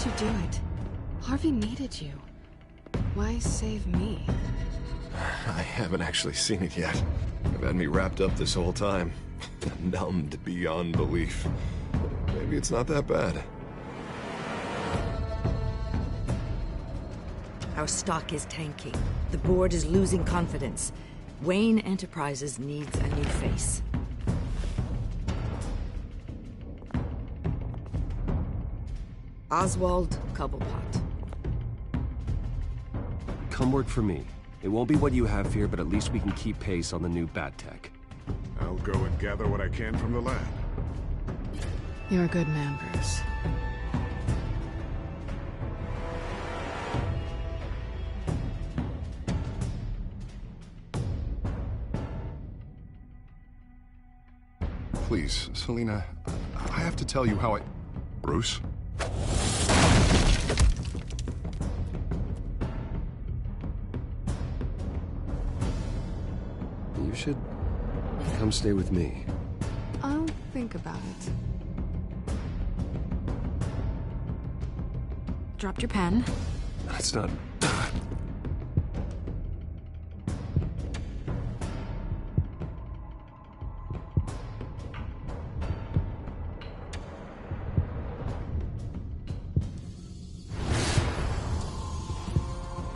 Why'd you do it? Harvey needed you. Why save me? I haven't actually seen it yet. You've had me wrapped up this whole time. Numbed beyond belief. Maybe it's not that bad. Our stock is tanking. The board is losing confidence. Wayne Enterprises needs a new face. Oswald Cobblepot. Come work for me. It won't be what you have here, but at least we can keep pace on the new bat tech. I'll go and gather what I can from the lab. You're a good man, Bruce. Please, Selina, I have to tell you how I... Bruce? You should come stay with me. I'll think about it. Dropped your pen. That's not...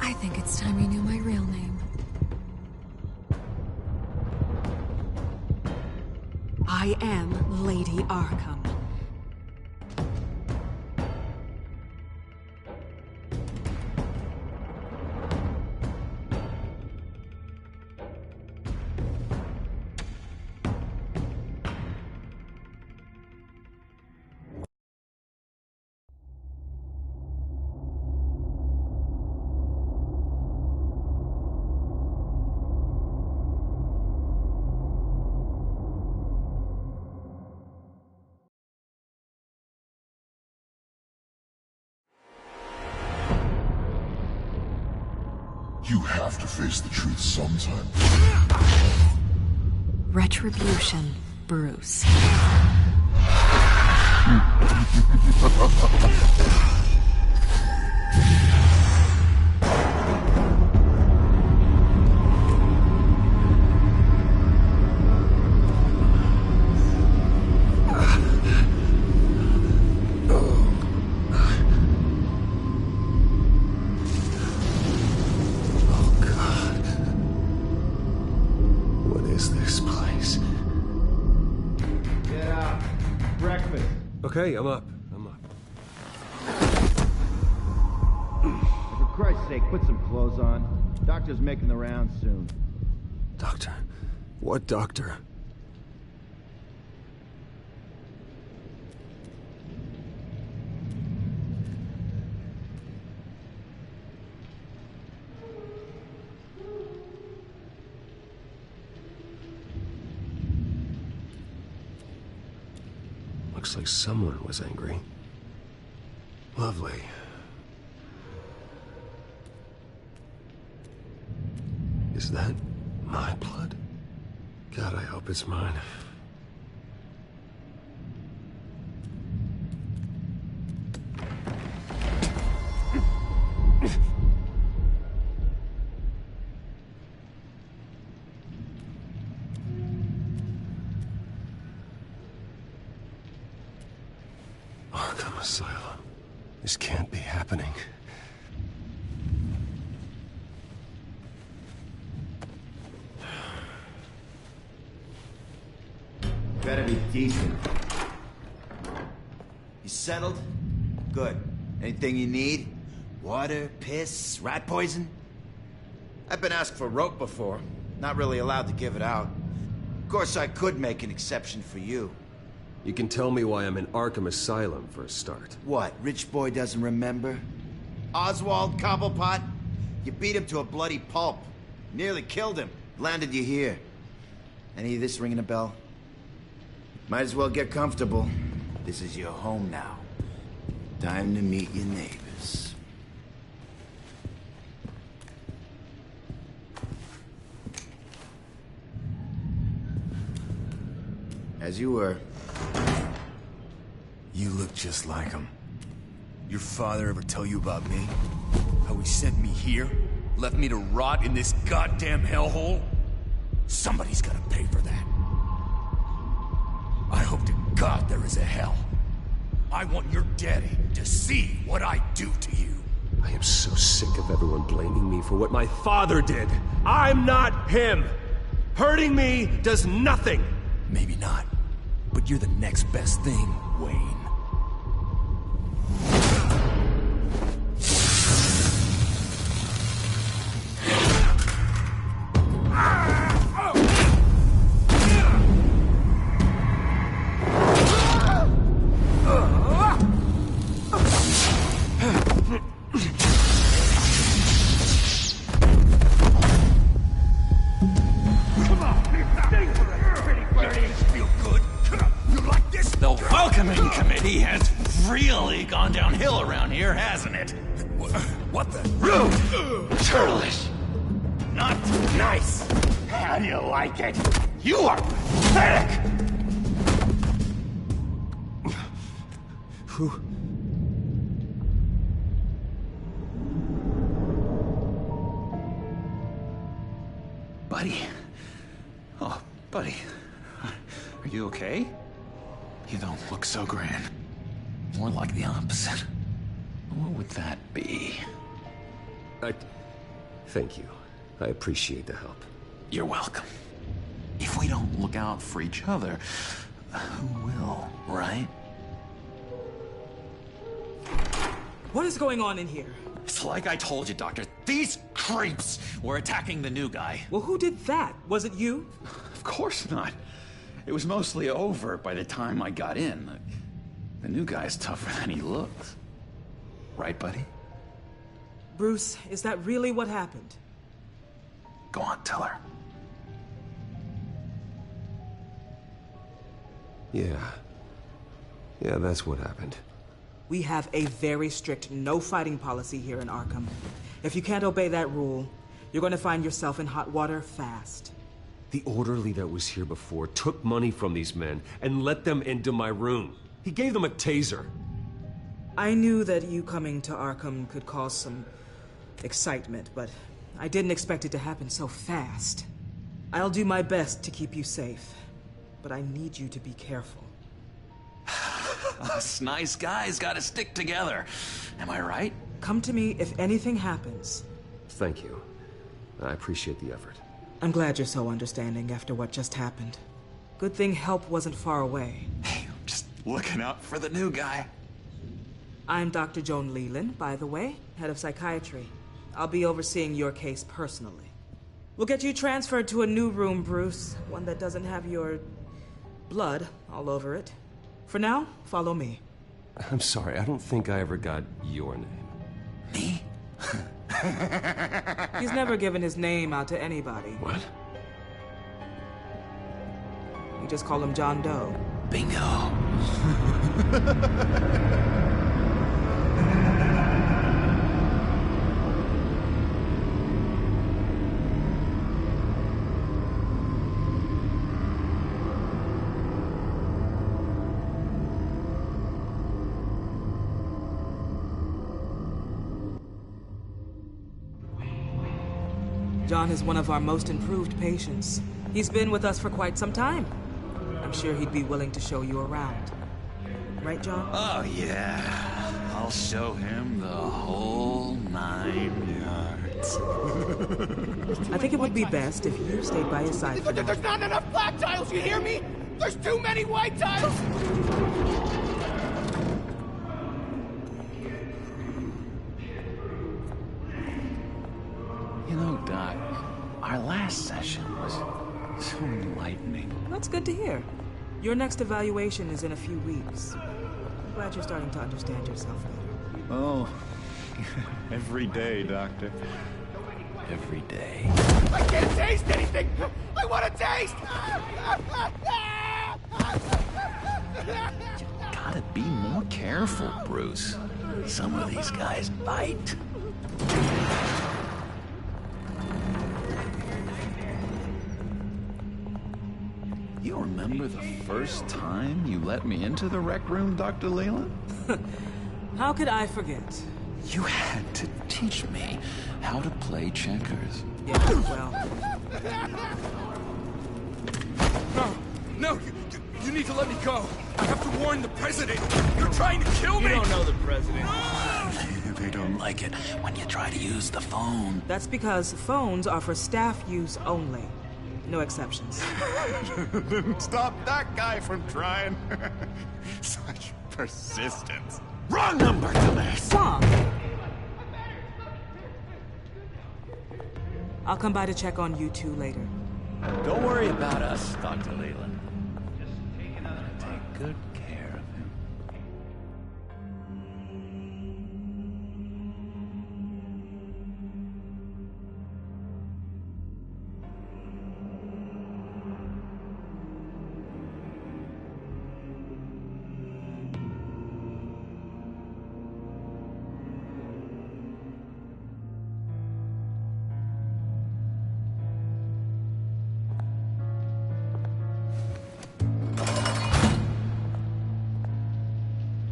I think it's time you knew my real name. I am Lady Arkham. You have to face the truth sometime. Retribution, Bruce. Okay, I'm up. For Christ's sake, put some clothes on. Doctor's making the rounds soon. Doctor? What doctor? Looks like someone was angry. Lovely. Is that my blood? God, I hope it's mine. Arkham Asylum. This can't be happening. Better be decent. You settled? Good. Anything you need? Water, piss, rat poison? I've been asked for rope before. Not really allowed to give it out. Of course, I could make an exception for you. You can tell me why I'm in Arkham Asylum for a start. What, rich boy doesn't remember? Oswald Cobblepot? You beat him to a bloody pulp. Nearly killed him. Landed you here. Any of this ringing a bell? Might as well get comfortable. This is your home now. Time to meet your neighbors. As you were. You look just like him. Your father ever tell you about me? How he sent me here? Left me to rot in this goddamn hellhole? Somebody's gotta pay for that. I hope to God there is a hell. I want your daddy to see what I do to you. I am so sick of everyone blaming me for what my father did. I'm not him. Hurting me does nothing. Maybe not, but you're the next best thing, Wayne. Gone downhill around here, hasn't it? What the? Rude! Churlish! Not nice! How do you like it? You are pathetic! Who? Buddy? Oh, buddy. Are you okay? You don't look so grand. More like the opposite. What would that be? Thank you. I appreciate the help. You're welcome. If we don't look out for each other, who will, right? What is going on in here? It's like I told you, Doctor. These creeps were attacking the new guy. Well, who did that? Was it you? Of course not. It was mostly over by the time I got in. The new guy's tougher than he looks. Right, buddy? Bruce, is that really what happened? Go on, tell her. Yeah, that's what happened. We have a very strict no fighting policy here in Arkham. If you can't obey that rule, you're going to find yourself in hot water fast. The orderly that was here before took money from these men and let them into my room. He gave them a taser. I knew that you coming to Arkham could cause some excitement, but I didn't expect it to happen so fast. I'll do my best to keep you safe, but I need you to be careful. Us nice guys gotta stick together. Am I right? Come to me if anything happens. Thank you. I appreciate the effort. I'm glad you're so understanding after what just happened. Good thing help wasn't far away. Hey, just looking out for the new guy. I'm Dr. Joan Leland, by the way, head of psychiatry. I'll be overseeing your case personally. We'll get you transferred to a new room, Bruce. One that doesn't have your blood all over it. For now, follow me. I'm sorry, I don't think I ever got your name. Me? He's never given his name out to anybody. What? We just call him John Doe. Bingo. John is one of our most improved patients. He's been with us for quite some time. I'm sure he'd be willing to show you around. Right, John? Oh, yeah. I'll show him the whole 9 yards. I think it would be best if you stayed by his side. There's not enough black tiles, you hear me? There's too many white tiles! You know, Doc, our last session was so enlightening. That's good to hear. Your next evaluation is in a few weeks. I'm glad you're starting to understand yourself better. Oh, every day, Doctor. Every day. I can't taste anything! I want to taste! Gotta be more careful, Bruce. Some of these guys bite. You remember the first time you let me into the rec room, Dr. Leland? How could I forget? You had to teach me how to play checkers. Yeah, well... No, you need to let me go. I have to warn the president. You're trying to kill me. You don't know the president. They don't like it when you try to use the phone. That's because phones are for staff use only. No exceptions. Stop that guy from trying. Such persistence. Wrong number, dumbass! Wrong! I'll come by to check on you two later. Don't worry about us, Dr. Leland. I'm gonna take good care of him.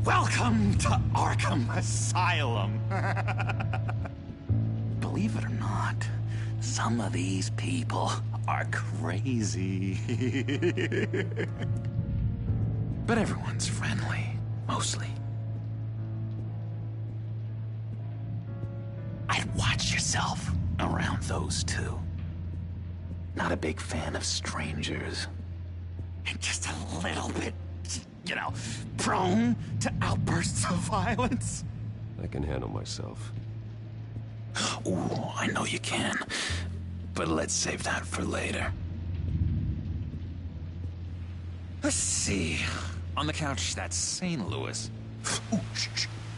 Welcome to Arkham Asylum. Believe it or not, some of these people are crazy. But everyone's friendly, mostly. I'd watch yourself around those two. Not a big fan of strangers. And just a little bit, you know, prone to outbursts of violence. I can handle myself. Ooh, I know you can. But let's save that for later. Let's see. On the couch, that's St. Louis. Ooh,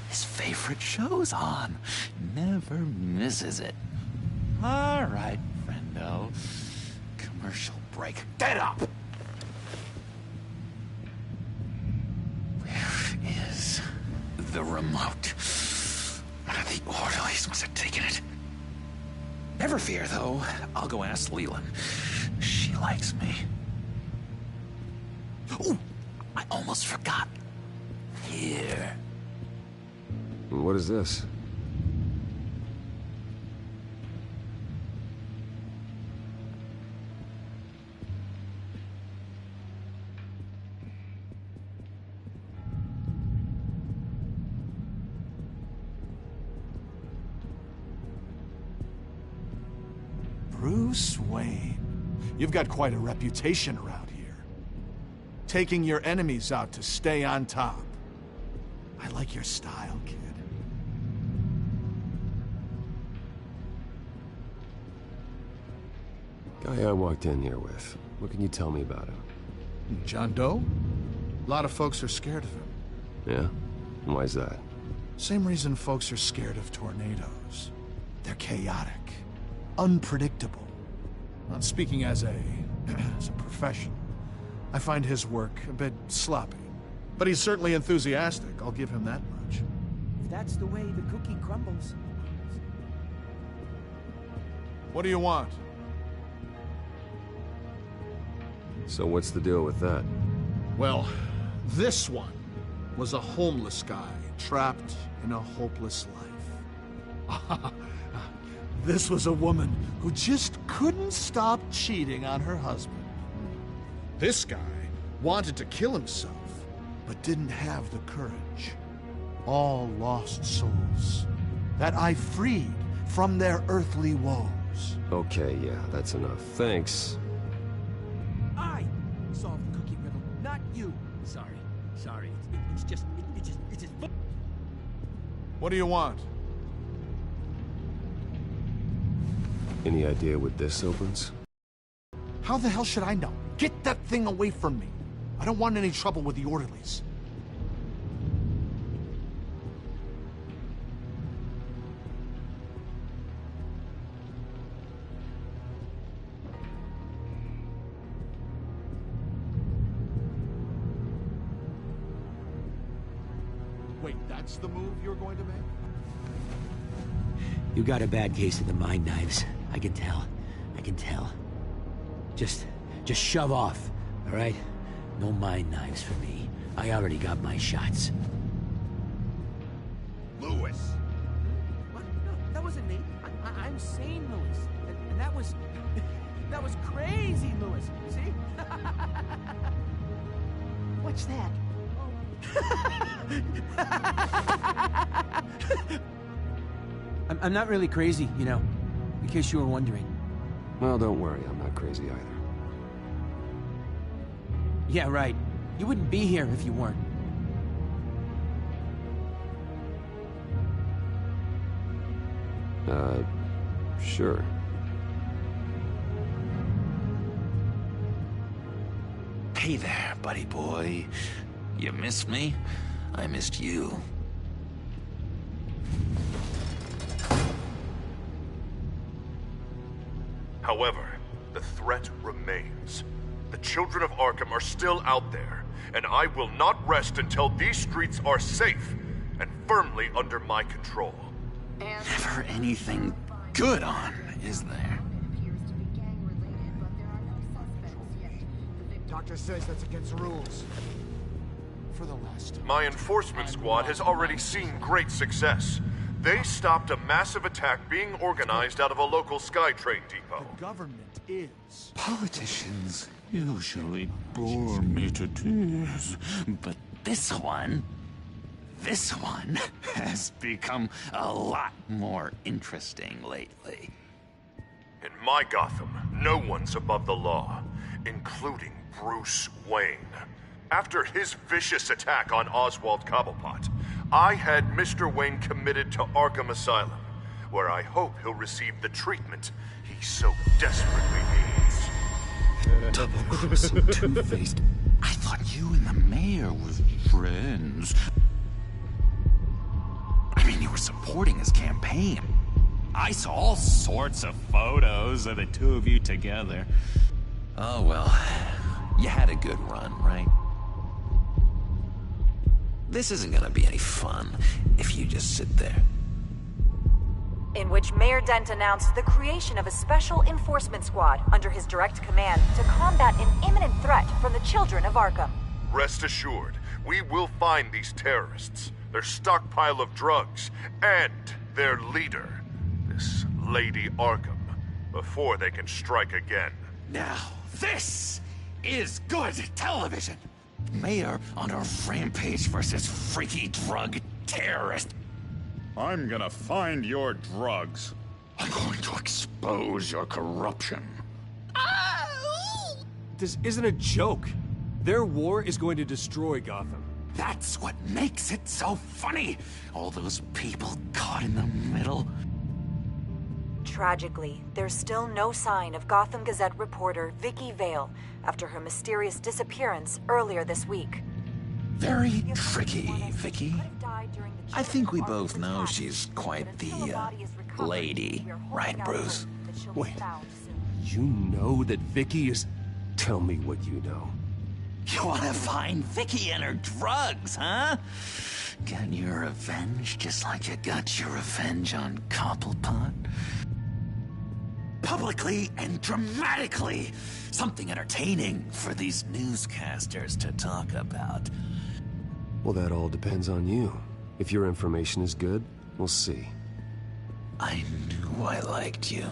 his favorite show's on. Never misses it. All right, friendo. Commercial break. Get up! Where is the remote? One of the orderlies must have taken it. Never fear, though. I'll go ask Leland. She likes me. Ooh, I almost forgot. Here. What is this? Bruce Wayne. You've got quite a reputation around here. Taking your enemies out to stay on top. I like your style, kid. Guy I walked in here with. What can you tell me about him? John Doe? A lot of folks are scared of him. Yeah? And why's that? Same reason folks are scared of tornadoes. They're chaotic. Unpredictable. Not speaking as a professional, I find his work a bit sloppy. But he's certainly enthusiastic, I'll give him that much. If that's the way the cookie crumbles. What do you want? So what's the deal with that? Well, this one was a homeless guy trapped in a hopeless life. This was a woman who just couldn't stop cheating on her husband. This guy wanted to kill himself, but didn't have the courage. All lost souls that I freed from their earthly woes. Okay, yeah, that's enough. Thanks. I solved the cookie riddle, not you. Sorry. It's just. What do you want? Any idea what this opens? How the hell should I know? Get that thing away from me. I don't want any trouble with the orderlies. Wait, that's the move you're going to make? You got a bad case of the mind knives. I can tell. Just shove off, all right? No mind knives for me. I already got my shots. insane, Louis. And that was... that was crazy, Louis. See? What's that? I'm not really crazy, you know, in case you were wondering. Well, don't worry, I'm not crazy either. Yeah, right. You wouldn't be here if you weren't. Sure. Hey there, buddy boy. You missed me? I missed you. However, the threat remains. The children of Arkham are still out there, and I will not rest until these streets are safe and firmly under my control. Never anything good on, is there? Doctor says that's against the rules. For the last time. My enforcement squad has already seen great success. They stopped a massive attack being organized out of a local SkyTrain depot. The government is. Politicians usually bore me to tears, but this one has become a lot more interesting lately. In my Gotham, no one's above the law, including Bruce Wayne. After his vicious attack on Oswald Cobblepot, I had Mr. Wayne committed to Arkham Asylum, where I hope he'll receive the treatment he so desperately needs. Double-crossing, two-faced. I thought you and the mayor were friends. I mean, you were supporting his campaign. I saw all sorts of photos of the two of you together. Oh, well, you had a good run, right? This isn't gonna be any fun if you just sit there. In which Mayor Dent announced the creation of a special enforcement squad under his direct command to combat an imminent threat from the children of Arkham. Rest assured, we will find these terrorists, their stockpile of drugs, and their leader, this Lady Arkham, before they can strike again. Now, this is good television! Mayor on a rampage versus freaky drug terrorist. I'm gonna find your drugs. I'm going to expose your corruption. This isn't a joke. Their war is going to destroy Gotham. That's what makes it so funny. All those people caught in the middle. Tragically, there's still no sign of Gotham Gazette reporter Vicky Vale after her mysterious disappearance earlier this week. Very tricky, Vicky. I think we both know she's quite the, lady, right, Bruce? Wait, you know that Vicky is... Tell me what you know. You wanna find Vicky and her drugs, huh? Get your revenge just like you got your revenge on Cobblepot? Publicly and dramatically! Something entertaining for these newscasters to talk about. Well, that all depends on you. If your information is good, we'll see. I knew I liked you.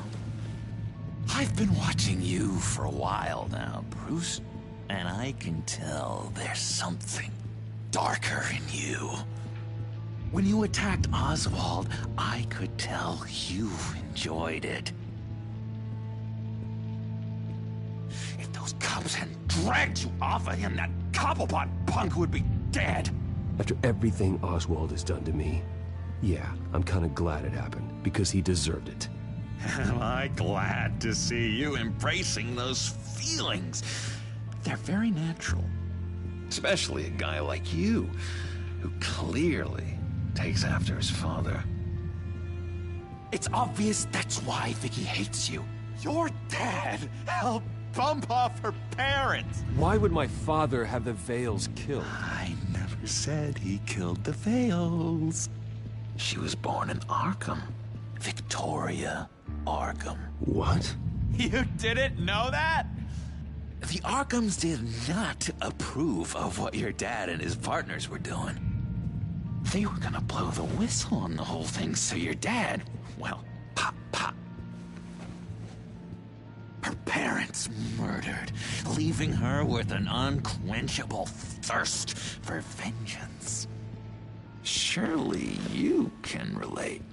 I've been watching you for a while now, Bruce, and I can tell there's something darker in you. When you attacked Oswald, I could tell you enjoyed it. If those cops hadn't dragged you off of him, that Cobblepot punk would be dead. After everything Oswald has done to me, yeah, I'm kind of glad it happened, because he deserved it. Am I glad to see you embracing those feelings? They're very natural. Especially a guy like you, who clearly takes after his father. It's obvious that's why Vicky hates you. Your dad helped bump off her parents. Why would my father have the Vales killed? I never said he killed the Vales. She was born in Arkham. Victoria Arkham. What? You didn't know that? The Arkhams did not approve of what your dad and his partners were doing. They were gonna blow the whistle on the whole thing, so your dad, well, pop, gets murdered, leaving her with an unquenchable thirst for vengeance. Surely you can relate.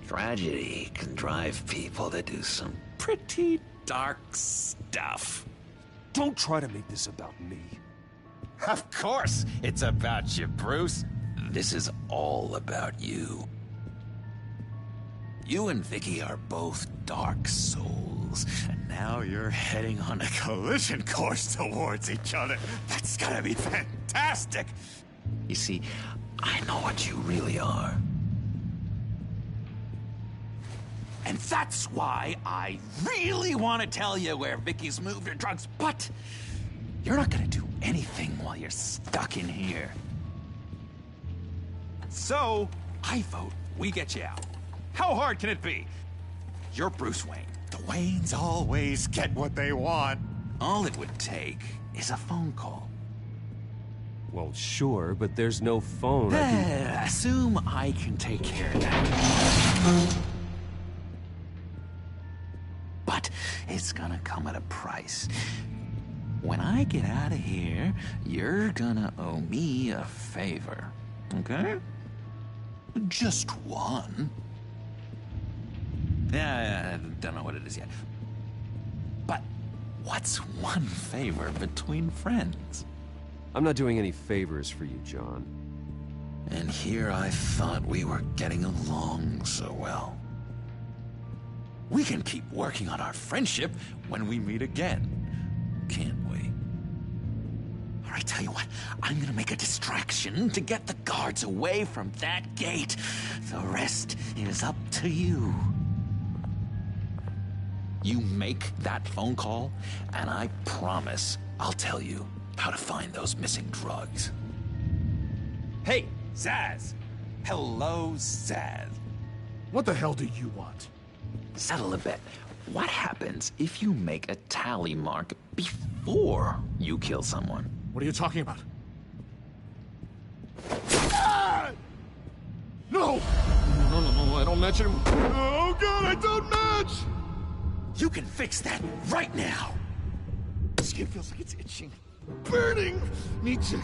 Tragedy can drive people to do some pretty dark stuff. Don't try to make this about me. Of course it's about you, Bruce. This is all about you. You and Vicky are both dark souls, and now you're heading on a collision course towards each other. That's gonna be fantastic! You see, I know what you really are. And that's why I really want to tell you where Vicky's moved her drugs, but you're not gonna do anything while you're stuck in here. So, I vote we get you out. How hard can it be? You're Bruce Wayne. The Waynes always get what they want. All it would take is a phone call. Well, sure, but there's no phone. Assume I can take care of that. But it's gonna come at a price. When I get out of here, you're gonna owe me a favor, okay? Just one. Yeah, I don't know what it is yet. But what's one favor between friends? I'm not doing any favors for you, John. And here I thought we were getting along so well. We can keep working on our friendship when we meet again, can't we? All right, tell you what, I'm gonna make a distraction to get the guards away from that gate. The rest is up to you. You make that phone call, and I promise I'll tell you how to find those missing drugs. Hey, Zsasz! Hello, Zsasz. What the hell do you want? Settle a bet. What happens if you make a tally mark before you kill someone? What are you talking about? Ah! No! No, I don't match him. Oh god, I don't match! You can fix that right now! Skin feels like it's itching. Burning! Need to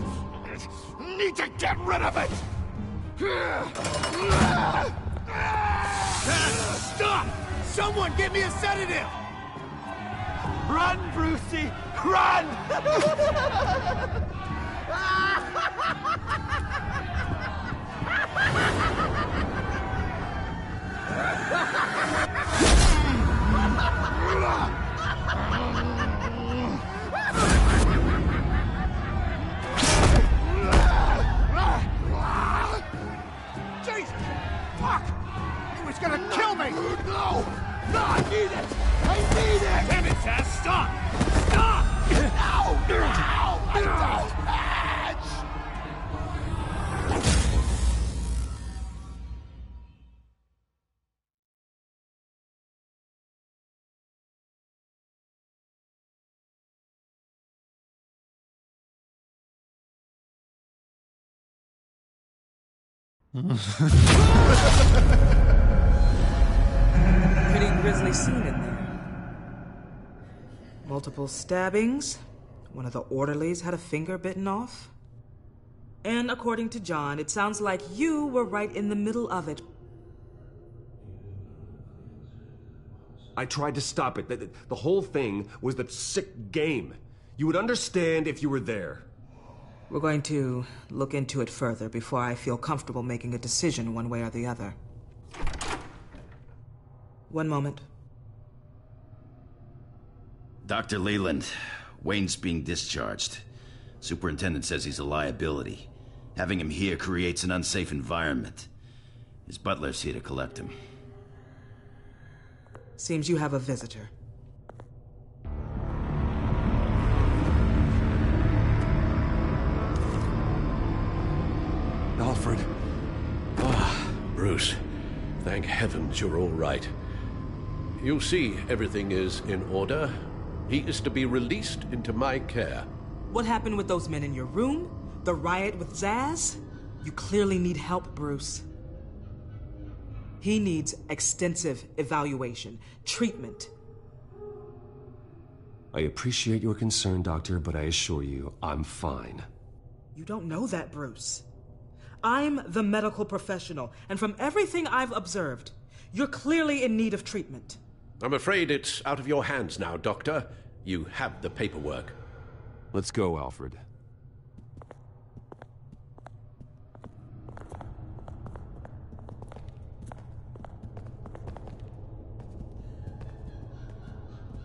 get rid of it! Stop! Someone get me a sedative! Run, Brucey! Run! Jesus! Fuck! He was gonna kill me! No! No, I need it! I need it! Damn it, Zsasz! Stop! Stop! No! No! I don't match! Pretty grisly scene in there. Multiple stabbings. One of the orderlies had a finger bitten off. And according to John, it sounds like you were right in the middle of it. I tried to stop it. The whole thing was the sick game. You would understand if you were there. We're going to look into it further before I feel comfortable making a decision one way or the other. One moment. Dr. Leland, Wayne's being discharged. Superintendent says he's a liability. Having him here creates an unsafe environment. His butler's here to collect him. Seems you have a visitor. Alfred. Ah, Bruce. Thank heavens you're all right. You see, everything is in order. He is to be released into my care. What happened with those men in your room? The riot with Zsasz? You clearly need help, Bruce. He needs extensive evaluation, treatment. I appreciate your concern, Doctor, but I assure you, I'm fine. You don't know that, Bruce. I'm the medical professional, and from everything I've observed, you're clearly in need of treatment. I'm afraid it's out of your hands now, Doctor. You have the paperwork. Let's go, Alfred.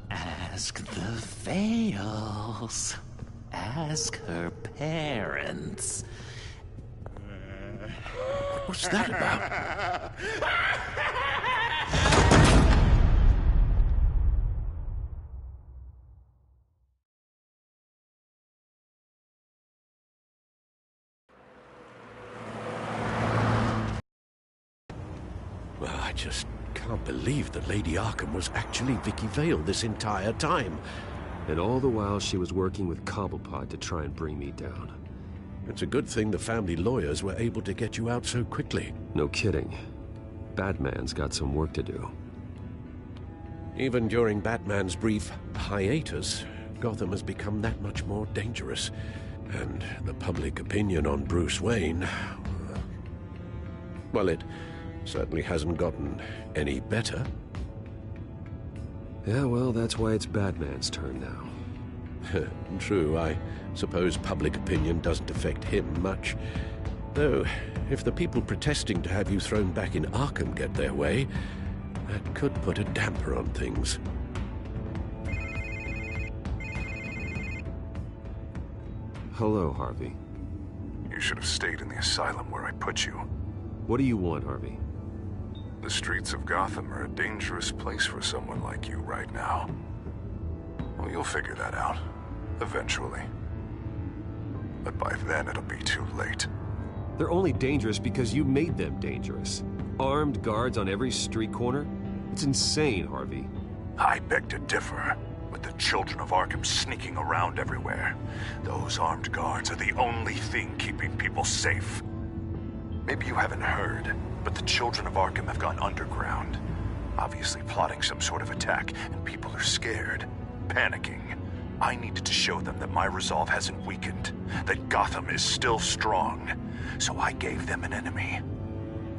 Ask the Vales. Ask her parents. What's that about? Well, I just can't believe that Lady Arkham was actually Vicky Vale this entire time. And all the while she was working with Cobblepot to try and bring me down. It's a good thing the family lawyers were able to get you out so quickly. No kidding. Batman's got some work to do. Even during Batman's brief hiatus, Gotham has become that much more dangerous. And the public opinion on Bruce Wayne... well, it certainly hasn't gotten any better. Yeah, well, that's why it's Batman's turn now. True, I suppose public opinion doesn't affect him much. Though, if the people protesting to have you thrown back in Arkham get their way, that could put a damper on things. Hello, Harvey. You should have stayed in the asylum where I put you. What do you want, Harvey? The streets of Gotham are a dangerous place for someone like you right now. Well, you'll figure that out. Eventually. But by then, it'll be too late. They're only dangerous because you made them dangerous. Armed guards on every street corner? It's insane, Harvey. I beg to differ. With the children of Arkham sneaking around everywhere, those armed guards are the only thing keeping people safe. Maybe you haven't heard, but the children of Arkham have gone underground. Obviously plotting some sort of attack, and people are scared, panicking. I needed to show them that my resolve hasn't weakened, that Gotham is still strong. So I gave them an enemy.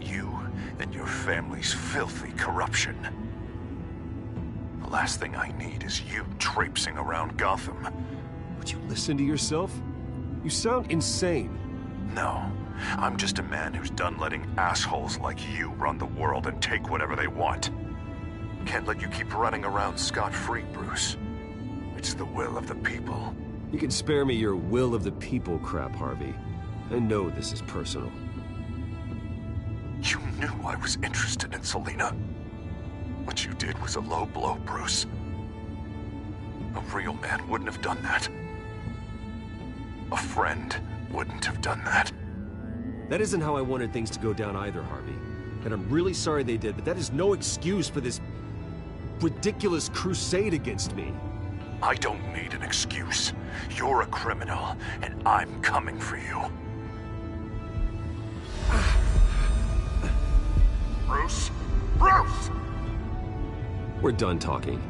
You and your family's filthy corruption. The last thing I need is you traipsing around Gotham. Would you listen to yourself? You sound insane. No. I'm just a man who's done letting assholes like you run the world and take whatever they want. Can't let you keep running around scot-free, Bruce. It's the will of the people. You can spare me your will of the people crap, Harvey. I know this is personal. You knew I was interested in Selina. What you did was a low blow, Bruce. A real man wouldn't have done that. A friend wouldn't have done that. That isn't how I wanted things to go down either, Harvey. And I'm really sorry they did, but that is no excuse for this ridiculous crusade against me. I don't need an excuse. You're a criminal, and I'm coming for you. Bruce? Bruce! We're done talking.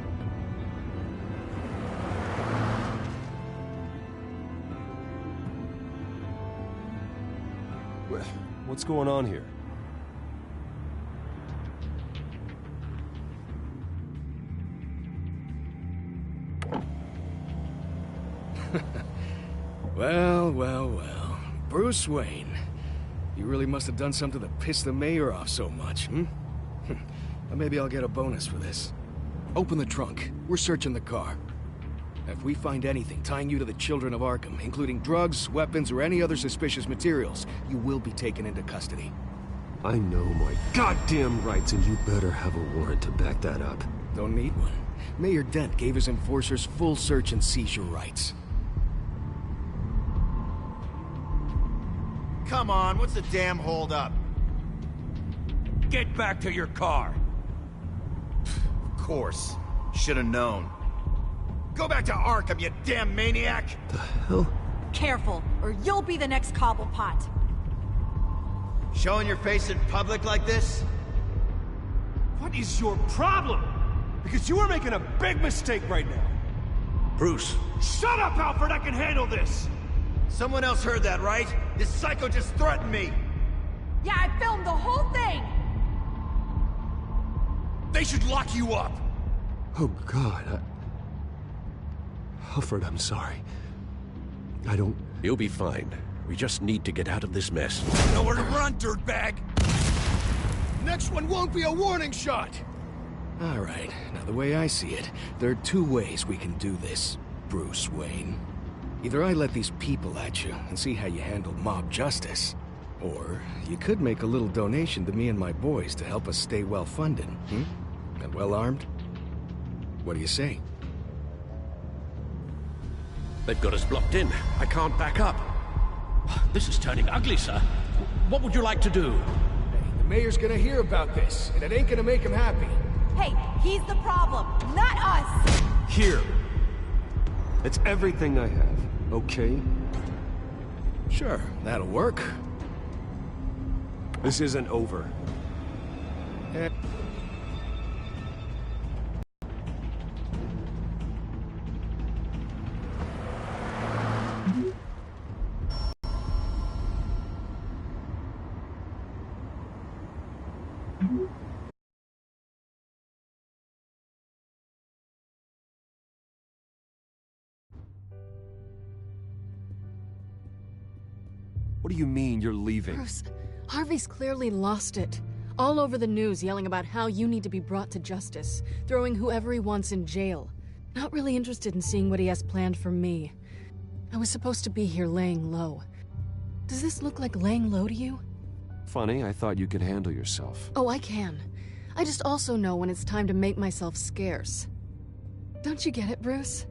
What's going on here? Well. Bruce Wayne. You really must have done something to piss the mayor off so much, hmm? Well, maybe I'll get a bonus for this. Open the trunk. We're searching the car. If we find anything tying you to the children of Arkham, including drugs, weapons, or any other suspicious materials, you will be taken into custody. I know my goddamn rights, and you better have a warrant to back that up. Don't need one. Mayor Dent gave his enforcers full search and seizure rights. Come on, what's the damn holdup? Get back to your car! Of course. Should have known. Go back to Arkham, you damn maniac! The hell? Careful, or you'll be the next Cobblepot. Showing your face in public like this? What is your problem? Because you are making a big mistake right now. Bruce. Shut up, Alfred! I can handle this! Someone else heard that, right? This psycho just threatened me! Yeah, I filmed the whole thing! They should lock you up! Oh, God. Alfred, I'm sorry. I don't... You'll be fine. We just need to get out of this mess. Nowhere to run, dirtbag! Next one won't be a warning shot! All right, now the way I see it, there are two ways we can do this, Bruce Wayne. Either I let these people at you and see how you handle mob justice, or you could make a little donation to me and my boys to help us stay well-funded, and well-armed. What do you say? They've got us blocked in. I can't back up. This is turning ugly, sir. What would you like to do? Hey, the mayor's gonna hear about this, and it ain't gonna make him happy. Hey, he's the problem, not us! Here. It's everything I have, okay? Sure, that'll work. This isn't over. What do you mean you're leaving? Bruce, Harvey's clearly lost it. All over the news yelling about how you need to be brought to justice, throwing whoever he wants in jail. Not really interested in seeing what he has planned for me. I was supposed to be here laying low. Does this look like laying low to you? Funny, I thought you could handle yourself. Oh, I can. I just also know when it's time to make myself scarce. Don't you get it, Bruce?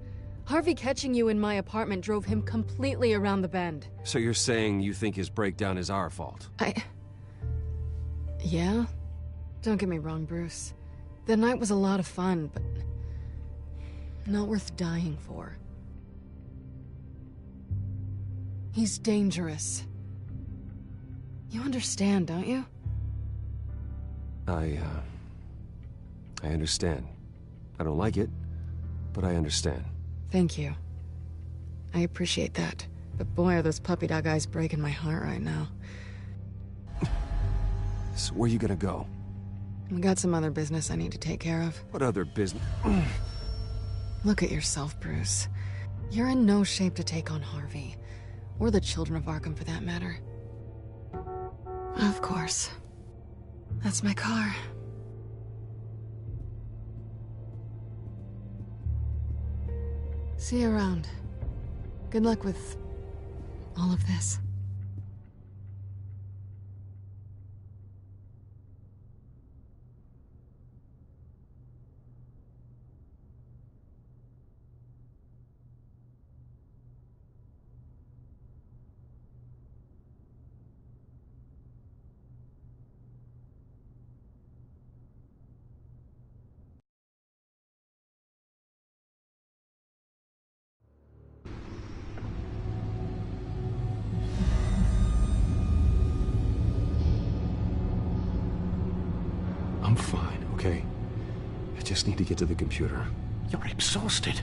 Harvey catching you in my apartment drove him completely around the bend. So you're saying you think his breakdown is our fault? Yeah? Don't get me wrong, Bruce. The night was a lot of fun, but not worth dying for. He's dangerous. You understand, don't you? I understand. I don't like it, but I understand. Thank you. I appreciate that. But boy, are those puppy dog eyes breaking my heart right now. So where are you gonna go? We got some other business I need to take care of. What other business? Look at yourself, Bruce. You're in no shape to take on Harvey. Or the children of Arkham, for that matter. Of course. That's my car. See you around. Good luck with all of this. I'm fine, okay? I just need to get to the computer. You're exhausted.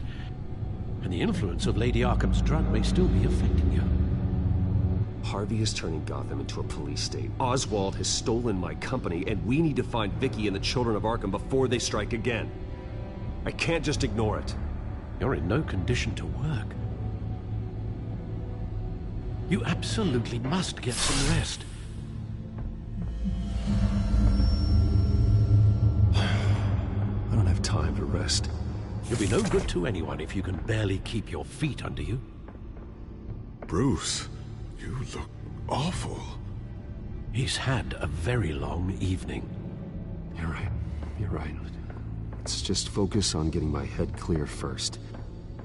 And the influence of Lady Arkham's drug may still be affecting you. Harvey is turning Gotham into a police state. Oswald has stolen my company, and we need to find Vicky and the children of Arkham before they strike again. I can't just ignore it. You're in no condition to work. You absolutely must get some rest. I don't have time to rest. You'll be no good to anyone if you can barely keep your feet under you. Bruce, you look awful. He's had a very long evening. You're right. You're right. Let's just focus on getting my head clear first.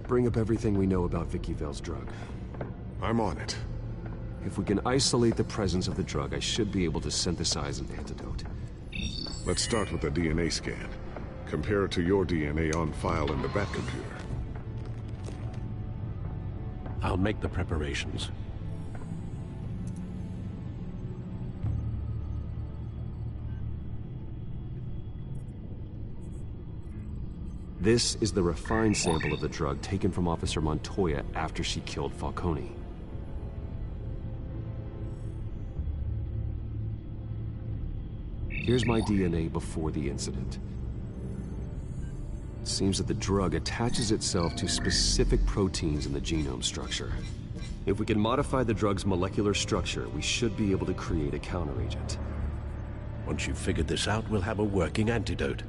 Bring up everything we know about Vicky Vale's drug. I'm on it. If we can isolate the presence of the drug, I should be able to synthesize an antidote. Let's start with a DNA scan. Compare it to your DNA on file in the Batcomputer. I'll make the preparations. This is the refined sample of the drug taken from Officer Montoya after she killed Falcone. Here's my DNA before the incident. It seems that the drug attaches itself to specific proteins in the genome structure. If we can modify the drug's molecular structure, we should be able to create a counteragent. Once you've figured this out, we'll have a working antidote.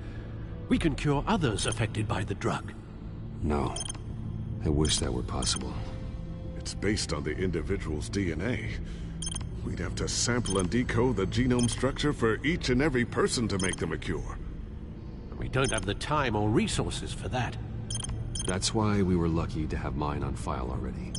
We can cure others affected by the drug. No. I wish that were possible. It's based on the individual's DNA. We'd have to sample and decode the genome structure for each and every person to make them a cure. We don't have the time or resources for that. That's why we were lucky to have mine on file already.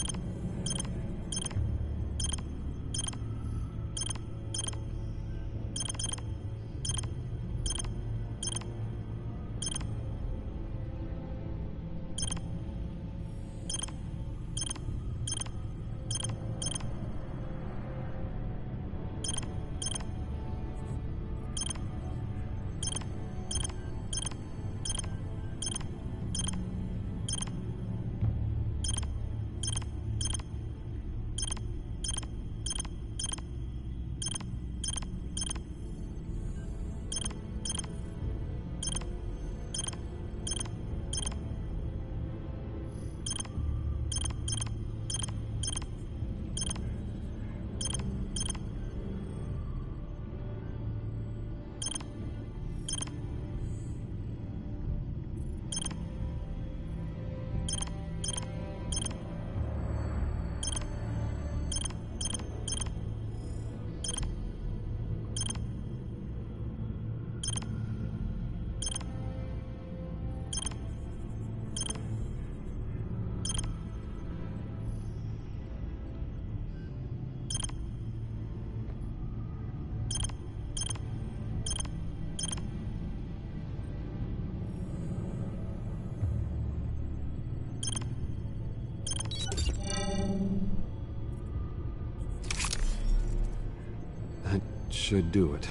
Should do it.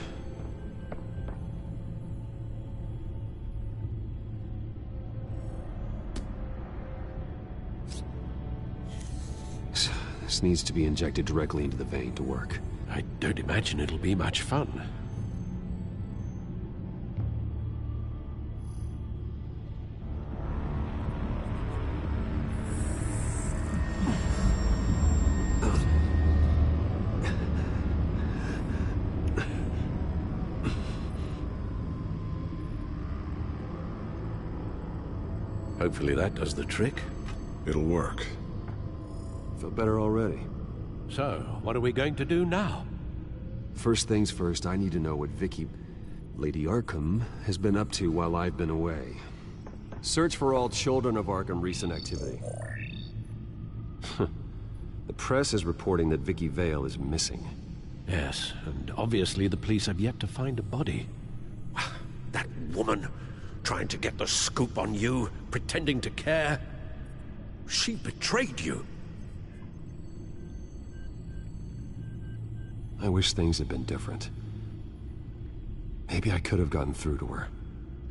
This needs to be injected directly into the vein to work. I don't imagine it'll be much fun. Hopefully that does the trick. It'll work. Feel better already. So, what are we going to do now? First things first, I need to know what Vicky, Lady Arkham, has been up to while I've been away. Search for all children of Arkham recent activity. The press is reporting that Vicky Vale is missing. Yes, and obviously the police have yet to find a body. That woman, trying to get the scoop on you, pretending to care. She betrayed you. I wish things had been different. Maybe I could have gotten through to her.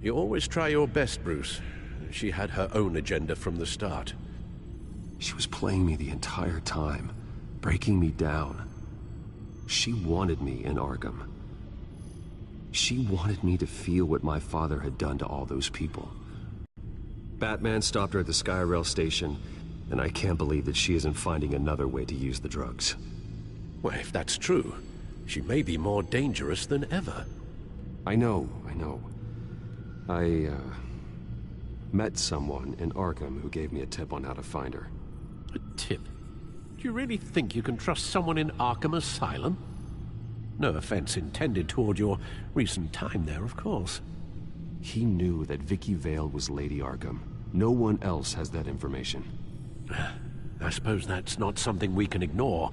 You always try your best, Bruce. She had her own agenda from the start. She was playing me the entire time, breaking me down. She wanted me in Arkham. She wanted me to feel what my father had done to all those people. Batman stopped her at the Skyrail station, and I can't believe that she isn't finding another way to use the drugs. Well, if that's true, she may be more dangerous than ever. I know. I met someone in Arkham who gave me a tip on how to find her. A tip? Do you really think you can trust someone in Arkham Asylum? No offense intended toward your recent time there, of course. He knew that Vicky Vale was Lady Arkham. No one else has that information. I suppose that's not something we can ignore,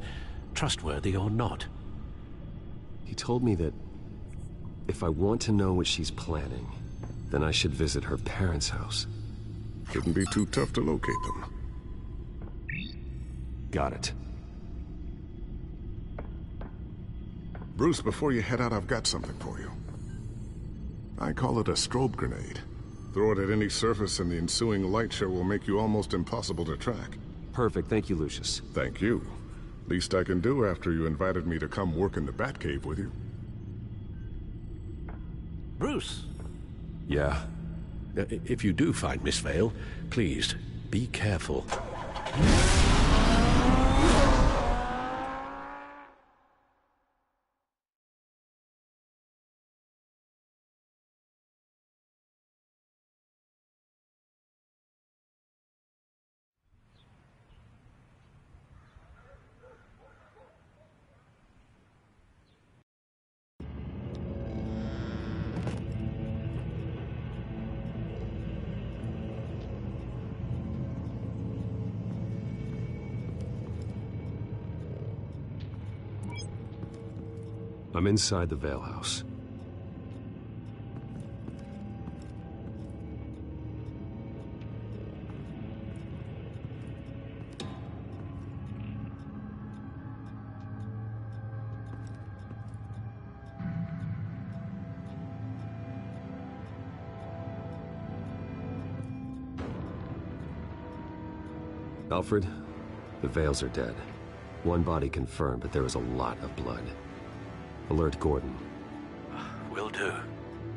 trustworthy or not. He told me that if I want to know what she's planning, then I should visit her parents' house. Shouldn't be too tough to locate them. Got it. Bruce, before you head out, I've got something for you. I call it a strobe grenade. Throw it at any surface and the ensuing light show will make you almost impossible to track. Perfect, thank you, Lucius. Thank you. Least I can do after you invited me to come work in the Batcave with you. Bruce? Yeah? If you do find Miss Vale, please, be careful. I'm inside the Vale House. Alfred, the Vales are dead. One body confirmed, but there is a lot of blood. Alert Gordon. Will do.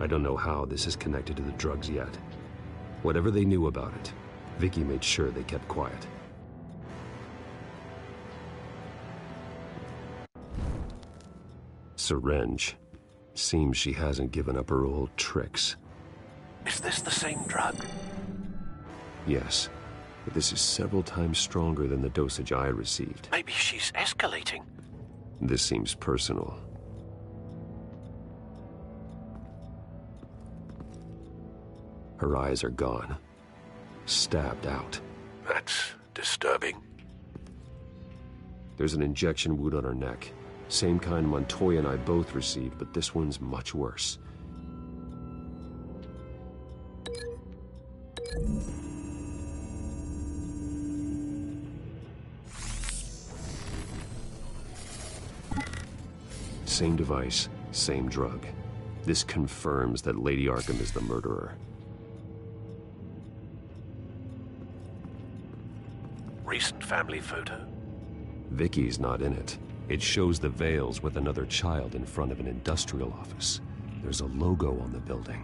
I don't know how this is connected to the drugs yet. Whatever they knew about it, Vicky made sure they kept quiet. Syringe. Seems she hasn't given up her old tricks. Is this the same drug? Yes, but this is several times stronger than the dosage I received. Maybe she's escalating. This seems personal. Her eyes are gone. Stabbed out. That's disturbing. There's an injection wound on her neck. Same kind Montoya and I both received, but this one's much worse. Same device, same drug. This confirms that Lady Arkham is the murderer. Recent family photo? Vicky's not in it. It shows the Vales with another child in front of an industrial office. There's a logo on the building.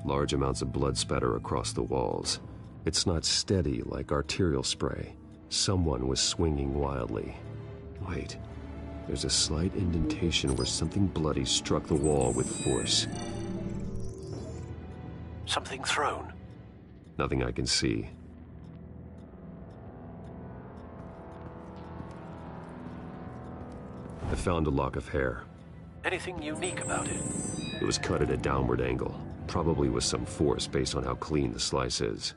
Large amounts of blood spatter across the walls. It's not steady like arterial spray. Someone was swinging wildly. Wait, there's a slight indentation where something bloody struck the wall with force. Something thrown? Nothing I can see. I found a lock of hair. Anything unique about it? It was cut at a downward angle. Probably with some force based on how clean the slice is.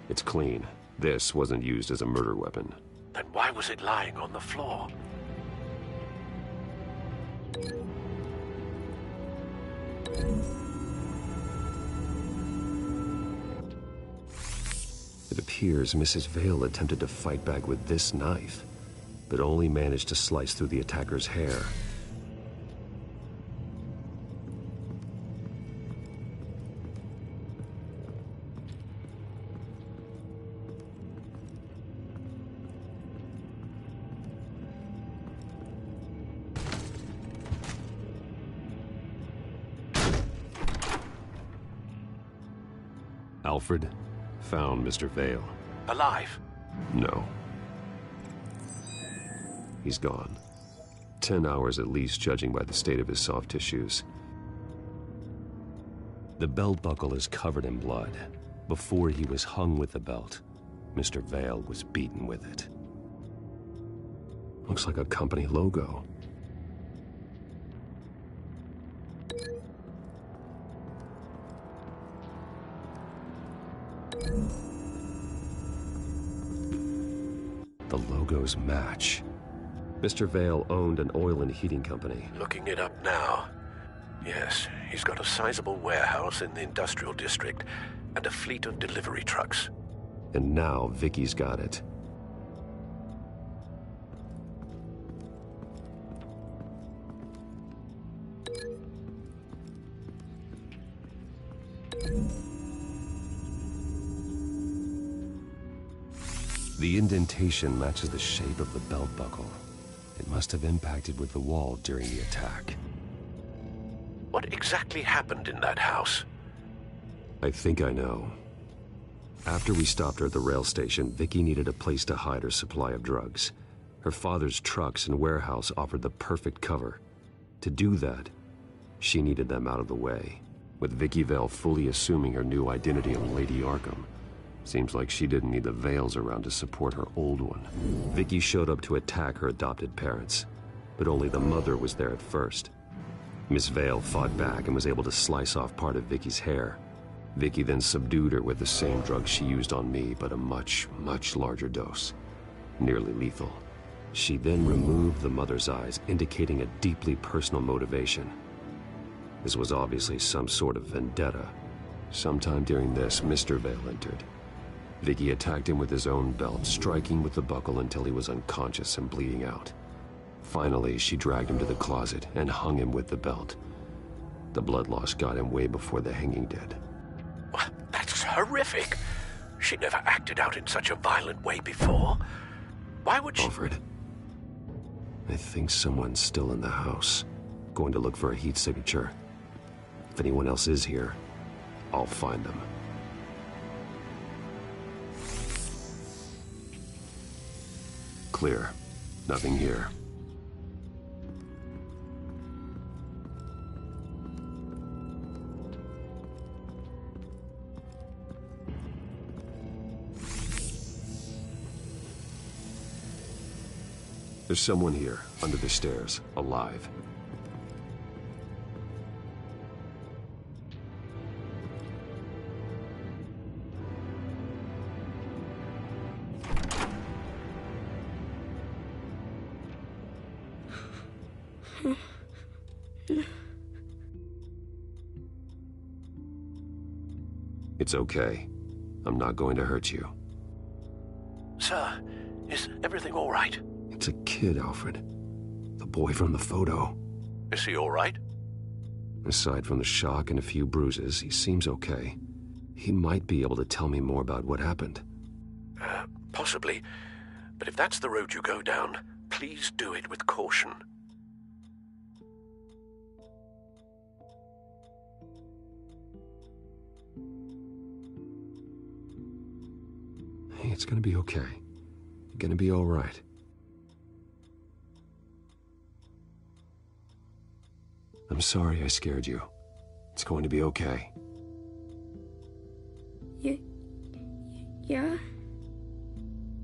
It's clean. This wasn't used as a murder weapon. Then why was it lying on the floor? It appears Mrs. Vale attempted to fight back with this knife, but only managed to slice through the attacker's hair. Alfred found Mr. Vale. Alive? No. He's gone. 10 hours at least, judging by the state of his soft tissues. The belt buckle is covered in blood. Before he was hung with the belt, Mr. Vale was beaten with it. Looks like a company logo. The logos match. Mr. Vale owned an oil and heating company. Looking it up now. Yes, he's got a sizable warehouse in the industrial district and a fleet of delivery trucks. And now Vicky's got it. The indentation matches the shape of the belt buckle. It must have impacted with the wall during the attack. What exactly happened in that house? I think I know. After we stopped her at the rail station, Vicky needed a place to hide her supply of drugs. Her father's trucks and warehouse offered the perfect cover. To do that, she needed them out of the way. With Vicky Vale fully assuming her new identity of Lady Arkham, seems like she didn't need the veils around to support her old one. Vicky showed up to attack her adopted parents, but only the mother was there at first. Miss Vale fought back and was able to slice off part of Vicky's hair. Vicky then subdued her with the same drug she used on me, but a much, much larger dose. Nearly lethal. She then removed the mother's eyes, indicating a deeply personal motivation. This was obviously some sort of vendetta. Sometime during this, Mr. Vale entered. Vicky attacked him with his own belt, striking with the buckle until he was unconscious and bleeding out. Finally, she dragged him to the closet and hung him with the belt. The blood loss got him way before the hanging did. That's horrific. She never acted out in such a violent way before. Why would she... Alfred, I think someone's still in the house. Going to look for a heat signature. If anyone else is here, I'll find them. Clear. Nothing here. There's someone here, under the stairs, alive. It's okay. I'm not going to hurt you. Sir, is everything all right? It's a kid, Alfred. The boy from the photo. Is he all right? Aside from the shock and a few bruises, he seems okay. He might be able to tell me more about what happened. Possibly. But if that's the road you go down, please do it with caution. Hey, it's gonna be okay. You're gonna be all right. I'm sorry I scared you. It's going to be okay. Yeah?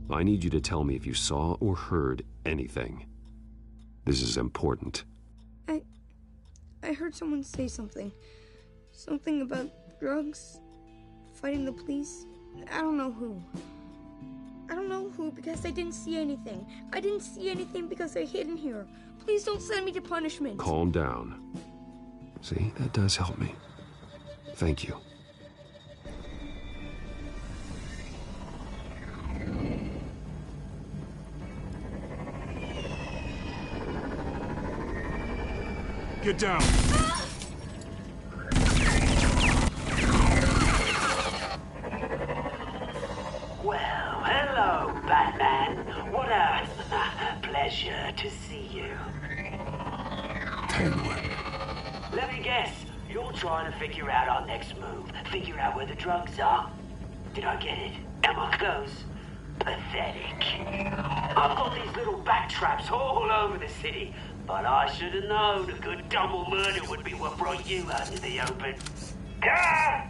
I need you to tell me if you saw or heard anything. This is important. I heard someone say something. Something about drugs, fighting the police. I don't know who. I don't know who because I didn't see anything. I didn't see anything because I hid in here. Please don't send me to punishment. Calm down. See, that does help me. Thank you. Get down! Well, hello, Batman. What a pleasure to see you. Penguin. Let me guess, you're trying to figure out our next move. Figure out where the drugs are. Did I get it? Am I close? Pathetic. I've got these little bat traps all over the city, but I should have known a good double murder would be what brought you out into the open. Ah!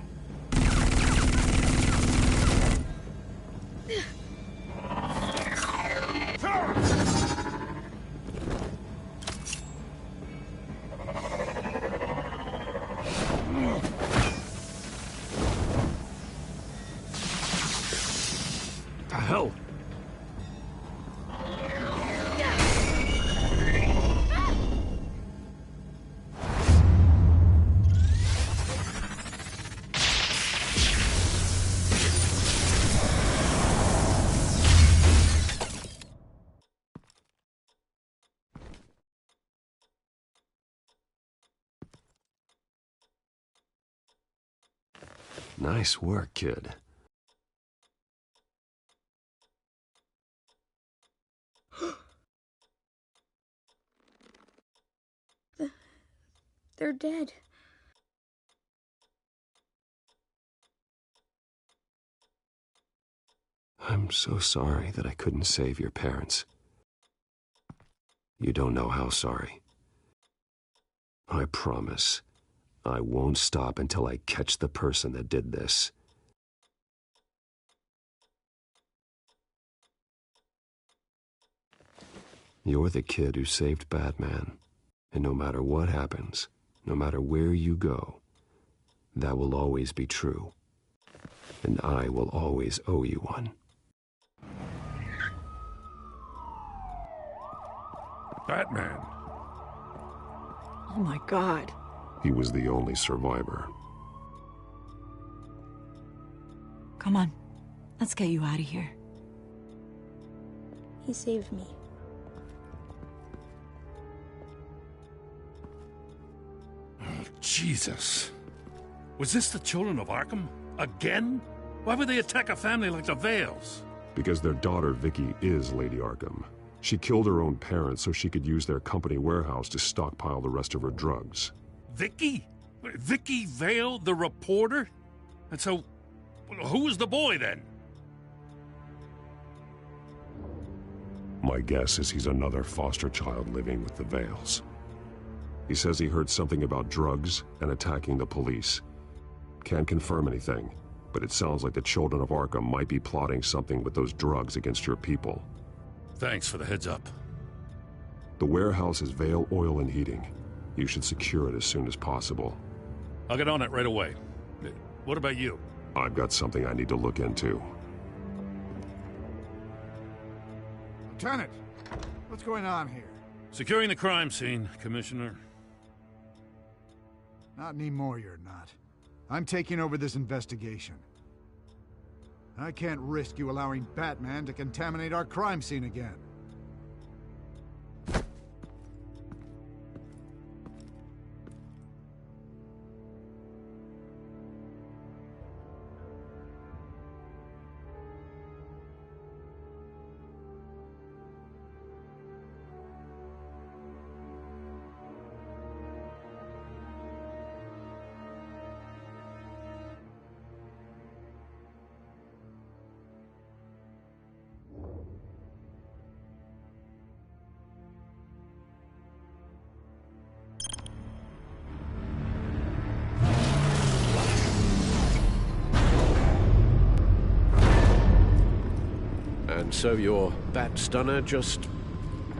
The hell? Nice work, kid. They're dead. I'm so sorry that I couldn't save your parents. You don't know how sorry. I promise, I won't stop until I catch the person that did this. You're the kid who saved Batman, and no matter what happens, no matter where you go, that will always be true. And I will always owe you one. Batman. Oh my God. He was the only survivor. Come on, let's get you out of here. He saved me. Oh, Jesus. Was this the children of Arkham? Again? Why would they attack a family like the Vales? Because their daughter, Vicky, is Lady Arkham. She killed her own parents so she could use their company warehouse to stockpile the rest of her drugs. Vicky? Vicky Vale, the reporter? And so, who was the boy then? My guess is he's another foster child living with the Vales. He says he heard something about drugs and attacking the police. Can't confirm anything, but it sounds like the children of Arkham might be plotting something with those drugs against your people. Thanks for the heads up. The warehouse is Vale Oil and Heating. You should secure it as soon as possible. I'll get on it right away. What about you? I've got something I need to look into. Lieutenant, what's going on here? Securing the crime scene, Commissioner. Not anymore, you're not. I'm taking over this investigation. I can't risk you allowing Batman to contaminate our crime scene again. And so your bat stunner just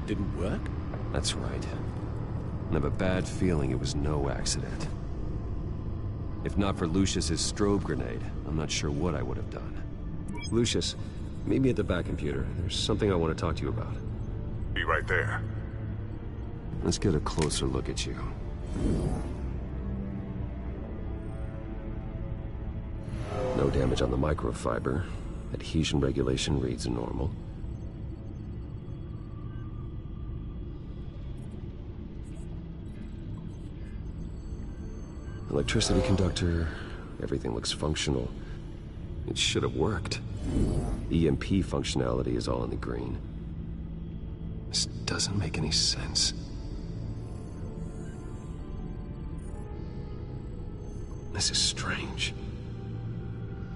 didn't work? That's right. I have a bad feeling it was no accident. If not for Lucius's strobe grenade, I'm not sure what I would have done. Lucius, meet me at the back computer. There's something I want to talk to you about. Be right there. Let's get a closer look at you. No damage on the microfiber. Adhesion regulation reads normal. Electricity conductor, everything looks functional. It should have worked. EMP functionality is all in the green. This doesn't make any sense. This is strange.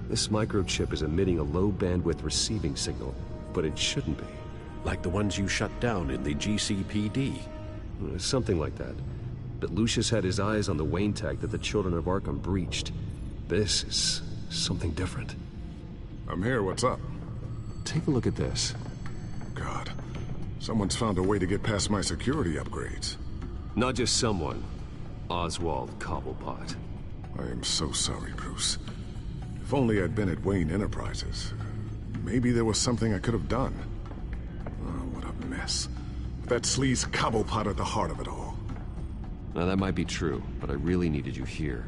This microchip is emitting a low-bandwidth receiving signal, but it shouldn't be. Like the ones you shut down in the GCPD? Something like that. But Lucius had his eyes on the Wayne tag that the children of Arkham breached. This is something different. I'm here, what's up? Take a look at this. God, someone's found a way to get past my security upgrades. Not just someone. Oswald Cobblepot. I am so sorry, Bruce. If only I'd been at Wayne Enterprises. Maybe there was something I could have done. Oh, what a mess. That sleaze Cobblepot at the heart of it all. Now, that might be true, but I really needed you here.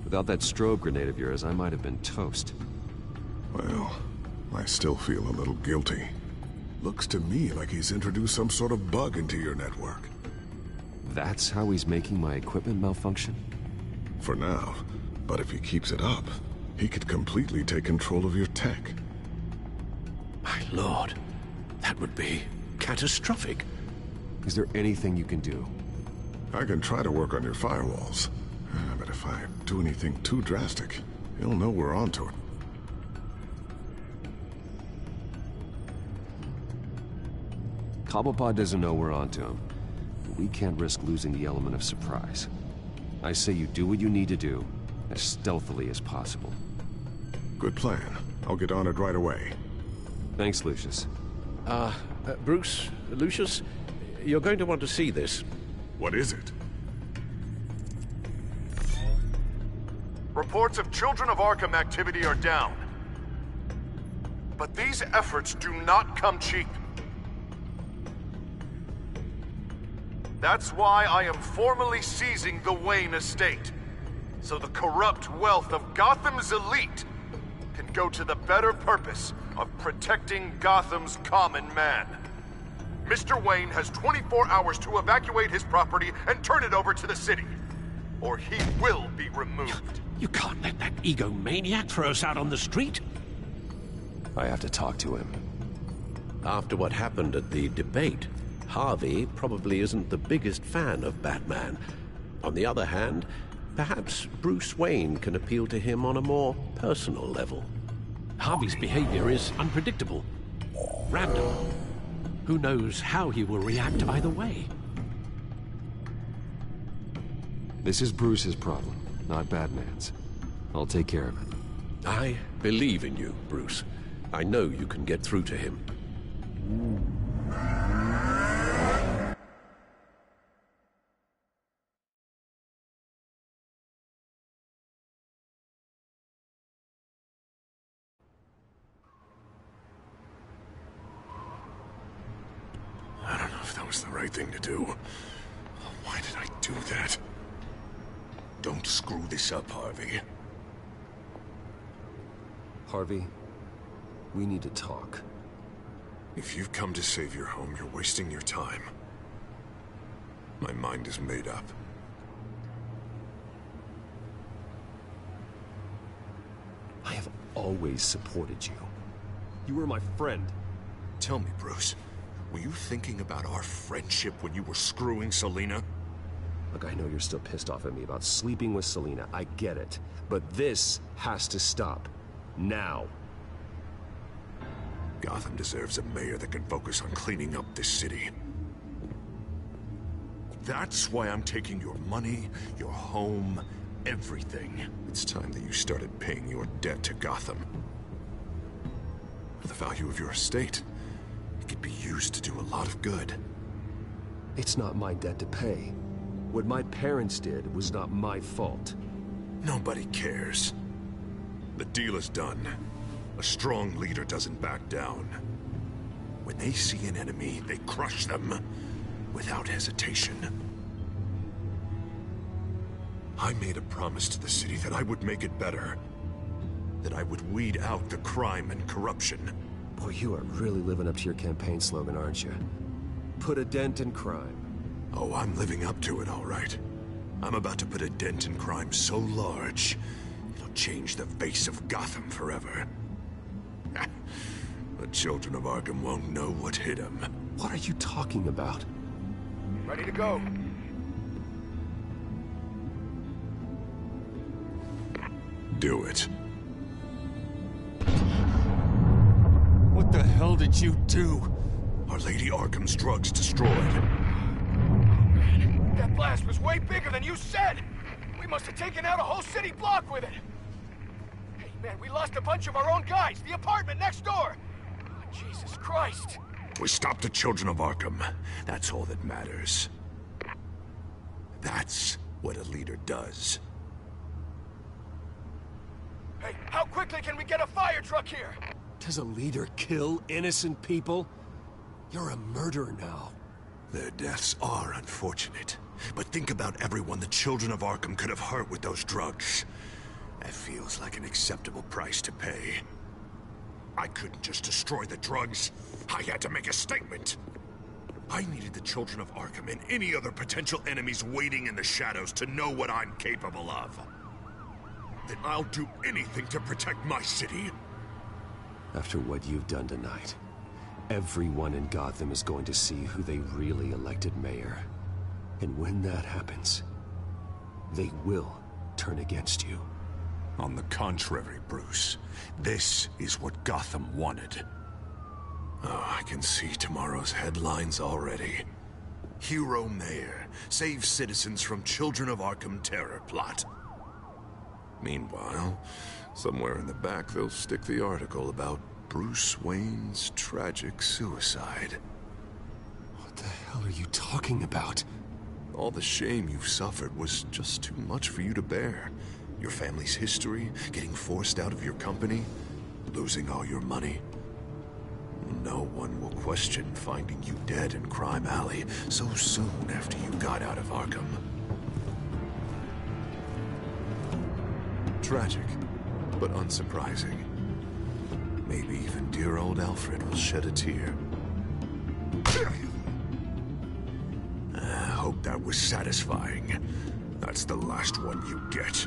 Without that strobe grenade of yours, I might have been toast. Well, I still feel a little guilty. Looks to me like he's introduced some sort of bug into your network. That's how he's making my equipment malfunction? For now. But if he keeps it up, He could completely take control of your tech. My lord, that would be catastrophic. Is there anything you can do? I can try to work on your firewalls. But if I do anything too drastic, he'll know we're onto it. Cobblepot doesn't know we're onto him. We can't risk losing the element of surprise. I say you do what you need to do, as stealthily as possible. Good plan. I'll get on it right away. Thanks, Lucius. Bruce, Lucius, you're going to want to see this. What is it? Reports of Children of Arkham activity are down. But these efforts do not come cheap. That's why I am formally seizing the Wayne estate, so the corrupt wealth of Gotham's elite can go to the better purpose of protecting Gotham's common man. Mr. Wayne has 24 hours to evacuate his property and turn it over to the city, or he will be removed. You can't let that egomaniac throw us out on the street. I have to talk to him. After what happened at the debate, Harvey probably isn't the biggest fan of Batman. On the other hand, perhaps Bruce Wayne can appeal to him on a more personal level. Harvey's behavior is unpredictable, random. Who knows how he will react either way? This is Bruce's problem, not Batman's. I'll take care of it. I believe in you, Bruce. I know you can get through to him. I don't know if that was the right thing to do. Why did I do that? Don't screw this up, Harvey. Harvey, we need to talk. If you've come to save your home, you're wasting your time. My mind is made up. I have always supported you. You were my friend. Tell me, Bruce, were you thinking about our friendship when you were screwing Selina? Look, I know you're still pissed off at me about sleeping with Selina. I get it. But this has to stop. Now. Gotham deserves a mayor that can focus on cleaning up this city. That's why I'm taking your money, your home, everything. It's time that you started paying your debt to Gotham. For the value of your estate, it could be used to do a lot of good. It's not my debt to pay. What my parents did was not my fault. Nobody cares. The deal is done. A strong leader doesn't back down. When they see an enemy, they crush them without hesitation. I made a promise to the city that I would make it better. That I would weed out the crime and corruption. Boy, you are really living up to your campaign slogan, aren't you? Put a dent in crime. Oh, I'm living up to it, all right. I'm about to put a dent in crime so large, it'll change the face of Gotham forever. The children of Arkham won't know what hit them. What are you talking about? Ready to go. Do it. What the hell did you do? Our Lady Arkham's drugs destroyed. That blast was way bigger than you said! We must have taken out a whole city block with it! Hey, man, we lost a bunch of our own guys! The apartment next door! Oh, Jesus Christ! We stopped the children of Arkham. That's all that matters. That's what a leader does. Hey, how quickly can we get a fire truck here? Does a leader kill innocent people? You're a murderer now. Their deaths are unfortunate. But think about everyone the children of Arkham could have hurt with those drugs. That feels like an acceptable price to pay. I couldn't just destroy the drugs. I had to make a statement. I needed the children of Arkham and any other potential enemies waiting in the shadows to know what I'm capable of. then I'll do anything to protect my city. After what you've done tonight, everyone in Gotham is going to see who they really elected mayor. And when that happens, they will turn against you. On the contrary, Bruce, this is what Gotham wanted. Oh, I can see tomorrow's headlines already. Hero Mayor saves citizens from Children of Arkham terror plot. Meanwhile, somewhere in the back they'll stick the article about Bruce Wayne's tragic suicide. What the hell are you talking about? All the shame you've suffered was just too much for you to bear. Your family's history, getting forced out of your company, losing all your money. No one will question finding you dead in Crime Alley so soon after you got out of Arkham. Tragic, but unsurprising. Maybe even dear old Alfred will shed a tear. I hope that was satisfying. That's the last one you get.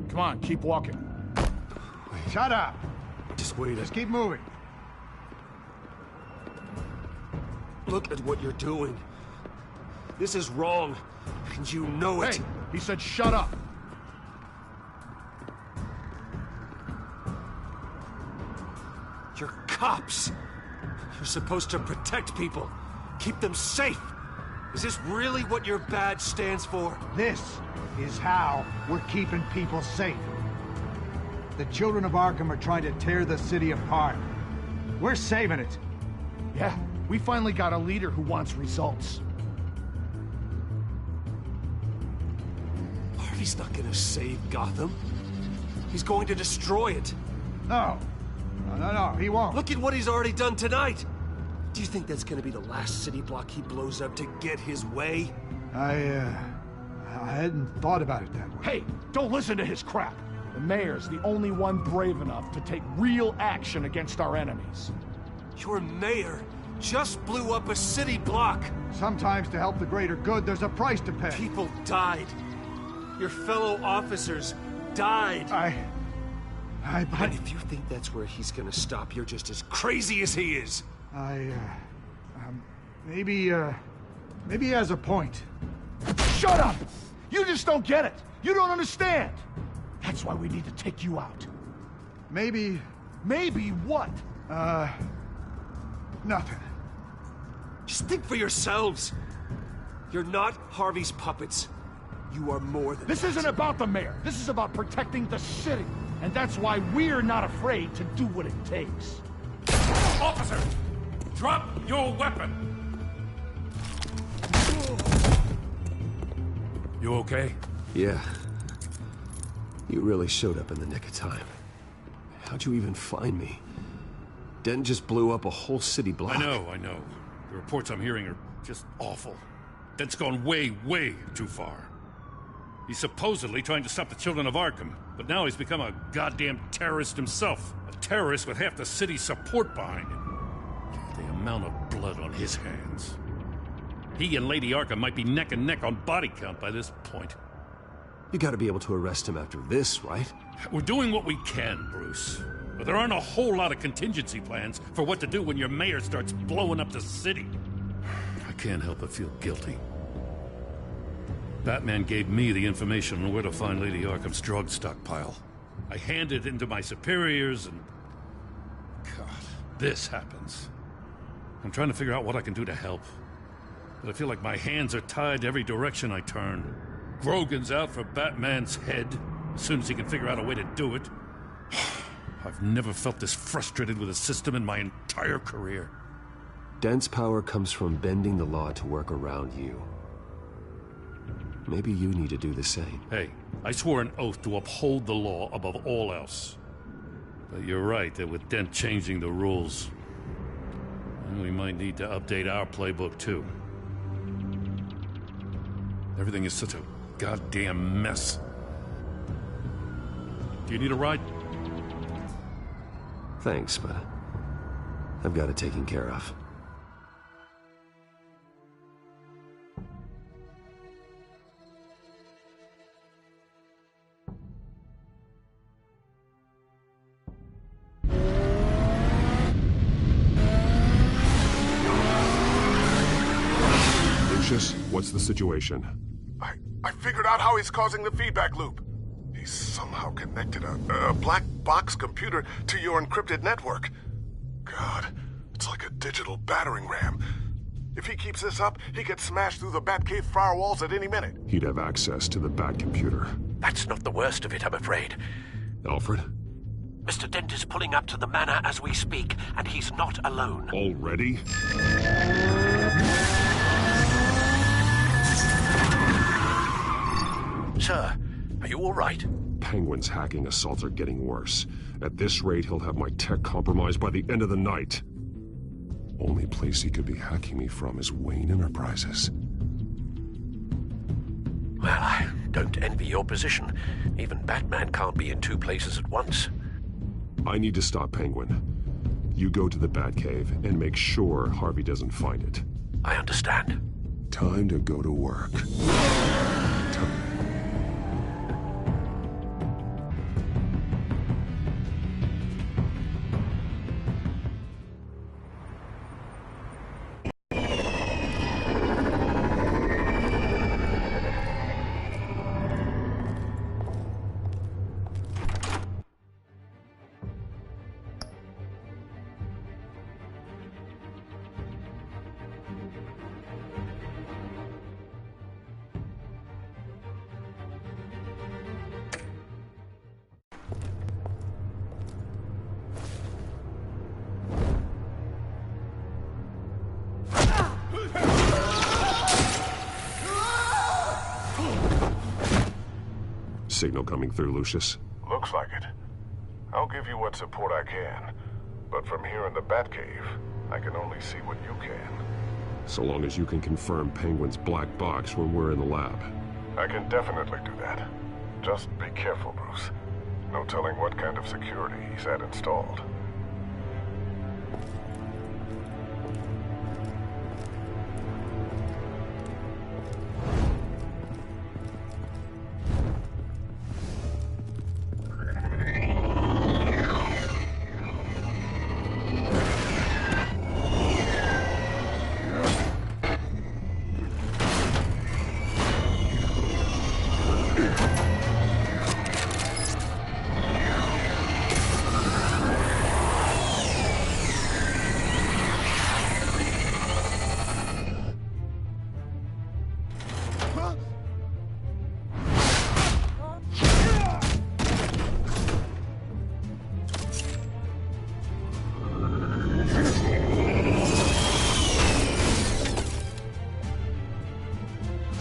Come on, keep walking. Shut up! Just wait. Just keep moving. Look at what you're doing. This is wrong, and you know it. Hey, he said shut up. You're cops. You're supposed to protect people, keep them safe. Is this really what your badge stands for? This is how we're keeping people safe. The children of Arkham are trying to tear the city apart. We're saving it. Yeah, we finally got a leader who wants results. Harvey's not gonna save Gotham. He's going to destroy it. No, he won't. Look at what he's already done tonight. Do you think that's gonna be the last city block he blows up to get his way? I hadn't thought about it that way. Hey, don't listen to his crap. The mayor's the only one brave enough to take real action against our enemies. Your mayor just blew up a city block. Sometimes to help the greater good, there's a price to pay. People died. Your fellow officers died. And if you think that's where he's gonna stop, you're just as crazy as he is. Maybe he has a point. Shut up! You just don't get it. You don't understand. That's why we need to take you out. Maybe... Maybe what? Nothing. Just think for yourselves. You're not Harvey's puppets. You are more than This isn't about the mayor. This is about protecting the city. And that's why we're not afraid to do what it takes. Officer! Drop your weapon! You okay? Yeah. You really showed up in the nick of time. How'd you even find me? Dent just blew up a whole city block. I know. The reports I'm hearing are just awful. Dent's gone way, way too far. He's supposedly trying to stop the children of Arkham, but now he's become a goddamn terrorist himself. A terrorist with half the city's support behind him. The amount of blood on his hands. He and Lady Arkham might be neck and neck on body count by this point. You gotta be able to arrest him after this, right? We're doing what we can, Bruce. But there aren't a whole lot of contingency plans for what to do when your mayor starts blowing up the city. I can't help but feel guilty. Batman gave me the information on where to find Lady Arkham's drug stockpile. I handed it into my superiors and... God, this happens. I'm trying to figure out what I can do to help. But I feel like my hands are tied every direction I turn. Grogan's out for Batman's head, as soon as he can figure out a way to do it. I've never felt this frustrated with a system in my entire career. Dent's power comes from bending the law to work around you. Maybe you need to do the same. Hey, I swore an oath to uphold the law above all else. But you're right that with Dent changing the rules, we might need to update our playbook too. Everything is such a goddamn mess. Do you need a ride? Thanks, but I've got it taken care of. Lucius, what's the situation? I figured out how he's causing the feedback loop. He's somehow connected a black box computer to your encrypted network. God, it's like a digital battering ram. If he keeps this up, he could smash through the Batcave firewalls at any minute. He'd have access to the Bat computer. That's not the worst of it, I'm afraid. Alfred? Mr. Dent is pulling up to the manor as we speak, and he's not alone. Already? Sir, are you all right? Penguin's hacking assaults are getting worse. At this rate, he'll have my tech compromised by the end of the night. Only place he could be hacking me from is Wayne Enterprises. Well, I don't envy your position. Even Batman can't be in two places at once. I need to stop Penguin. You go to the Batcave and make sure Harvey doesn't find it. I understand. Time to go to work. Signal coming through, Lucius? Looks like it. I'll give you what support I can. But from here in the Batcave, I can only see what you can. So long as you can confirm Penguin's black box when we're in the lab. I can definitely do that. Just be careful, Bruce. No telling what kind of security he's had installed.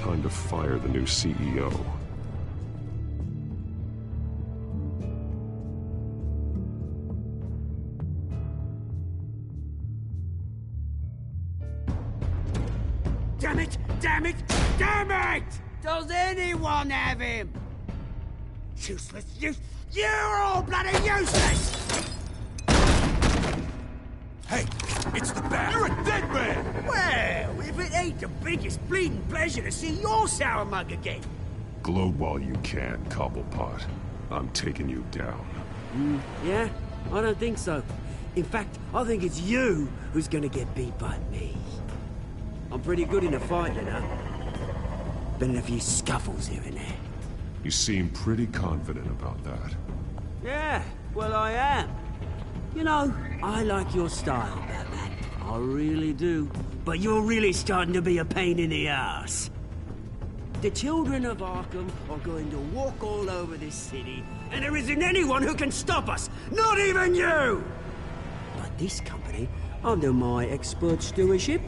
Time to fire the new CEO. Damn it! Damn it! Damn it! Does anyone have him? Useless, you're all bloody useless! Hey, it's the Bat! You're a dead man! Well, if it ain't the biggest bleeding pleasure to see your sour mug again. Gloat while you can, Cobblepot. I'm taking you down. Yeah? I don't think so. In fact, I think it's you who's gonna get beat by me. I'm pretty good in a fight, you know. Been in a few scuffles here and there. You seem pretty confident about that. Yeah, well, I am. You know, I like your style, Batman. I really do. But you're really starting to be a pain in the ass. The children of Arkham are going to walk all over this city, and there isn't anyone who can stop us! Not even you! But this company, under my expert stewardship,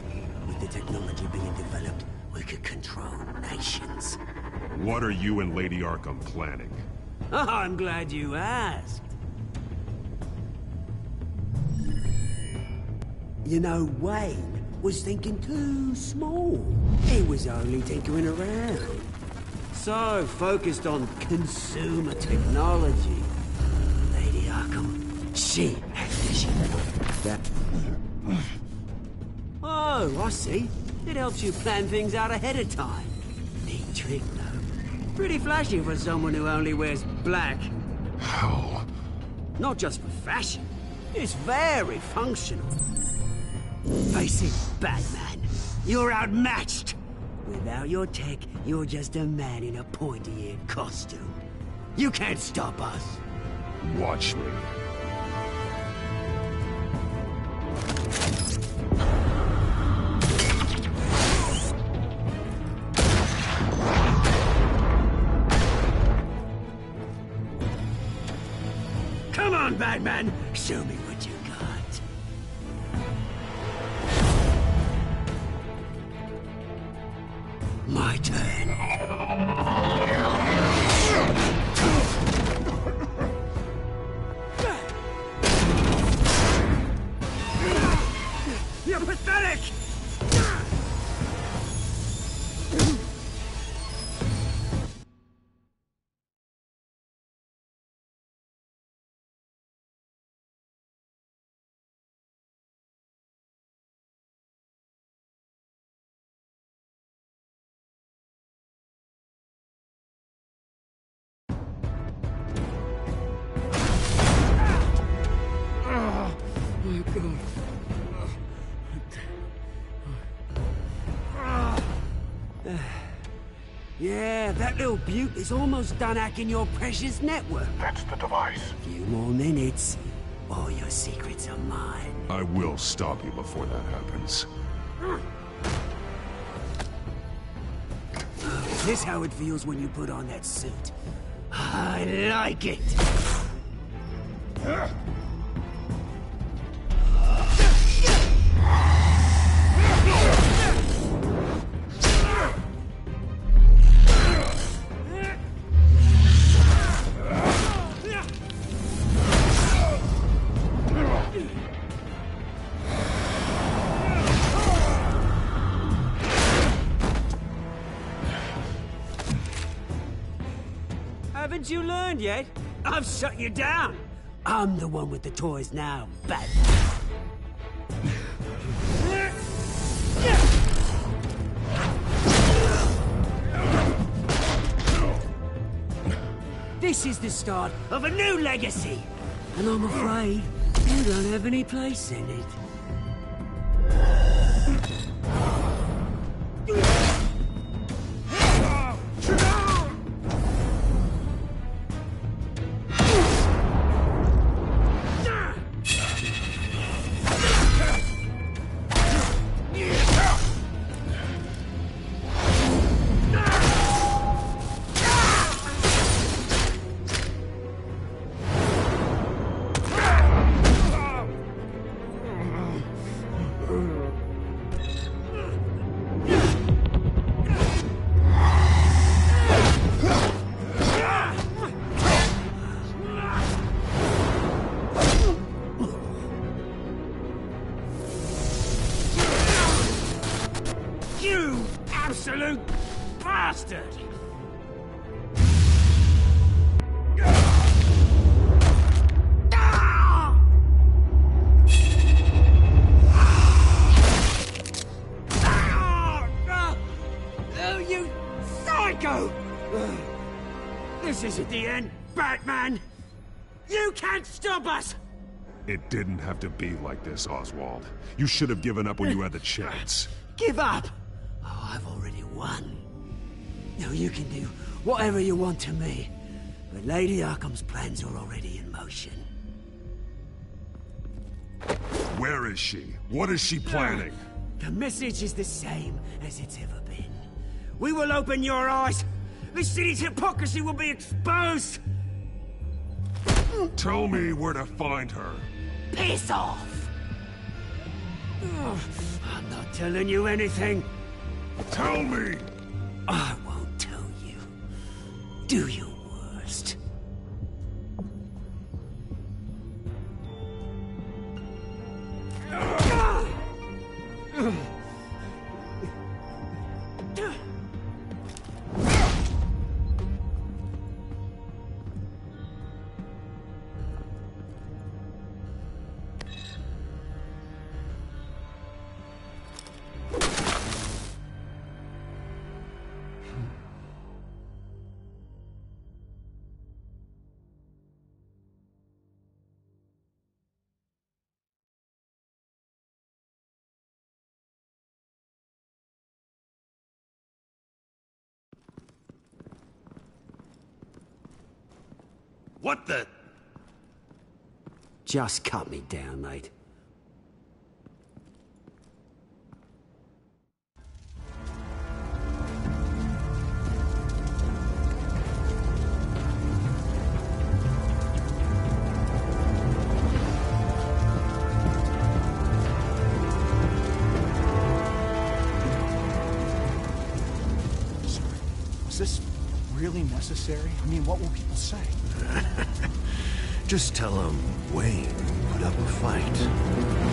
with the technology being developed, we could control nations. What are you and Lady Arkham planning? I'm glad you asked. You know, Wayne was thinking too small. He was only tinkering around. So focused on consumer technology She that. Oh, I see. It helps you plan things out ahead of time. Neat trick, though. Pretty flashy for someone who only wears black. How? Not just for fashion. It's very functional. Face it, Batman. You're outmatched. Without your tech, you're just a man in a pointy-eared costume. You can't stop us. Watch me. Come on, Batman! Show me what you got. My turn. You're pathetic! Yeah, that little beaut is almost done hacking your precious network. That's the device. Few more minutes, all your secrets are mine. I will stop you before that happens. Is this how it feels when you put on that suit? I like it! Haven't you learned yet? I've shut you down. I'm the one with the toys now, Batman. This is the start of a new legacy, and I'm afraid you don't have any place in it. You absolute bastard! Oh, you psycho! This isn't the end, Batman! You can't stop us! It didn't have to be like this, Oswald. You should have given up when you had the chance. Give up! Oh, I've already won. Now you can do whatever you want to me, but Lady Arkham's plans are already in motion. Where is she? What is she planning? The message is the same as it's ever been. We will open your eyes. The city's hypocrisy will be exposed. Tell me where to find her. Piss off! I'm not telling you anything. Tell me! I won't tell you. Do your worst. What the? Just cut me down, mate. Is this really necessary? I mean, what will people say? Just tell him Wayne put up a fight.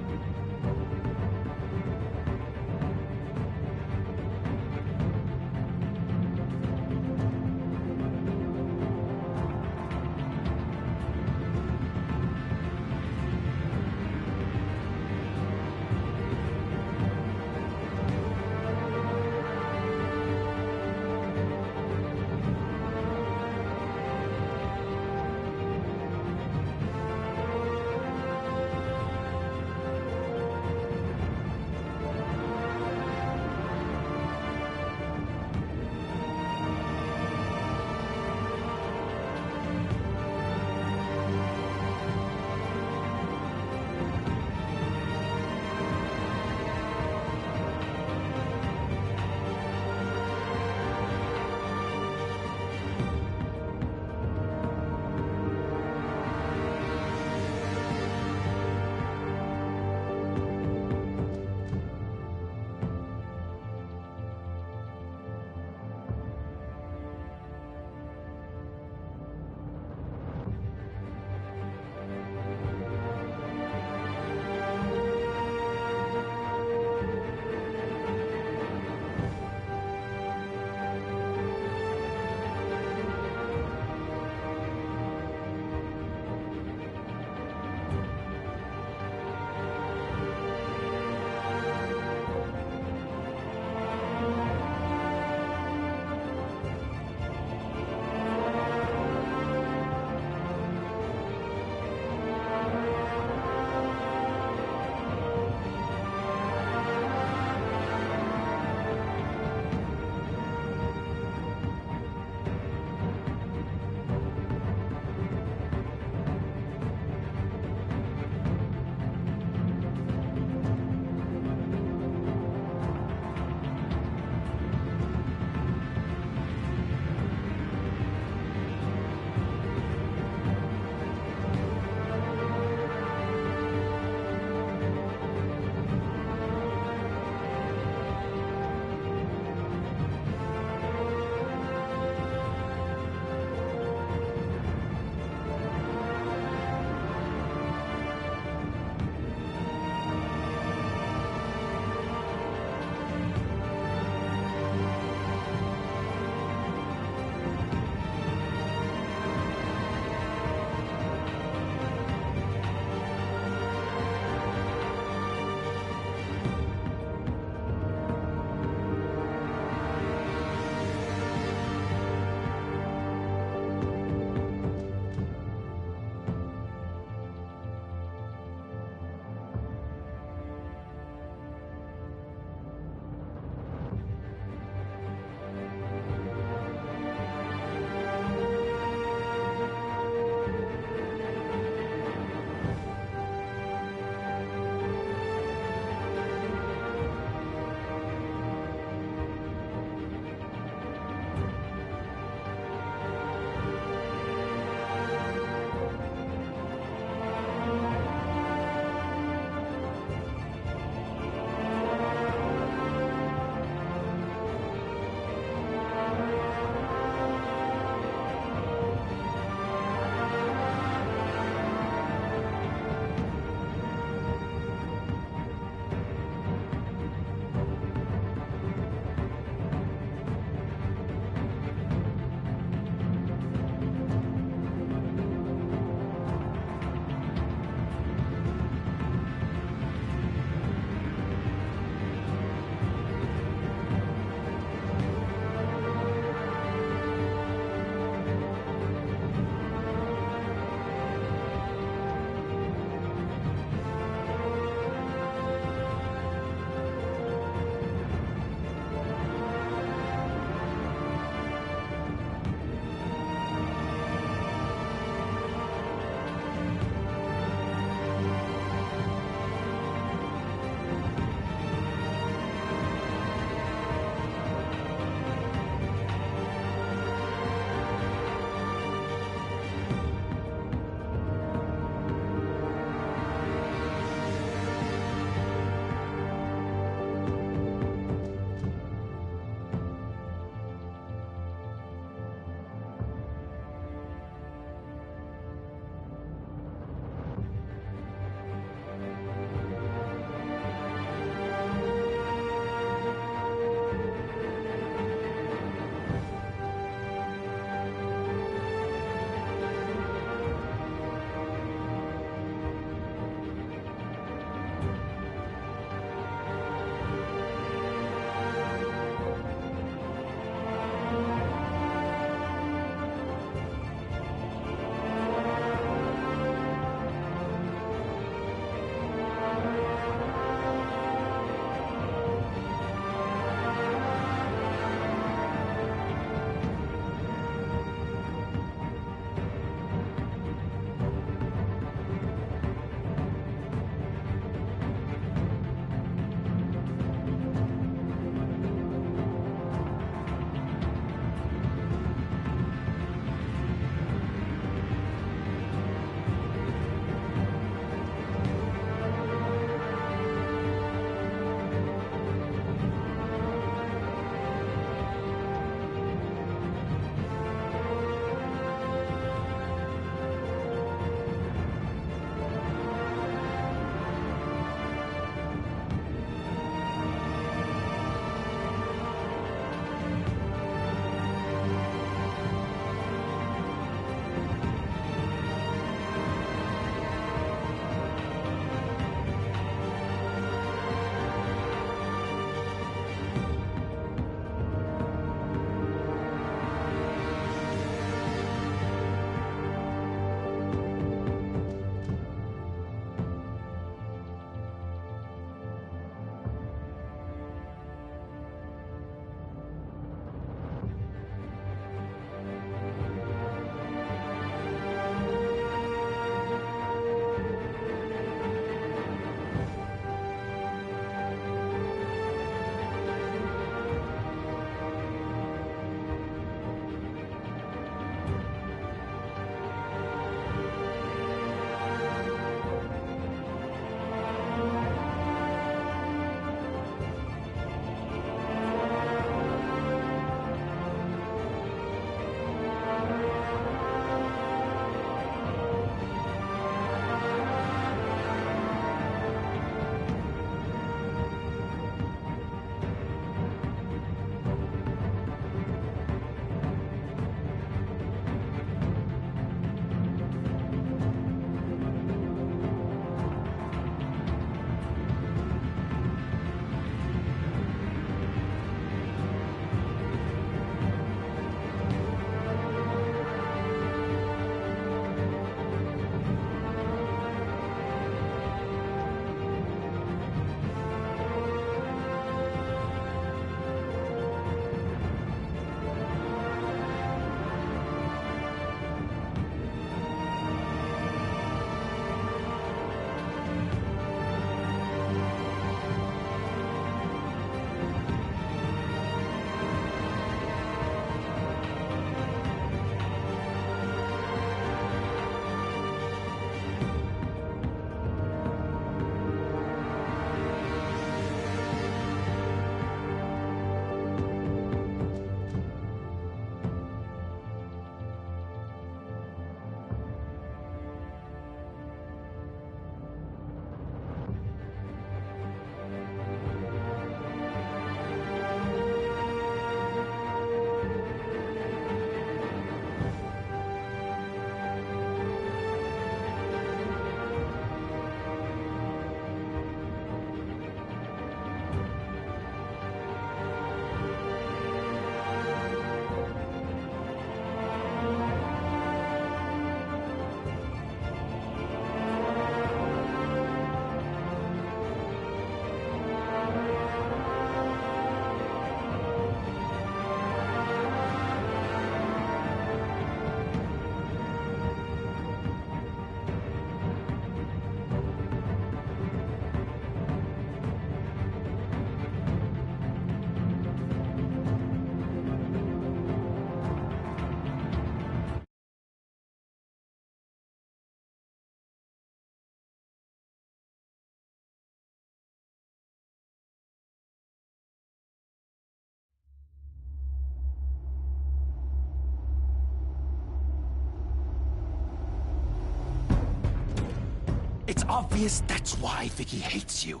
It's obvious that's why Vicky hates you.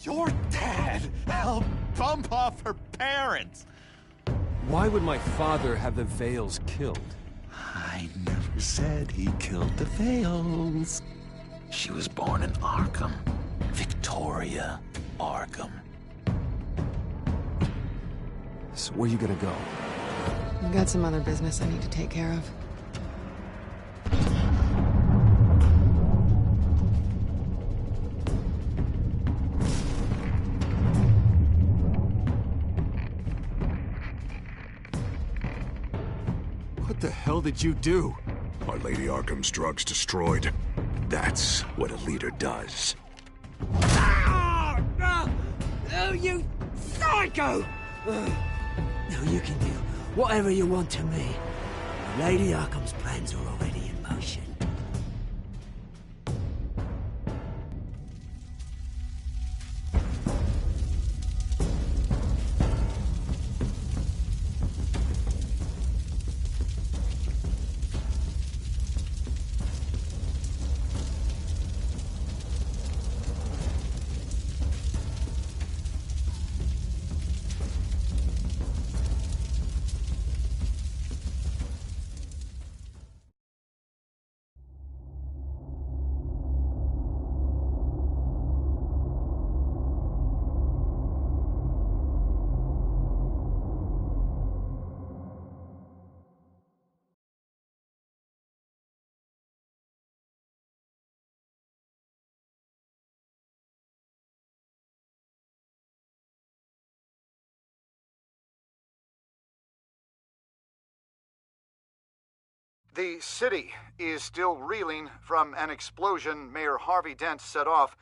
Your dad helped bump off her parents. Why would my father have the Vales killed? I never said he killed the Vales. She was born in Arkham. Victoria Arkham. So where you gonna go? I've got some other business I need to take care of. What the hell did you do? Our Lady Arkham's drugs destroyed. That's what a leader does. Oh, you psycho! Now you can do whatever you want to me. Lady Arkham's plans are already in motion. The city is still reeling from an explosion Mayor Harvey Dent set off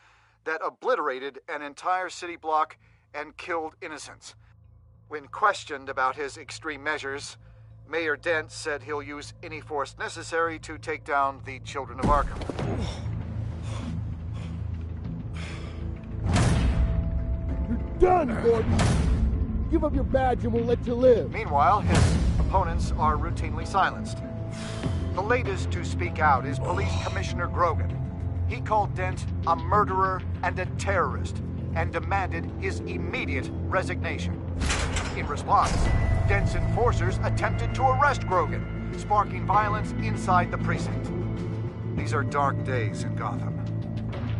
that obliterated an entire city block and killed innocents. When questioned about his extreme measures, Mayor Dent said he'll use any force necessary to take down the Children of Arkham. You're done, Gordon! Give up your badge and we'll let you live. Meanwhile, his opponents are routinely silenced. The latest to speak out is Police Commissioner Grogan. He called Dent a murderer and a terrorist and demanded his immediate resignation. In response, Dent's enforcers attempted to arrest Grogan, sparking violence inside the precinct. These are dark days in Gotham.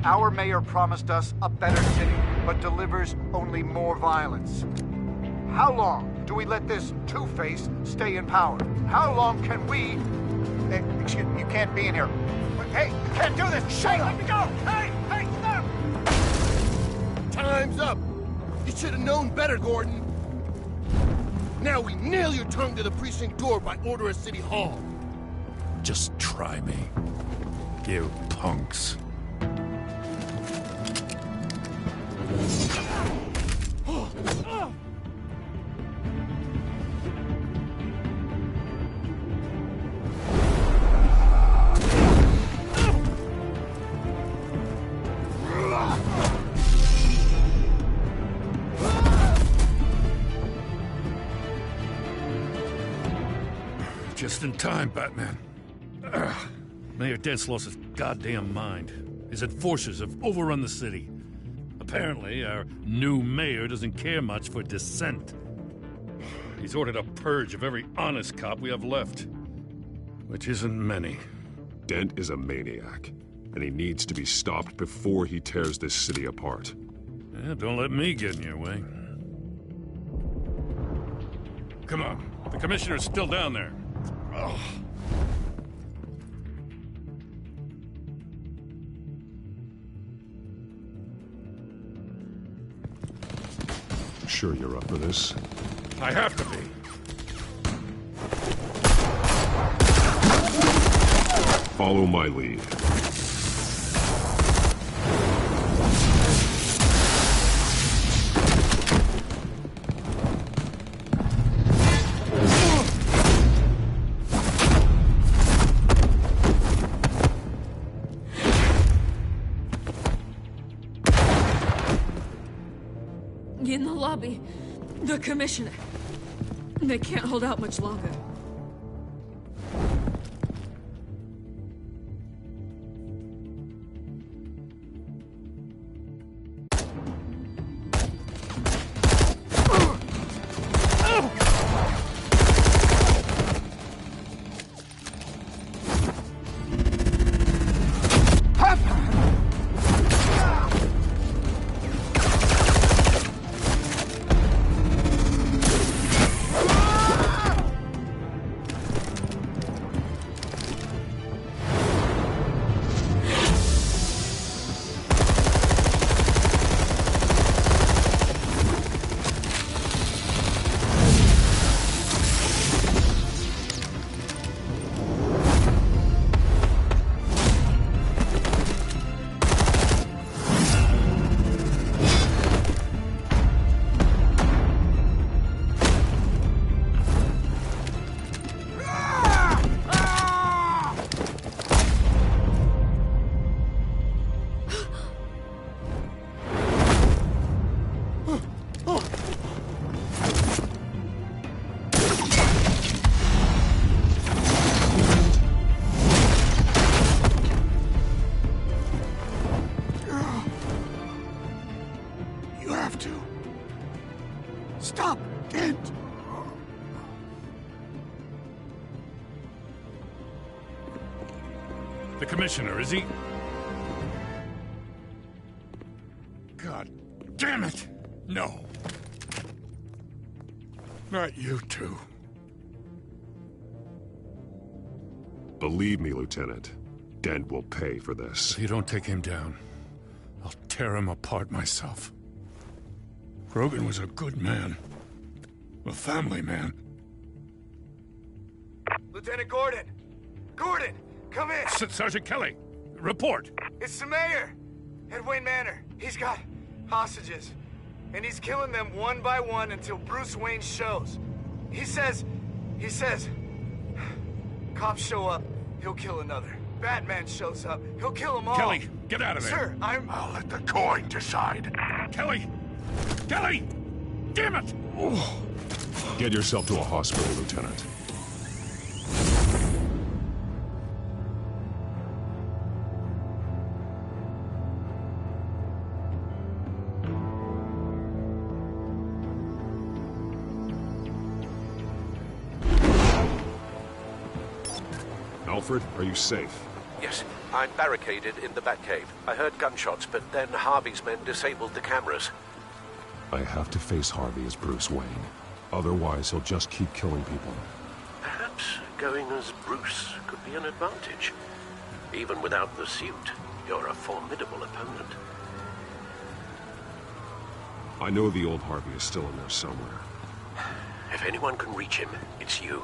Our mayor promised us a better city, but delivers only more violence. How long do we let this Two-Face stay in power? How long can we... Excuse me, you can't be in here. Hey, you can't do this! Shut up! Let me go! Hey, stop! Time's up! You should have known better, Gordon. Now we nail your tongue to the precinct door by order of City Hall. Just try me, you punks. Just in time, Batman. Mayor Dent's lost his goddamn mind. His enforcers have overrun the city. Apparently, our new mayor doesn't care much for dissent. He's ordered a purge of every honest cop we have left. Which isn't many. Dent is a maniac, and he needs to be stopped before he tears this city apart. Yeah, don't let me get in your way. Come on, the commissioner's still down there. Ugh. Sure you're up for this? I have to be. Follow my lead. In the lobby, the commissioner. They can't hold out much longer. The commissioner, is he? God damn it! No. Not you two. Believe me, Lieutenant. Dent will pay for this. If you don't take him down, I'll tear him apart myself. Grogan was a good man. A family man. Lieutenant Gordon! Gordon! Come in! Sergeant Kelly! Report! It's the mayor! At Wayne Manor. He's got hostages. And he's killing them one by one until Bruce Wayne shows. He says... Cops show up, he'll kill another. Batman shows up, he'll kill them all. Kelly, get out of there! Sir, I'll let the coin decide. Kelly! Kelly! Damn it! Get yourself to a hospital, Lieutenant. Alfred, are you safe? Yes, I'm barricaded in the Batcave. I heard gunshots, but then Harvey's men disabled the cameras. I have to face Harvey as Bruce Wayne. Otherwise, he'll just keep killing people. Perhaps going as Bruce could be an advantage. Even without the suit, you're a formidable opponent. I know the old Harvey is still in there somewhere. If anyone can reach him, it's you.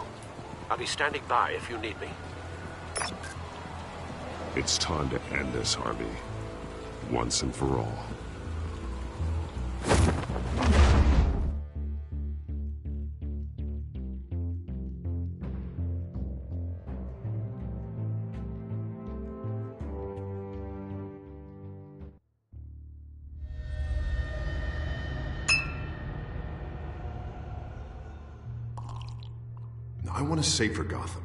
I'll be standing by if you need me. It's time to end this, Harvey. Once and for all. I want a safer Gotham.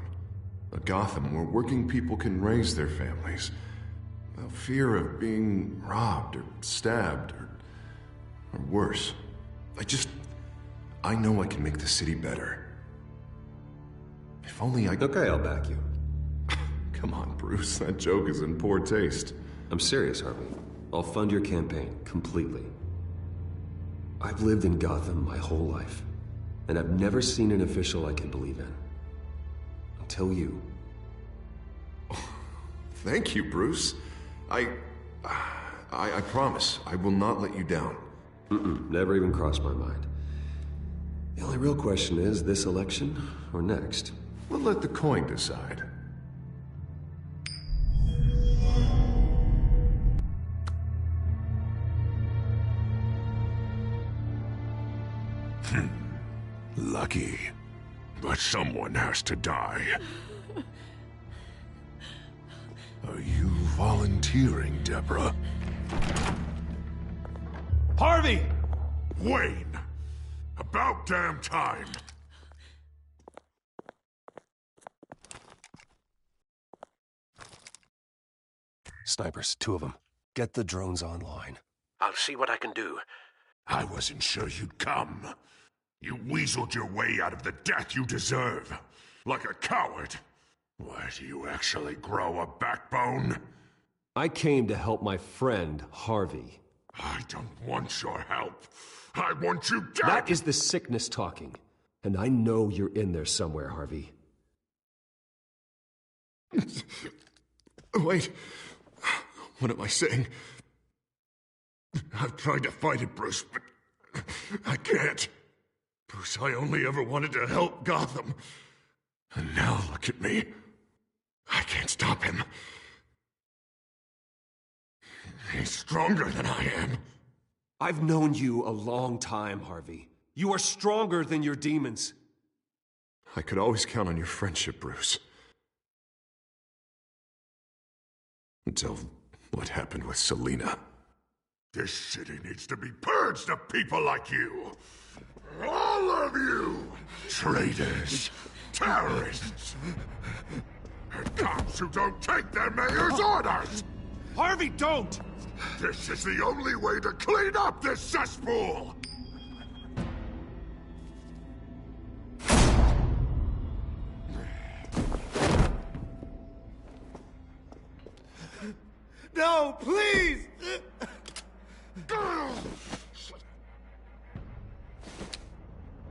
A Gotham where working people can raise their families without fear of being robbed or stabbed or worse. I know I can make the city better. If only I... Okay, I'll back you. Come on, Bruce. That joke is in poor taste. I'm serious, Harvey. I'll fund your campaign, completely. I've lived in Gotham my whole life, and I've never seen an official I can believe in. Until you. Thank you, Bruce. I promise, I will not let you down. Never even crossed my mind. The only real question is, this election or next? We'll let the coin decide. Lucky. But someone has to die. Are you volunteering, Deborah? Harvey! Wayne! About damn time! Snipers, 2 of them. Get the drones online. I'll see what I can do. I wasn't sure you'd come. You weaseled your way out of the death you deserve. Like a coward. Why, do you actually grow a backbone? I came to help my friend, Harvey. I don't want your help. I want you dead! That is the sickness talking. And I know you're in there somewhere, Harvey. Wait. What am I saying? I've tried to fight it, Bruce, but I can't. Bruce, I only ever wanted to help Gotham. And now look at me. I can't stop him. He's stronger than I am. I've known you a long time, Harvey. You are stronger than your demons. I could always count on your friendship, Bruce. Until what happened with Selina. This city needs to be purged of people like you. All of you! Traitors, terrorists, and cops who don't take their mayor's orders! Harvey, don't! This is the only way to clean up this cesspool! No, please!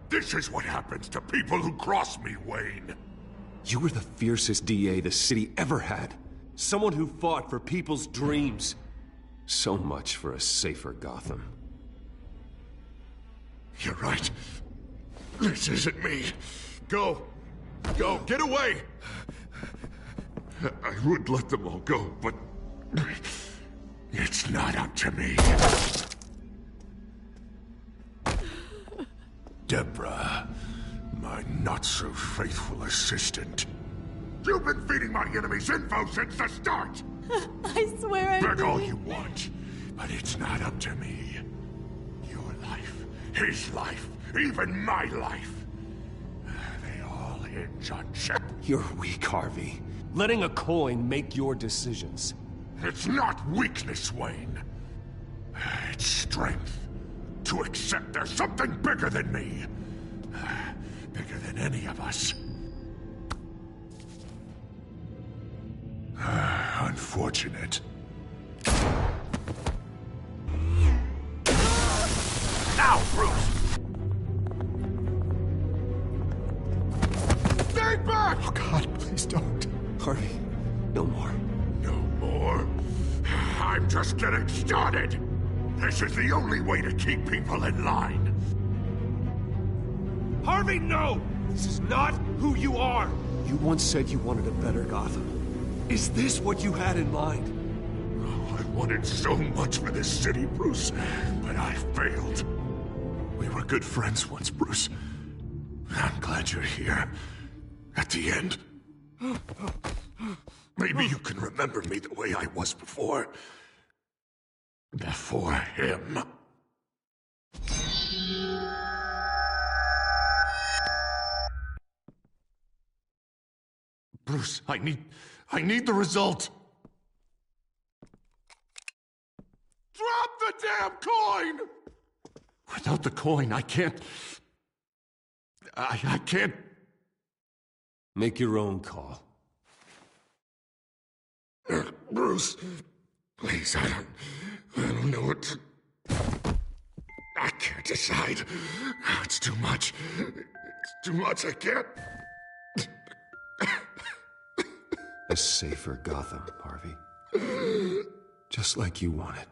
This is what happens to people who cross me, Wayne. You were the fiercest DA the city ever had. Someone who fought for people's dreams. So much for a safer Gotham. You're right. This isn't me. Go. Go. Get away. I would let them all go, but it's not up to me. Deborah, my not-so-faithful assistant. You've been feeding my enemies info since the start! I swear I Beg did. all you want, but it's not up to me. Your life, his life, even my life. They all hinge on Shep. You're weak, Harvey. Letting a coin make your decisions. It's not weakness, Wayne. It's strength. To accept there's something bigger than me. Bigger than any of us. Unfortunate. Now, Bruce! Stay back! Oh, God, please don't. Harvey, no more. No more? I'm just getting started. This is the only way to keep people in line. Harvey, no! This is not who you are! You once said you wanted a better Gotham. Is this what you had in mind? Oh, I wanted so much for this city, Bruce, but I failed. We were good friends once, Bruce. I'm glad you're here. At the end. Maybe you can remember me the way I was before. Before him. Bruce, I need the result. Drop the damn coin! Without the coin, I can't... I can't... Make your own call. Bruce, please, I don't know what to... I can't decide. It's too much. It's too much, I can't... A safer Gotham, Harvey. Just like you wanted.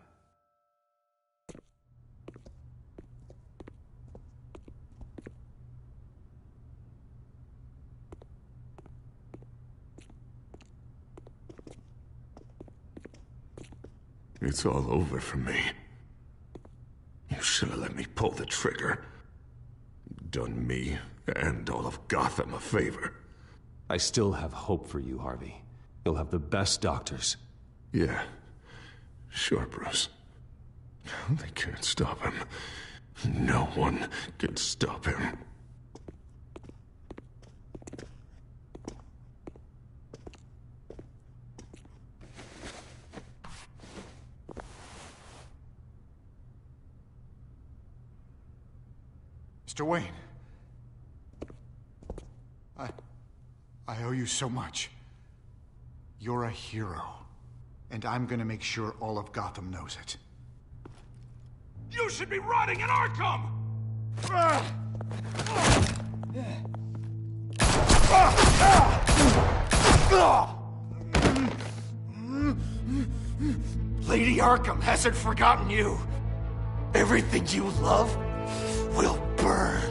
It's all over for me. You should have let me pull the trigger. Done me and all of Gotham a favor. I still have hope for you, Harvey. You'll have the best doctors. Yeah. Sure, Bruce. They can't stop him. No one can stop him. Mr. Wayne. I owe you so much. You're a hero. And I'm gonna make sure all of Gotham knows it. You should be rotting in Arkham! Lady Arkham hasn't forgotten you. Everything you love will burn.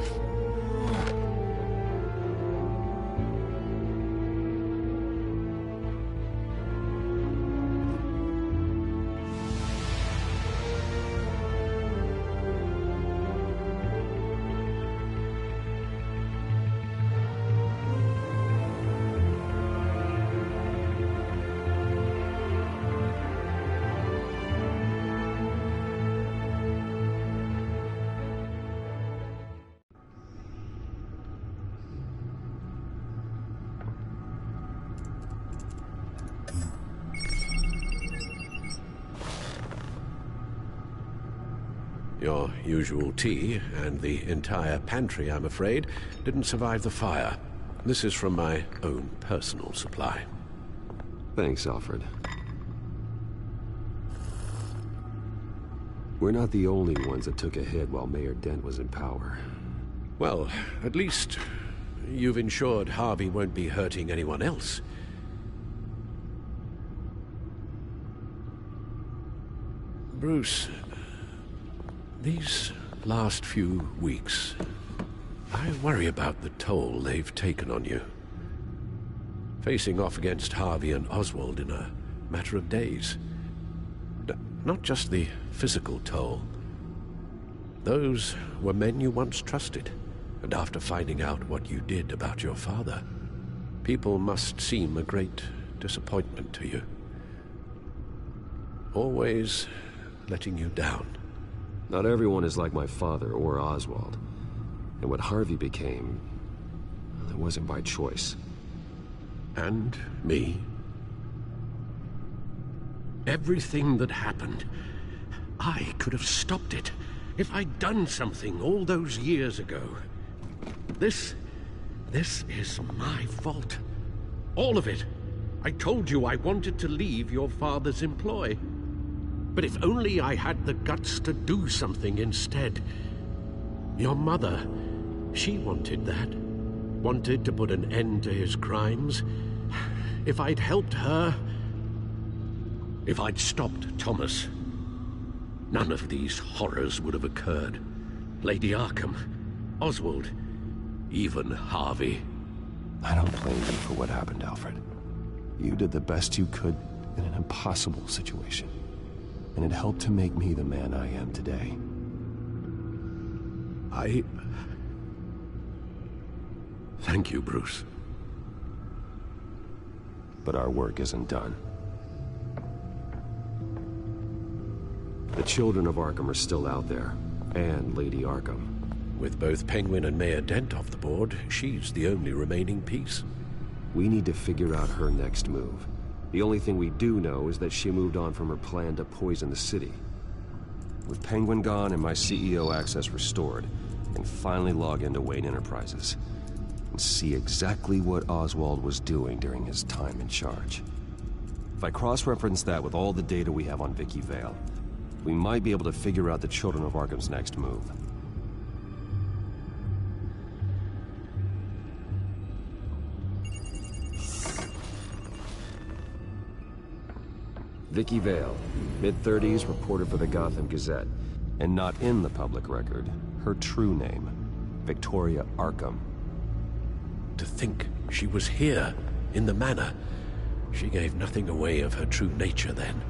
Your usual tea and the entire pantry, I'm afraid, didn't survive the fire. This is from my own personal supply. Thanks, Alfred. We're not the only ones that took a hit while Mayor Dent was in power. Well, at least you've ensured Harvey won't be hurting anyone else. Bruce, these last few weeks, I worry about the toll they've taken on you. Facing off against Harvey and Oswald in a matter of days. Not just the physical toll. Those were men you once trusted, and after finding out what you did about your father, people must seem a great disappointment to you. Always letting you down. Not everyone is like my father or Oswald. And what Harvey became, it wasn't by choice. And me. Everything that happened, I could have stopped it if I'd done something all those years ago. This is my fault. All of it. I told you I wanted to leave your father's employ. But if only I had the guts to do something instead. Your mother, she wanted that. Wanted to put an end to his crimes. If I'd helped her, if I'd stopped Thomas, none of these horrors would have occurred. Lady Arkham, Oswald, even Harvey. I don't blame you for what happened, Alfred. You did the best you could in an impossible situation. And it helped to make me the man I am today. Thank you, Bruce. But our work isn't done. The children of Arkham are still out there, and Lady Arkham. With both Penguin and Mayor Dent off the board, she's the only remaining piece. We need to figure out her next move. The only thing we do know is that she moved on from her plan to poison the city. With Penguin gone and my CEO access restored, I can finally log into Wayne Enterprises and see exactly what Oswald was doing during his time in charge. If I cross-reference that with all the data we have on Vicky Vale, we might be able to figure out the Children of Arkham's next move. Vicky Vale, mid-30s, reporter for the Gotham Gazette, and not in the public record, her true name, Victoria Arkham. To think she was here, in the manor. She gave nothing away of her true nature then.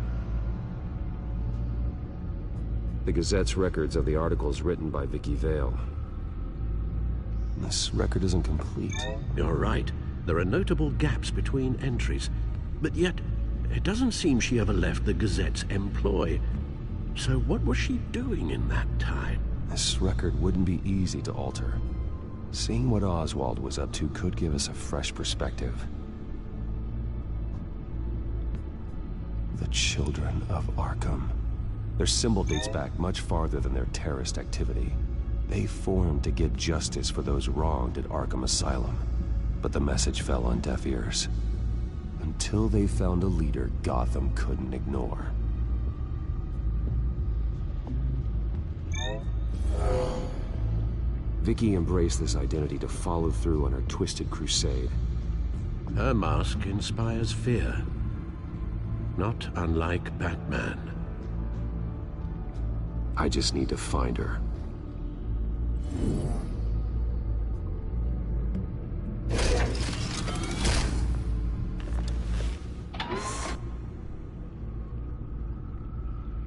The Gazette's records of the articles written by Vicky Vale. This record isn't complete. You're right. There are notable gaps between entries, but yet it doesn't seem she ever left the Gazette's employ. So what was she doing in that time? This record wouldn't be easy to alter. Seeing what Oswald was up to could give us a fresh perspective. The Children of Arkham. Their symbol dates back much farther than their terrorist activity. They formed to get justice for those wronged at Arkham Asylum. But the message fell on deaf ears. Until they found a leader Gotham couldn't ignore. Vicky embraced this identity to follow through on her twisted crusade. Her mask inspires fear. Not unlike Batman. I just need to find her.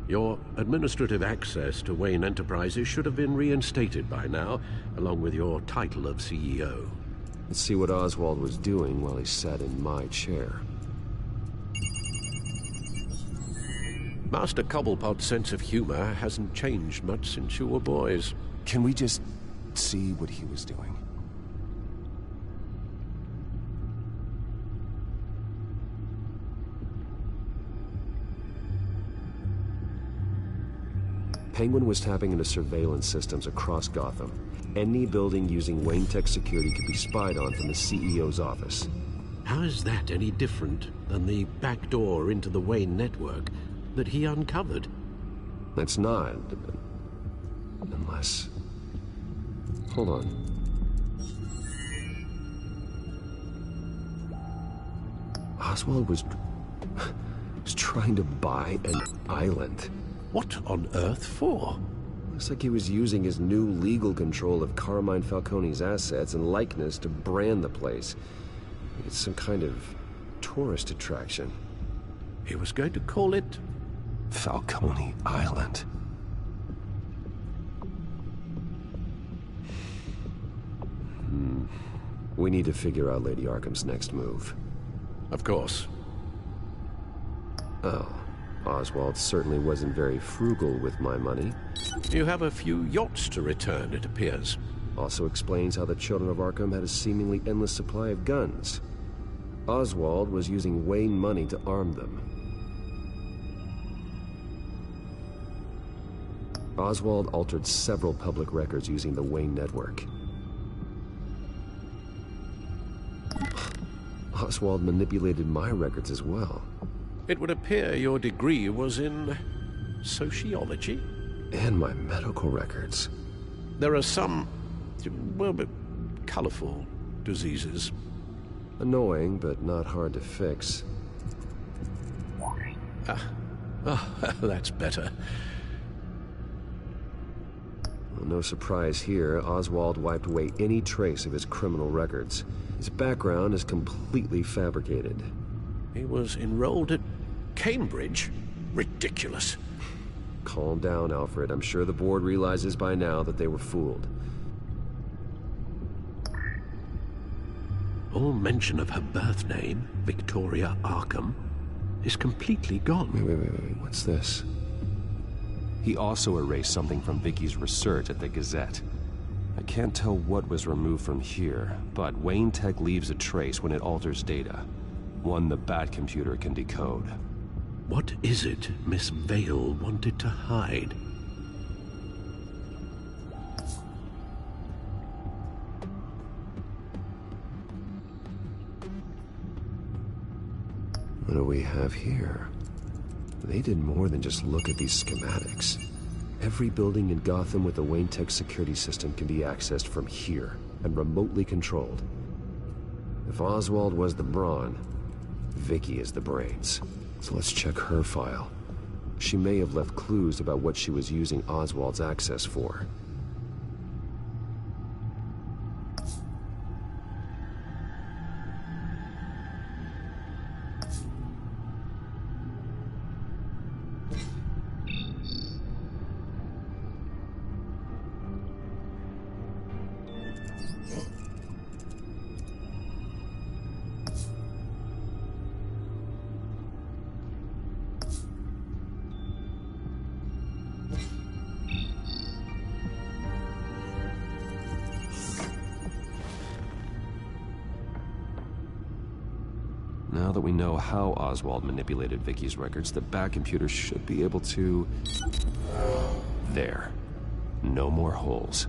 Your administrative access to Wayne Enterprises should have been reinstated by now, along with your title of CEO. Let's see what Oswald was doing while he sat in my chair. Master Cobblepot's sense of humor hasn't changed much since you were boys. Can we just see what he was doing? Penguin was tapping into surveillance systems across Gotham. Any building using Wayne Tech security could be spied on from the CEO's office. How is that any different than the back door into the Wayne network that he uncovered? It's not. Unless... Hold on. Oswald was trying to buy an island. What on earth for? Looks like he was using his new legal control of Carmine Falcone's assets and likeness to brand the place. It's some kind of tourist attraction. He was going to call it... Falcone Island. We need to figure out Lady Arkham's next move. Of course. Oh, Oswald certainly wasn't very frugal with my money. You have a few yachts to return, it appears. Also explains how the Children of Arkham had a seemingly endless supply of guns. Oswald was using Wayne money to arm them. Oswald altered several public records using the Wayne network. Oswald manipulated my records as well. It would appear your degree was in... sociology? And my medical records. There are some... well, colorful diseases. Annoying, but not hard to fix. That's better. Well, no surprise here, Oswald wiped away any trace of his criminal records. His background is completely fabricated. He was enrolled at Cambridge? Ridiculous. Calm down, Alfred. I'm sure the board realizes by now that they were fooled. All mention of her birth name, Victoria Arkham, is completely gone. Wait. What's this? He also erased something from Vicky's research at the Gazette. I can't tell what was removed from here, but Wayne Tech leaves a trace when it alters data. One the Bat computer can decode. What is it Miss Vale wanted to hide? What do we have here? They did more than just look at these schematics. Every building in Gotham with the Wayne Tech security system can be accessed from here and remotely controlled. If Oswald was the brawn, Vicky is the brains. So let's check her file. She may have left clues about what she was using Oswald's access for. Now that we know how Oswald manipulated Vicky's records, the Bat computer should be able to... There. No more holes.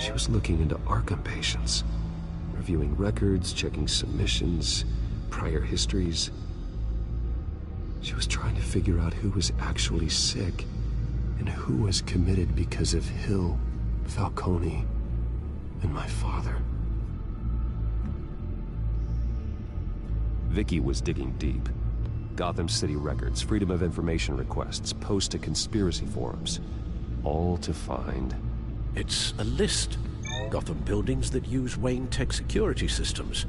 She was looking into Arkham patients, reviewing records, checking submissions, prior histories. She was trying to figure out who was actually sick and who was committed because of Hill, Falcone, and my father. Vicky was digging deep. Gotham City records, Freedom of Information requests, posts to conspiracy forums. All to find... It's a list. Gotham buildings that use Wayne Tech security systems.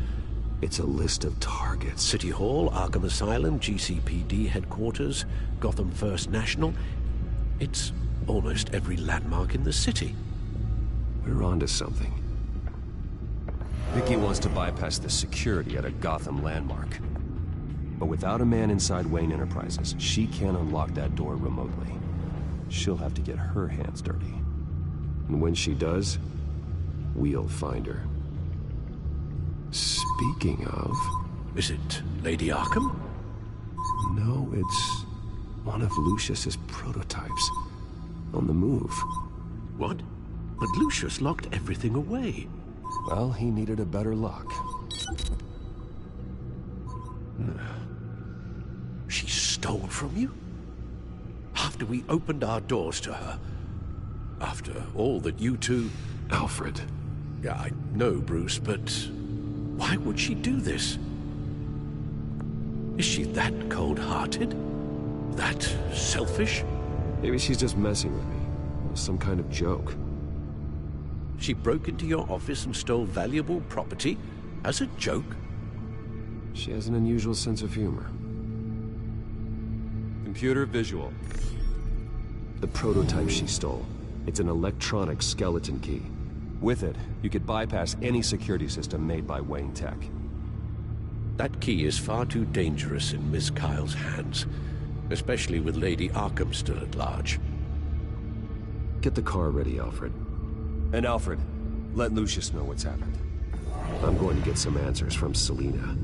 It's a list of targets. City Hall, Arkham Asylum, GCPD headquarters, Gotham First National. It's almost every landmark in the city. We're onto something. Vicky wants to bypass the security at a Gotham landmark. But without a man inside Wayne Enterprises, she can't unlock that door remotely. She'll have to get her hands dirty. And when she does, we'll find her. Speaking of... Is it Lady Arkham? No, it's one of Lucius's prototypes. On the move. What? But Lucius locked everything away. Well, he needed a better lock. She's stole from you? After we opened our doors to her? After all that you two... Alfred. Yeah, I know, Bruce, but why would she do this? Is she that cold-hearted? That selfish? Maybe she's just messing with me. Some kind of joke. She broke into your office and stole valuable property as a joke? She has an unusual sense of humor. Computer visual. The prototype she stole. It's an electronic skeleton key. With it, you could bypass any security system made by Wayne Tech. That key is far too dangerous in Miss Kyle's hands, especially with Lady Arkham still at large. Get the car ready, Alfred. And Alfred, let Lucius know what's happened. I'm going to get some answers from Selina.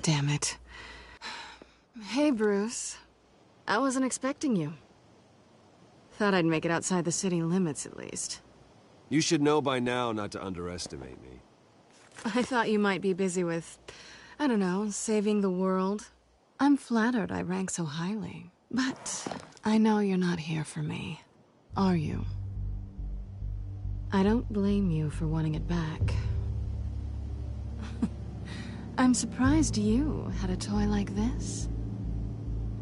Damn it. Hey, Bruce. I wasn't expecting you. Thought I'd make it outside the city limits, at least. You should know by now not to underestimate me. I thought you might be busy with, I don't know, saving the world. I'm flattered I rank so highly. But I know you're not here for me, are you? I don't blame you for wanting it back. I'm surprised you had a toy like this.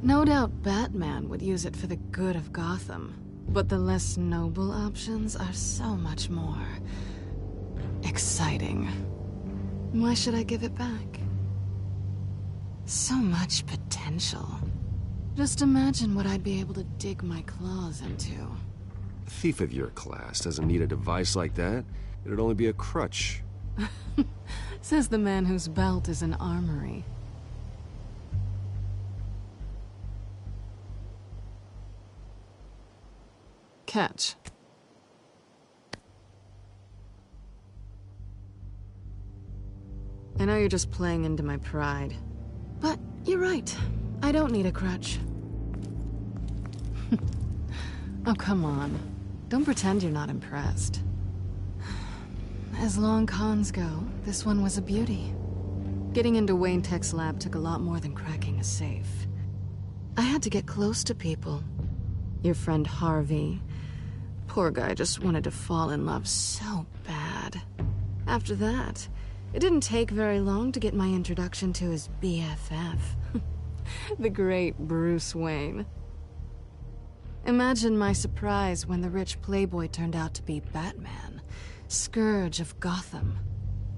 No doubt Batman would use it for the good of Gotham, but the less noble options are so much more exciting. Why should I give it back? So much potential. Just imagine what I'd be able to dig my claws into. A thief of your class doesn't need a device like that. It'd only be a crutch. Says the man whose belt is an armory. Catch. I know you're just playing into my pride. But you're right. I don't need a crutch. Oh, come on. Don't pretend you're not impressed. As long cons go, this one was a beauty. Getting into Wayne Tech's lab took a lot more than cracking a safe. I had to get close to people. Your friend Harvey. Poor guy just wanted to fall in love so bad. After that, it didn't take very long to get my introduction to his BFF. The great Bruce Wayne. Imagine my surprise when the rich playboy turned out to be Batman. Scourge of Gotham.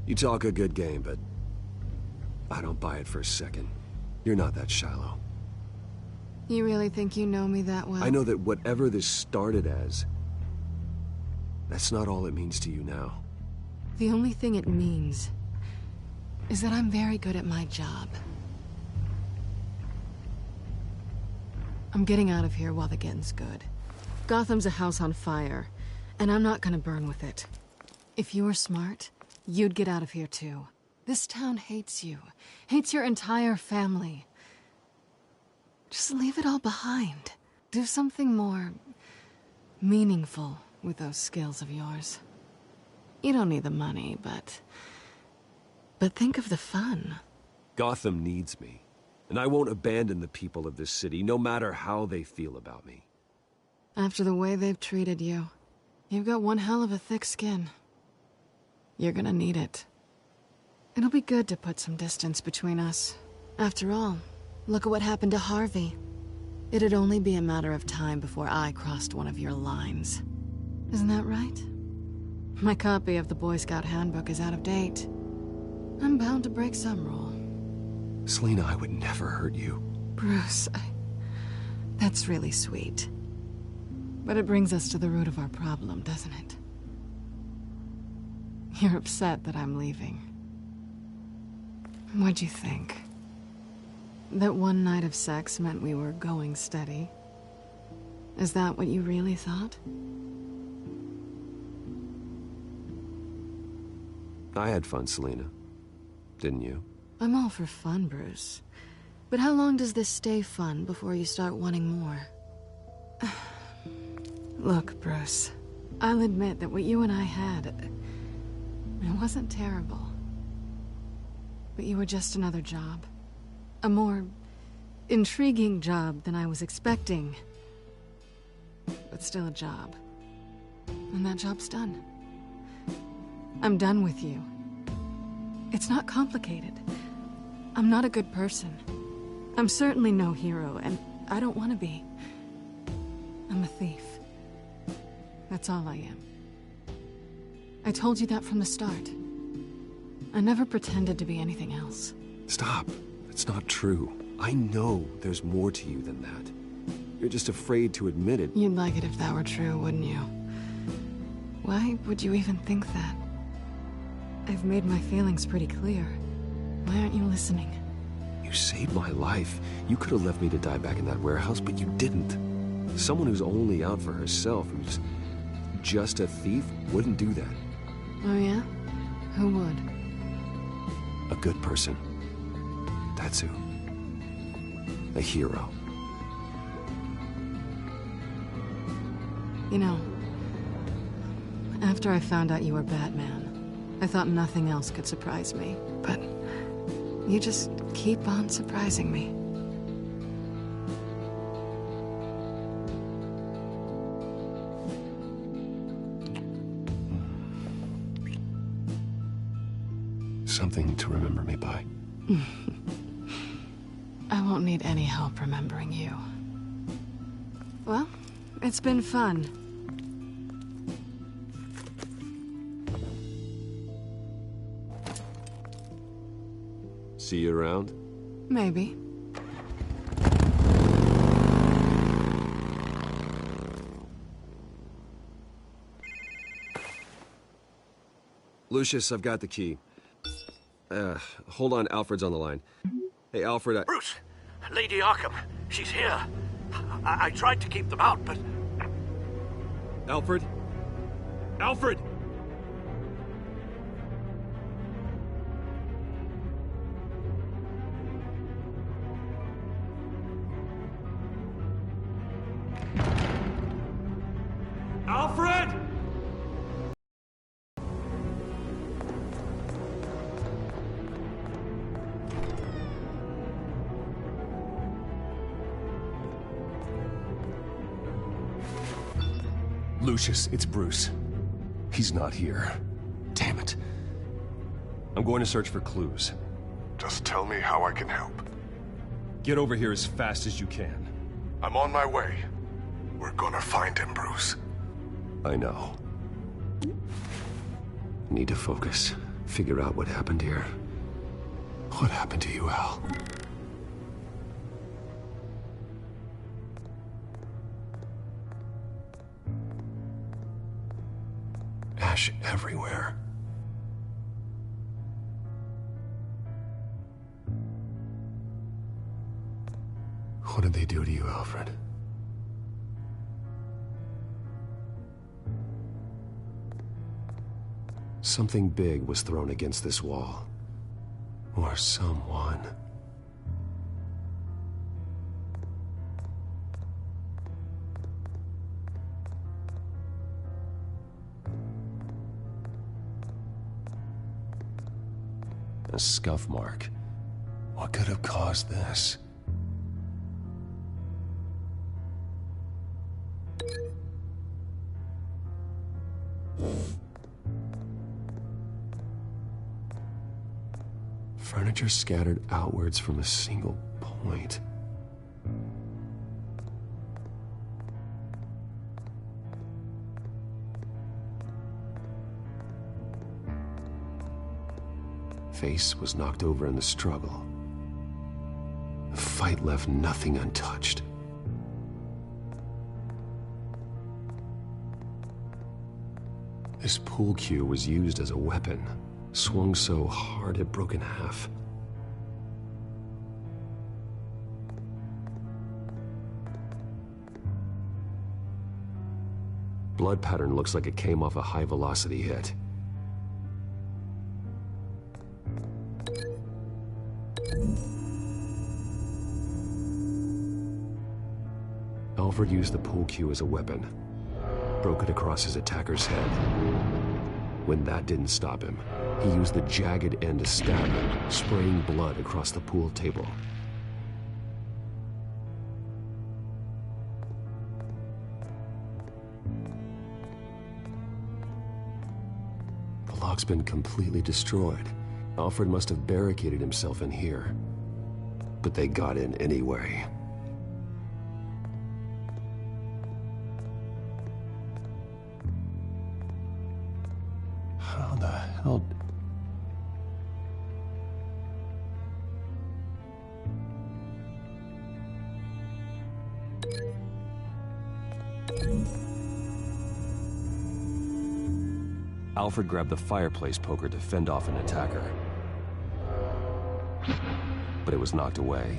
You talk a good game, but I don't buy it for a second. You're not that shallow. You really think you know me that well? I know that whatever this started as, that's not all it means to you now. The only thing it means is that I'm very good at my job. I'm getting out of here while the getting's good. Gotham's a house on fire, and I'm not gonna burn with it. If you were smart, you'd get out of here too. This town hates you. Hates your entire family. Just leave it all behind. Do something more meaningful with those skills of yours. You don't need the money, but think of the fun. Gotham needs me, and I won't abandon the people of this city, no matter how they feel about me. After the way they've treated you, you've got one hell of a thick skin. You're gonna need it. It'll be good to put some distance between us. After all, look at what happened to Harvey. It'd only be a matter of time before I crossed one of your lines. Isn't that right? My copy of the Boy Scout Handbook is out of date. I'm bound to break some rule. Selina, I would never hurt you. Bruce, that's really sweet. But it brings us to the root of our problem, doesn't it? You're upset that I'm leaving. What'd you think? That one night of sex meant we were going steady? Is that what you really thought? I had fun, Selena. Didn't you? I'm all for fun, Bruce. But how long does this stay fun before you start wanting more? Look, Bruce, I'll admit that what you and I had, it wasn't terrible. But you were just another job. A more intriguing job than I was expecting. But still a job. And that job's done. I'm done with you. It's not complicated. I'm not a good person. I'm certainly no hero, and I don't want to be. I'm a thief. That's all I am. I told you that from the start. I never pretended to be anything else. Stop. It's not true. I know there's more to you than that. You're just afraid to admit it. You'd like it if that were true, wouldn't you? Why would you even think that? I've made my feelings pretty clear. Why aren't you listening? You saved my life. You could have left me to die back in that warehouse, but you didn't. Someone who's only out for herself, who's just a thief, wouldn't do that. Oh yeah? Who would? A good person. That's who. A hero. You know, after I found out you were Batman, I thought nothing else could surprise me. But you just keep on surprising me. Something to remember me by. I won't need any help remembering you. Well, it's been fun. See you around? Maybe. Lucius, I've got the key. Hold on, Alfred's on the line. Hey, Alfred, Bruce! Lady Arkham, she's here. I tried to keep them out, but... Alfred? Alfred! Alfred! Lucius, it's Bruce. He's not here. Damn it. I'm going to search for clues. Just tell me how I can help. Get over here as fast as you can. I'm on my way. We're gonna find him, Bruce. I know. Need to focus. Figure out what happened here. What happened to you, Al? Ash everywhere. What did they do to you, Alfred? Something big was thrown against this wall. Or someone. A scuff mark. What could have caused this? Furniture scattered outwards from a single point. Face was knocked over in the struggle. The fight left nothing untouched. This pool cue was used as a weapon, swung so hard it broke in half. Blood pattern looks like it came off a high-velocity hit. Alfred used the pool cue as a weapon, broke it across his attacker's head. When that didn't stop him, he used the jagged end to stab him, spraying blood across the pool table. The lock's been completely destroyed. Alfred must have barricaded himself in here. But they got in anyway. How the hell... Alfred grabbed the fireplace poker to fend off an attacker. But it was knocked away.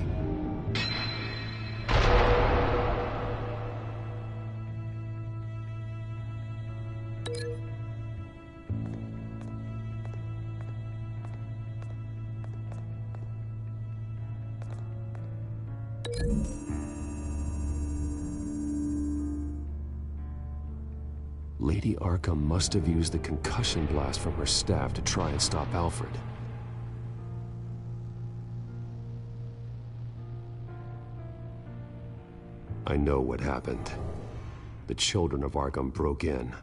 Lady Arkham must have used the concussion blast from her staff to try and stop Alfred. I know what happened. The children of Arkham broke in.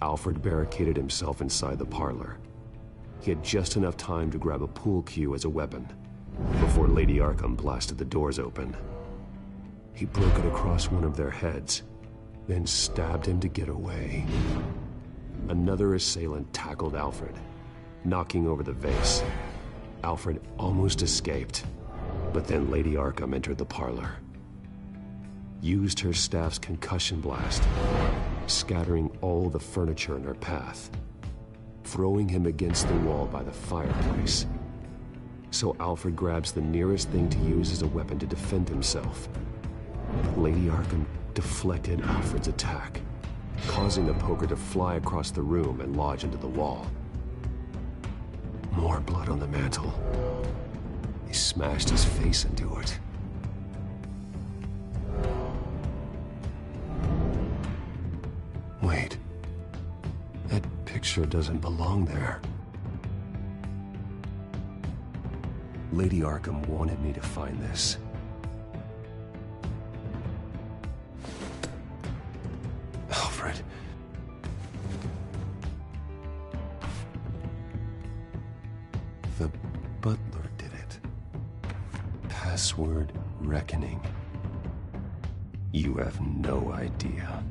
Alfred barricaded himself inside the parlor. He had just enough time to grab a pool cue as a weapon before Lady Arkham blasted the doors open. He broke it across one of their heads, then stabbed him to get away. Another assailant tackled Alfred, knocking over the vase. Alfred almost escaped, but then Lady Arkham entered the parlor. Used her staff's concussion blast, scattering all the furniture in her path, throwing him against the wall by the fireplace. So Alfred grabs the nearest thing to use as a weapon to defend himself. Lady Arkham deflected Alfred's attack, causing the poker to fly across the room and lodge into the wall. More blood on the mantel. He smashed his face into it. Wait. That picture doesn't belong there. Lady Arkham wanted me to find this. Alfred. The butler did it. Password reckoning. You have no idea.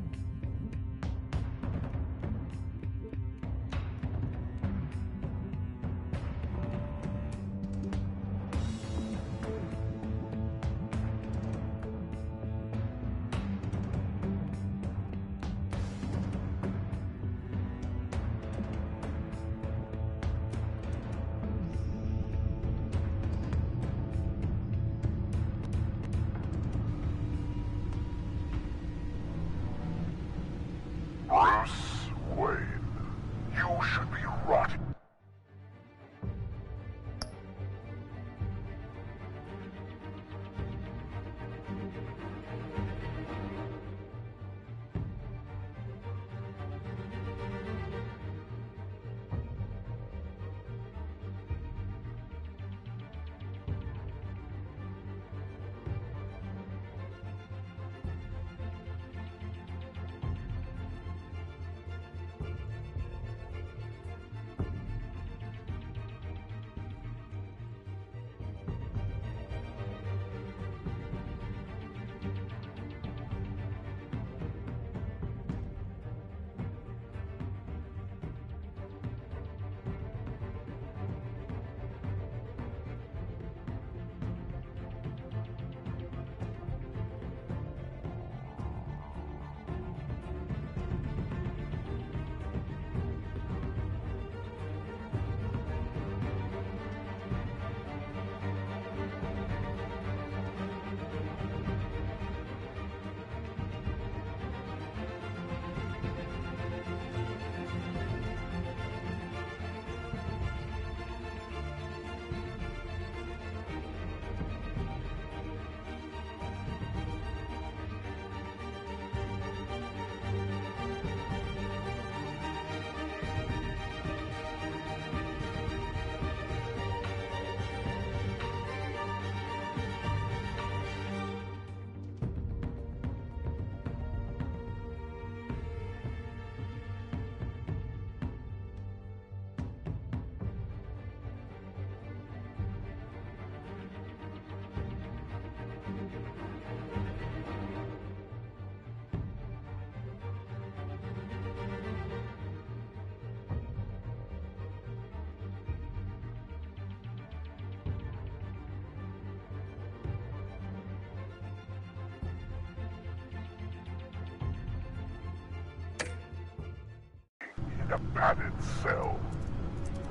in a padded cell.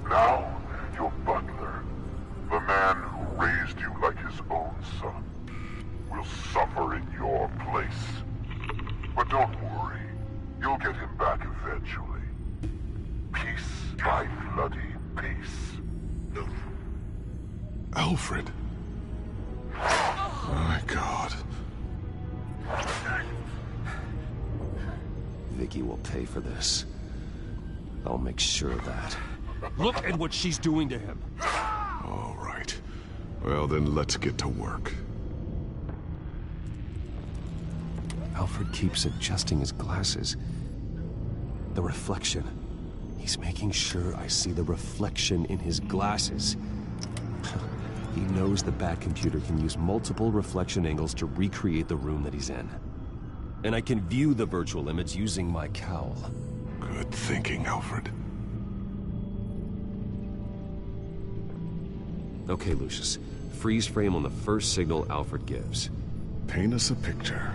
Now, your butler, the man who raised you like his own son, will suffer in your place. But don't worry, you'll get him back eventually. Peace by bloody peace. Alfred. My God. Vicky will pay for this. I'll make sure of that. Look at what she's doing to him. All right. Well, then let's get to work. Alfred keeps adjusting his glasses. The reflection. He's making sure I see the reflection in his glasses. He knows the Batcomputer can use multiple reflection angles to recreate the room that he's in. And I can view the virtual image using my cowl. Good thinking, Alfred. Okay, Lucius. Freeze frame on the first signal Alfred gives. Paint us a picture.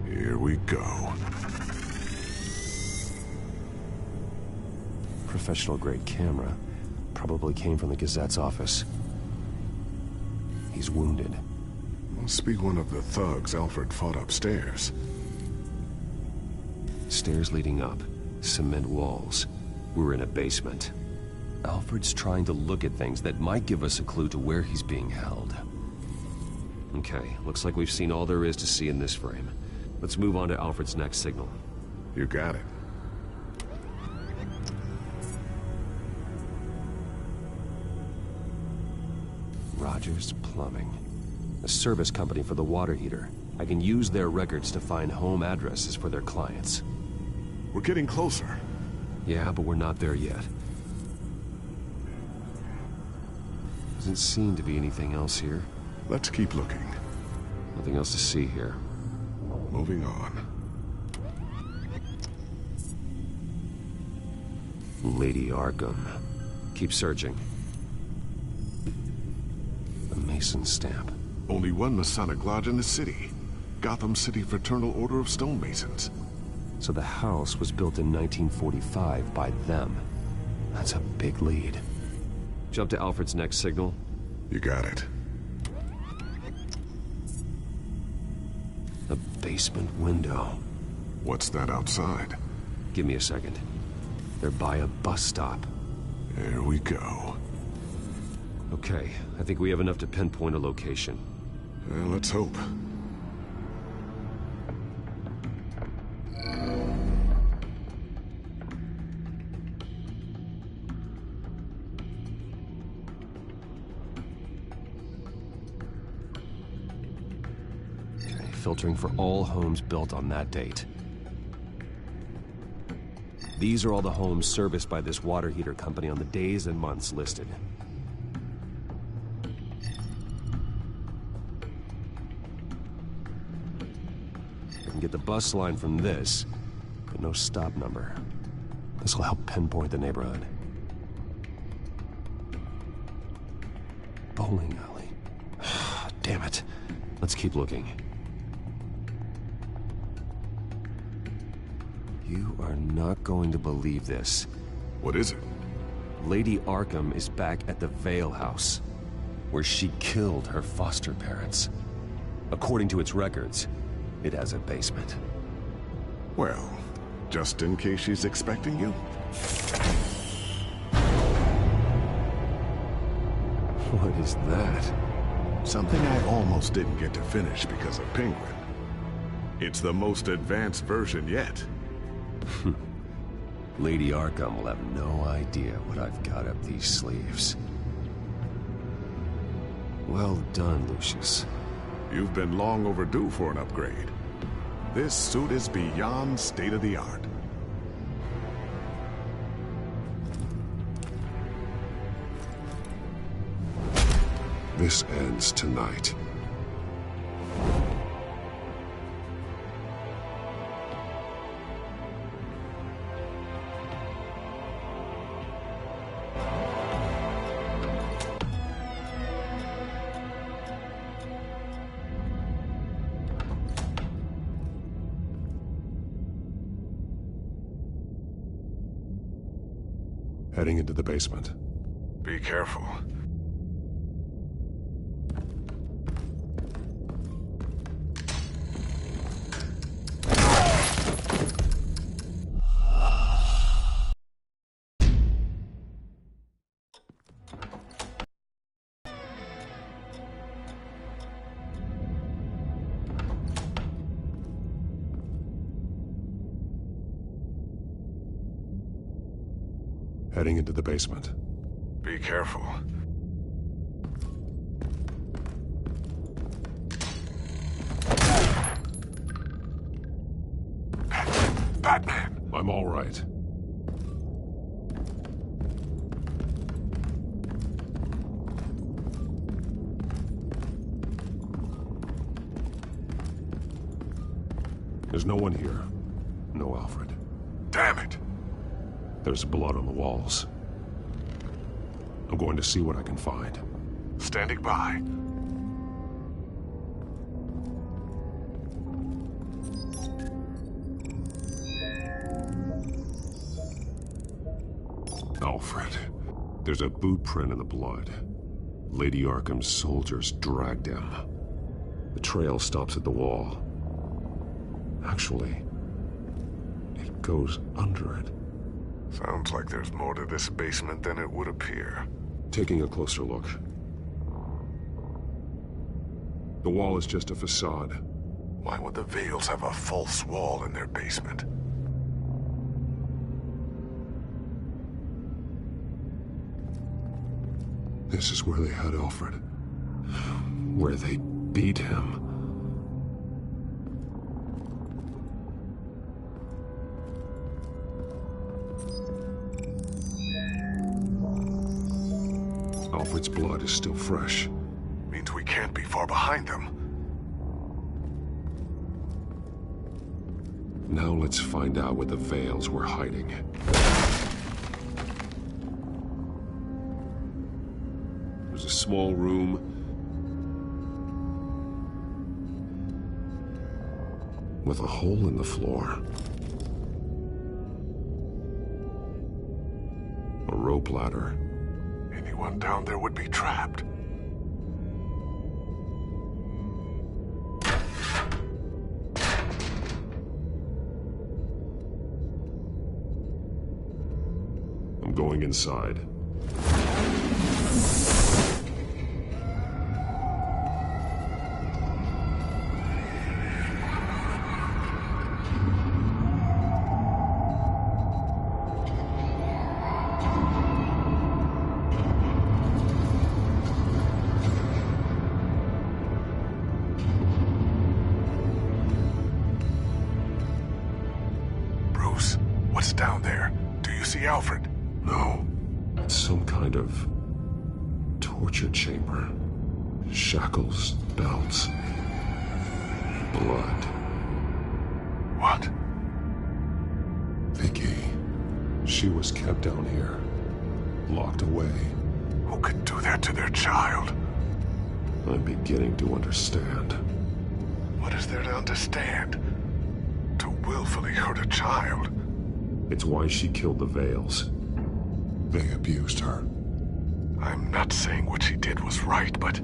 Here we go. Professional-grade camera. Probably came from the Gazette's office. He's wounded. Must be one of the thugs Alfred fought upstairs. Stairs leading up. Cement walls. We're in a basement. Alfred's trying to look at things that might give us a clue to where he's being held. Okay, looks like we've seen all there is to see in this frame. Let's move on to Alfred's next signal. You got it. Rogers Plumbing. A service company for the water heater. I can use their records to find home addresses for their clients. We're getting closer. Yeah, but we're not there yet. Doesn't seem to be anything else here. Let's keep looking. Nothing else to see here. Moving on. Lady Arkham. Keep searching. A Mason stamp. Only one Masonic lodge in the city. Gotham City Fraternal Order of Stonemasons. So the house was built in 1945 by them. That's a big lead. Jump to Alfred's next signal. You got it. A basement window. What's that outside? Give me a second. They're by a bus stop. There we go. Okay, I think we have enough to pinpoint a location. Well, let's hope. Filtering for all homes built on that date. These are all the homes serviced by this water heater company on the days and months listed. I can get the bus line from this, but no stop number. This will help pinpoint the neighborhood. Bowling alley. Damn it. Let's keep looking. You are not going to believe this. What is it? Lady Arkham is back at the Vale House, where she killed her foster parents. According to its records, it has a basement. Well, just in case she's expecting you. What is that? Something I almost didn't get to finish because of Penguin. It's the most advanced version yet. Lady Arkham will have no idea what I've got up these sleeves. Well done, Lucius. You've been long overdue for an upgrade. This suit is beyond state-of-the-art. This ends tonight. Heading into the basement. Be careful. Heading into the basement. Be careful. Batman! I'm all right. There's no one here. No Alfred. Damn it! There's blood on the walls. I'm going to see what I can find. Standing by. Alfred. There's a boot print in the blood. Lady Arkham's soldiers dragged him. The trail stops at the wall. Actually, it goes under it. Sounds like there's more to this basement than it would appear. Taking a closer look. The wall is just a facade. Why would the Vales have a false wall in their basement? This is where they had Alfred. Where they beat him. Alfred's blood is still fresh. Means we can't be far behind them. Now let's find out what the Vales were hiding. There's a small room. With a hole in the floor. A rope ladder. Anyone down there would be trapped. I'm going inside. What's down there? Do you see Alfred? No. It's some kind of torture chamber. Shackles, belts, blood. What? Vicky. She was kept down here. Locked away. Who could do that to their child? I'm beginning to understand. What is there to understand? To willfully hurt a child? It's why she killed the Vales. They abused her. I'm not saying what she did was right, but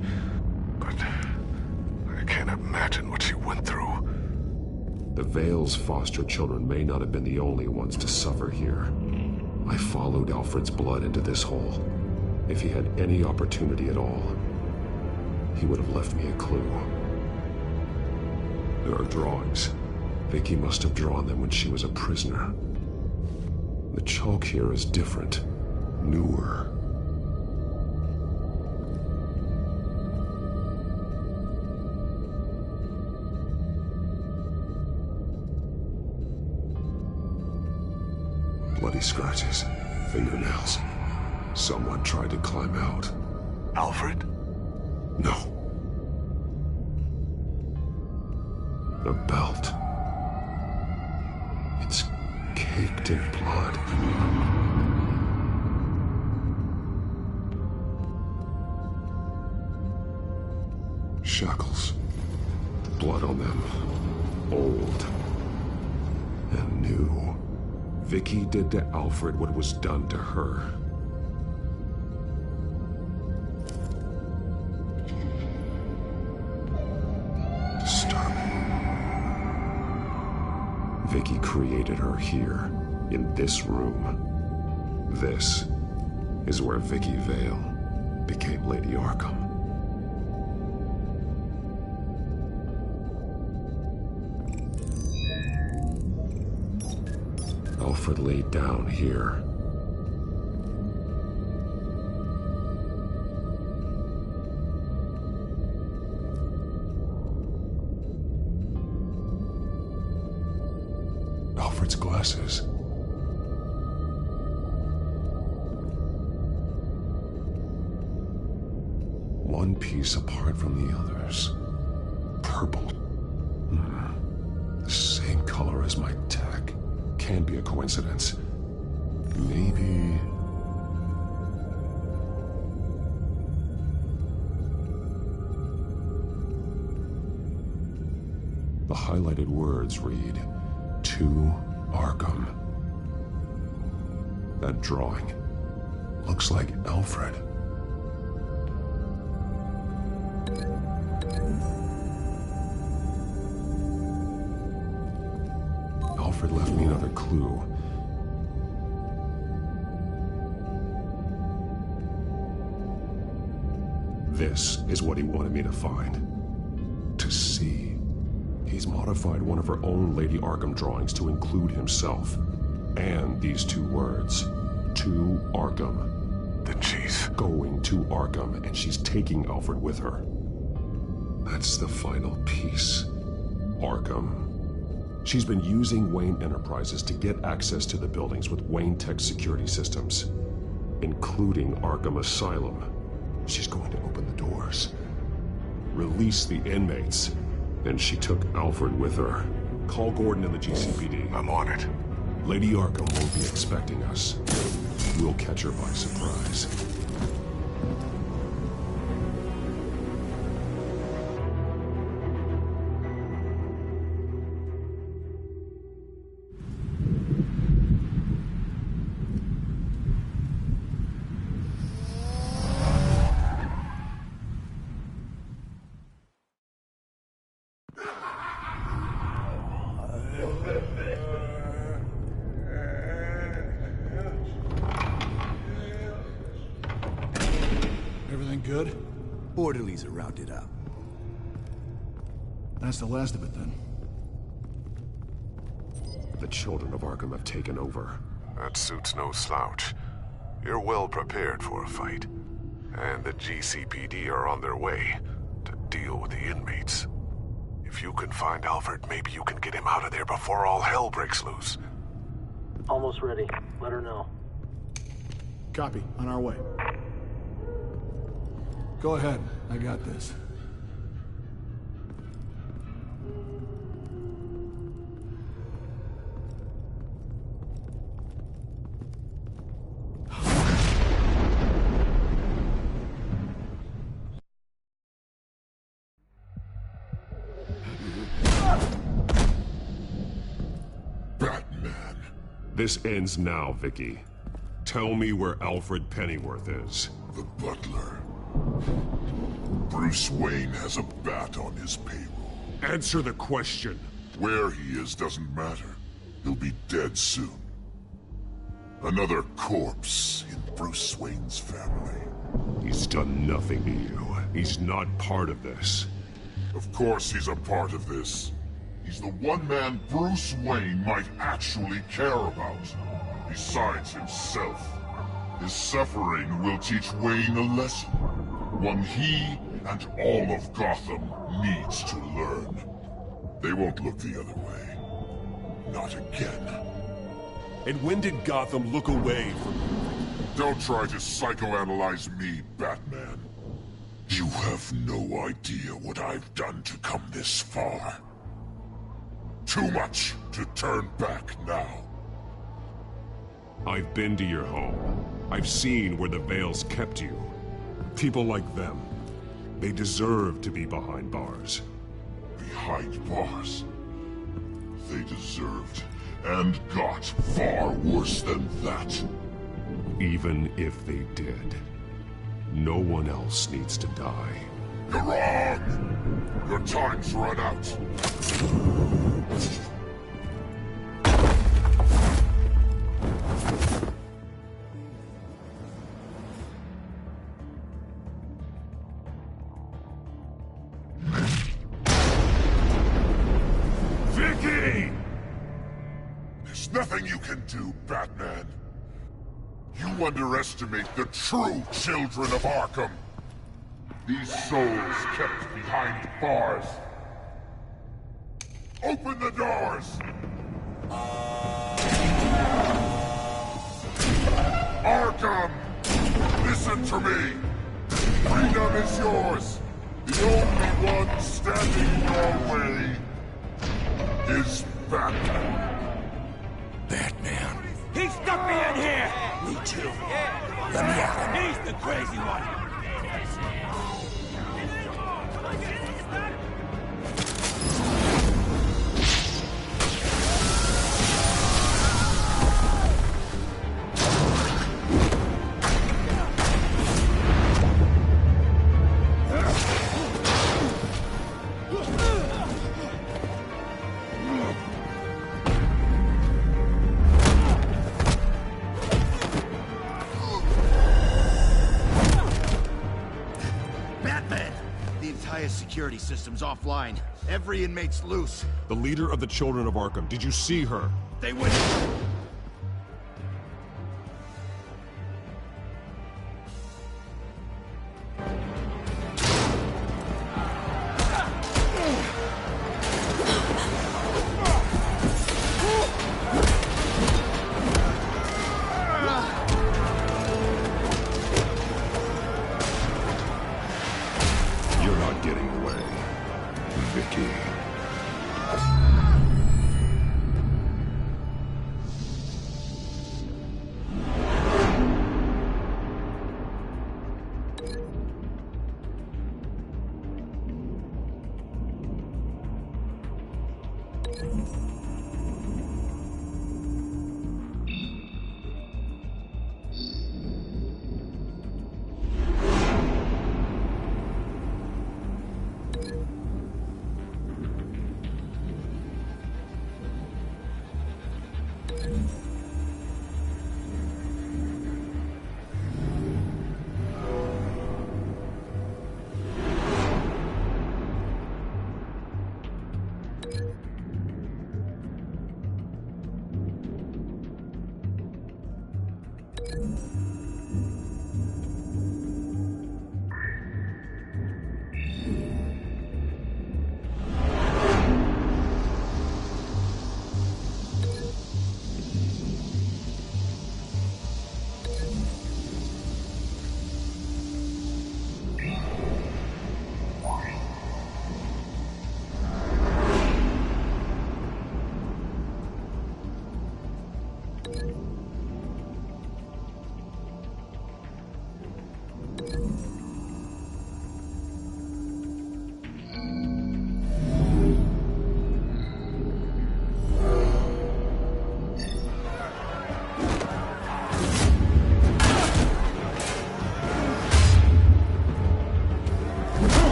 I can't imagine what she went through. The Vales' foster children may not have been the only ones to suffer here. I followed Alfred's blood into this hole. If he had any opportunity at all, he would have left me a clue. There are drawings. Vicky must have drawn them when she was a prisoner. The chalk here is different, newer. Bloody scratches, fingernails. Someone tried to climb out. Alfred? No. A belt. It's caked in blood. Shackles. Blood on them. Old. And new. Vicky did to Alfred what was done to her. Disturbing. Vicky created her here, in this room. This is where Vicky Vale became Lady Arkham. Alfred laid down here. Alfred's glasses. One piece apart from the others. Purple. The same color as my tech. Can't be a coincidence. Maybe... The highlighted words read, "To Arkham." That drawing looks like Alfred. Alfred left me another clue. This is what he wanted me to find. To see. He's modified one of her own Lady Arkham drawings to include himself. And these two words. To Arkham. Then she's going to Arkham, and she's taking Alfred with her. That's the final piece. Arkham. She's been using Wayne Enterprises to get access to the buildings with Wayne Tech security systems, including Arkham Asylum. She's going to open the doors, release the inmates, and she took Alfred with her. Call Gordon and the GCPD. I'm on it. Lady Arkham won't be expecting us. We'll catch her by surprise. Everything good? Orderlies are rounded up. That's the last of it, then. The children of Arkham have taken over. That suit's no slouch. You're well prepared for a fight. And the GCPD are on their way to deal with the inmates. If you can find Alfred, maybe you can get him out of there before all hell breaks loose. Almost ready. Let her know. Copy. On our way. Go ahead. I got this. Batman. This ends now, Vicky. Tell me where Alfred Pennyworth is. The butler. Bruce Wayne has a bat on his payroll. Answer the question. Where he is doesn't matter. He'll be dead soon. Another corpse in Bruce Wayne's family. He's done nothing to you. He's not part of this. Of course he's a part of this. He's the one man Bruce Wayne might actually care about. Besides himself. His suffering will teach Wayne a lesson. One he and all of Gotham needs to learn. They won't look the other way. Not again. And when did Gotham look away from you? Don't try to psychoanalyze me, Batman. You have no idea what I've done to come this far. Too much to turn back now. I've been to your home. I've seen where the Vales kept you. People like them, they deserve to be behind bars. Behind bars? They deserved and got far worse than that. Even if they did, no one else needs to die. You're wrong! Your time's run out. Vicky! There's nothing you can do, Batman. You underestimate the true children of Arkham. These souls kept behind bars. Open the doors! Arkham! Listen to me! Freedom is yours! The only one standing in your way is Batman. Batman. He stuck me in here! Me too. Let me out. He's the crazy one! Security system's offline. Every inmate's loose. The leader of the Children of Arkham, did you see her? They went...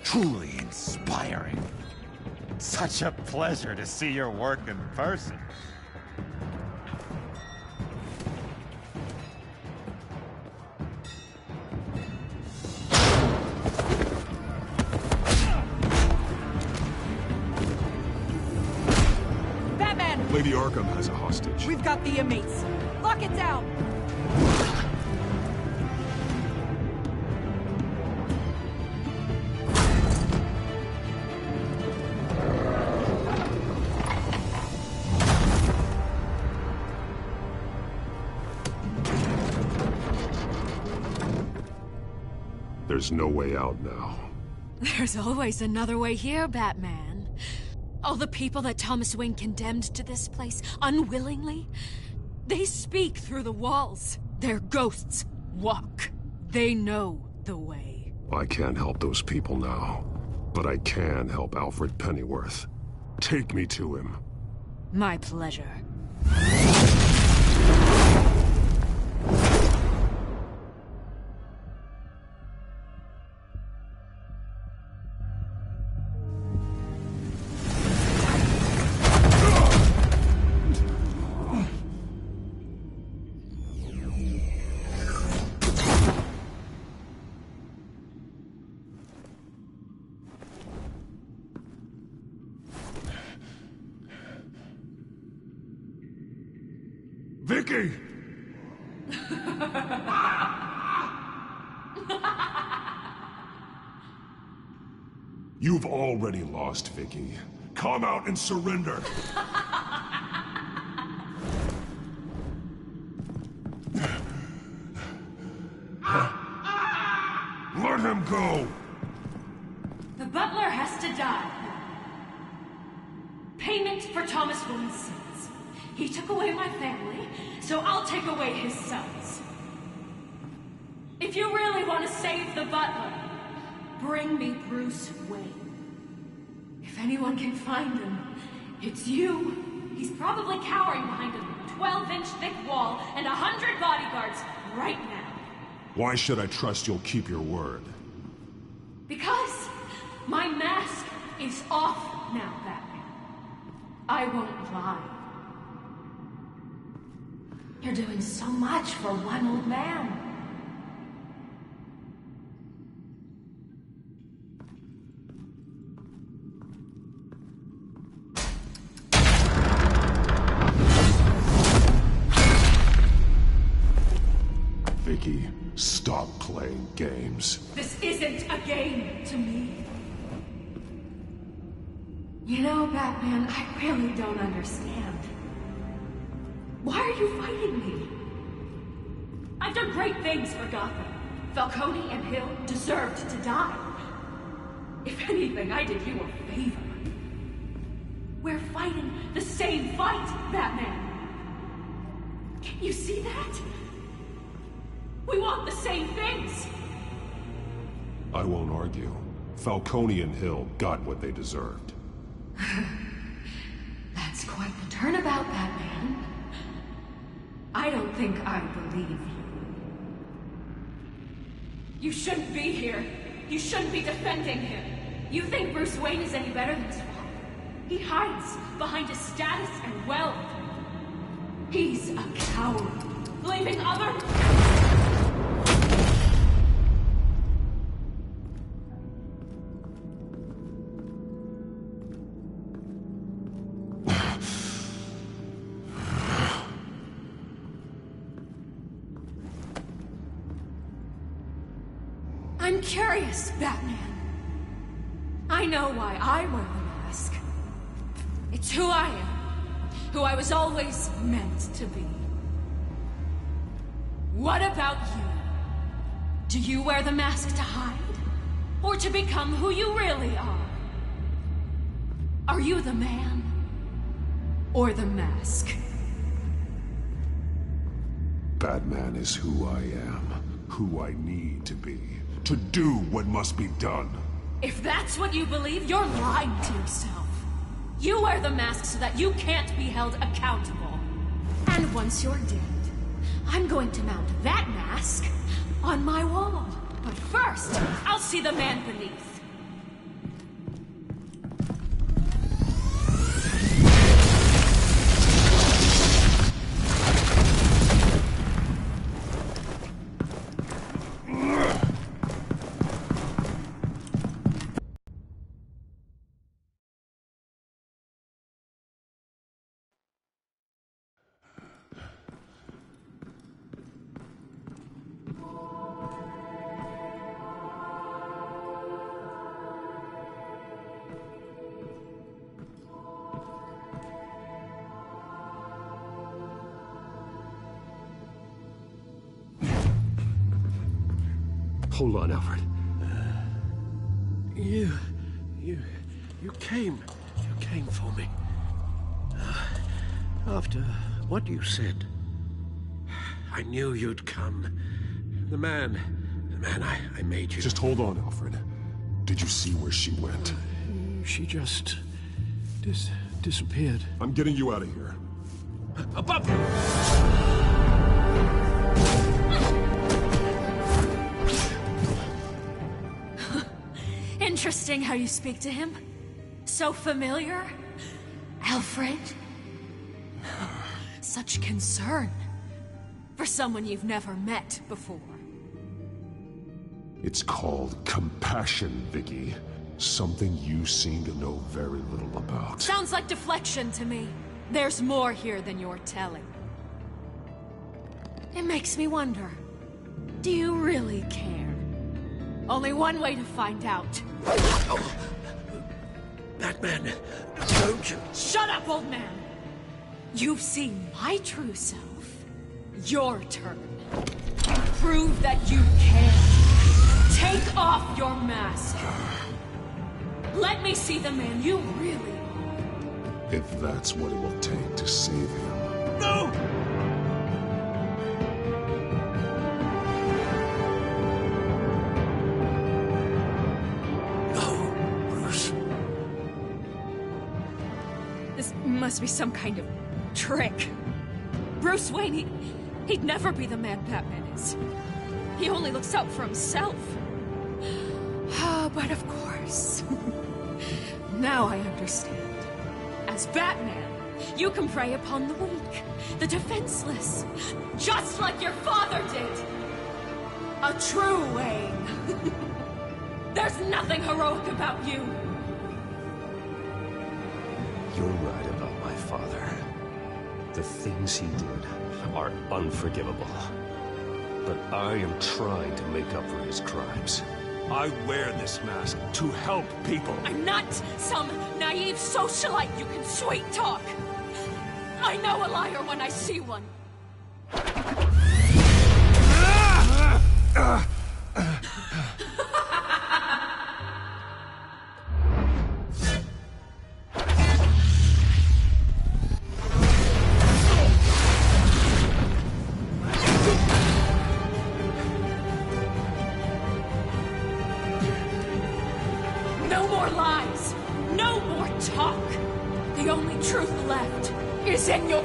Truly inspiring. Such a pleasure to see your work in person. Batman! Lady Arkham has a hostage. We've got the inmates. Lock it down! There's no way out now. There's always another way here, Batman. All the people that Thomas Wayne condemned to this place unwillingly, they speak through the walls. Their ghosts walk. They know the way. I can't help those people now, but I can help Alfred Pennyworth. Take me to him. My pleasure. Vicky! You've already lost, Vicky. Come out and surrender! Let him go! The butler has to die. Payment for Thomas Wayne's sins. He took away my family, so I'll take away his sons. If you really want to save the butler, bring me Bruce Wayne. If anyone can find him, it's you. He's probably cowering behind a 12-inch thick wall and 100 bodyguards right now. Why should I trust you'll keep your word? Because my mask is off now, Batman. I won't lie. You're doing so much for one old man. Vicky, stop playing games. This isn't a game to me. You know, Batman, I really don't understand. Why are you fighting me? I've done great things for Gotham. Falcone and Hill deserved to die. If anything, I did you a favor. We're fighting the same fight, Batman. Can't you see that? We want the same things. I won't argue. Falcone and Hill got what they deserved. That's quite the turnabout, Batman. I don't think I believe you. You shouldn't be here. You shouldn't be defending him. You think Bruce Wayne is any better than his father? He hides behind his status and wealth. He's a coward, blaming others. I'm curious, Batman. I know why I wear the mask. It's who I am. Who I was always meant to be. What about you? Do you wear the mask to hide? Or to become who you really are? Are you the man? Or the mask? Batman is who I am. Who I need to be. To do what must be done. If that's what you believe, you're lying to yourself. You wear the mask so that you can't be held accountable. And once you're dead, I'm going to mount that mask on my wall. But first, I'll see the man beneath. Hold on, Alfred. You came for me. After what you said, I knew you'd come. The man I made you. Just hold on, Alfred. Did you see where she went? She just disappeared. I'm getting you out of here. Above you! Interesting how you speak to him. So familiar. Alfred. Such concern. For someone you've never met before. It's called compassion, Vicky. Something you seem to know very little about. Sounds like deflection to me. There's more here than you're telling. It makes me wonder. Do you really care? Only one way to find out. Oh. Batman, don't you... Shut up, old man! You've seen my true self. Your turn. Prove that you care. Take off your mask. Let me see the man you really are. If that's what it will take to save him. No! No, Bruce. This must be some kind of trick. Bruce Wayne, he'd never be the man Batman is. He only looks out for himself. But of course. Now I understand. As Batman, you can prey upon the weak, the defenseless, just like your father did. A true Wayne. There's nothing heroic about you. You're right about my father. The things he did are unforgivable. But I am trying to make up for his crimes. I wear this mask to help people. I'm not some naive socialite you can sweet talk. I know a liar when I see one. No more lies. No more talk. The only truth left is in your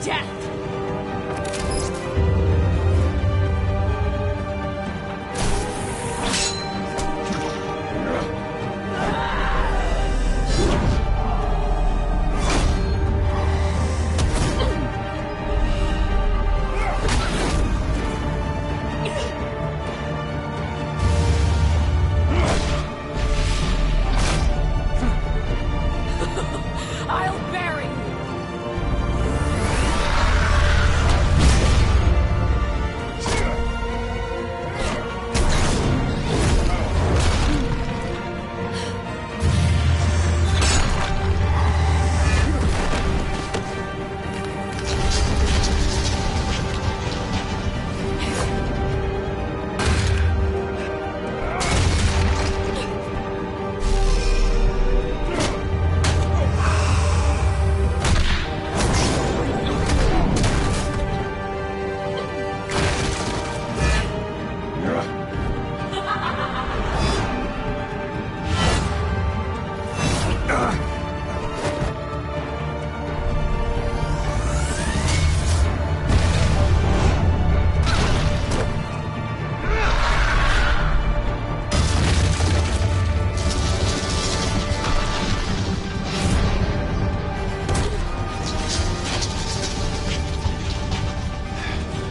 death. I'll bury you.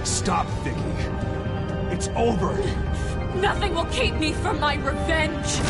Stop, Vicky. It's over. Nothing will keep me from my revenge.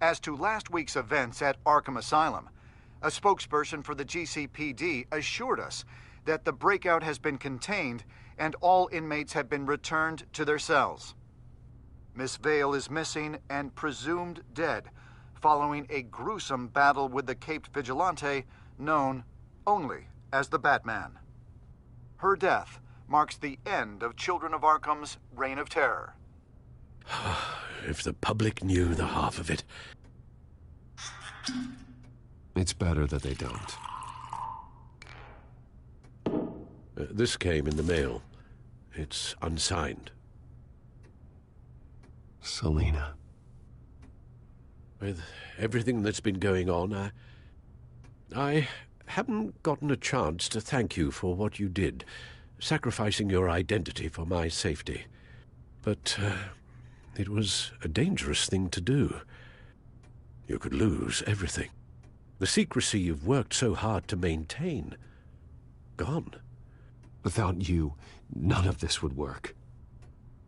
As to last week's events at Arkham Asylum, a spokesperson for the GCPD assured us that the breakout has been contained and all inmates have been returned to their cells. Miss Vale is missing and presumed dead following a gruesome battle with the caped vigilante known only as the Batman. Her death marks the end of Children of Arkham's reign of terror. If the public knew the half of it. It's better that they don't. This came in the mail. It's unsigned. Selina. With everything that's been going on, I haven't gotten a chance to thank you for what you did, sacrificing your identity for my safety. But it was a dangerous thing to do. You could lose everything. The secrecy you've worked so hard to maintain. Gone. Without you, none of this would work.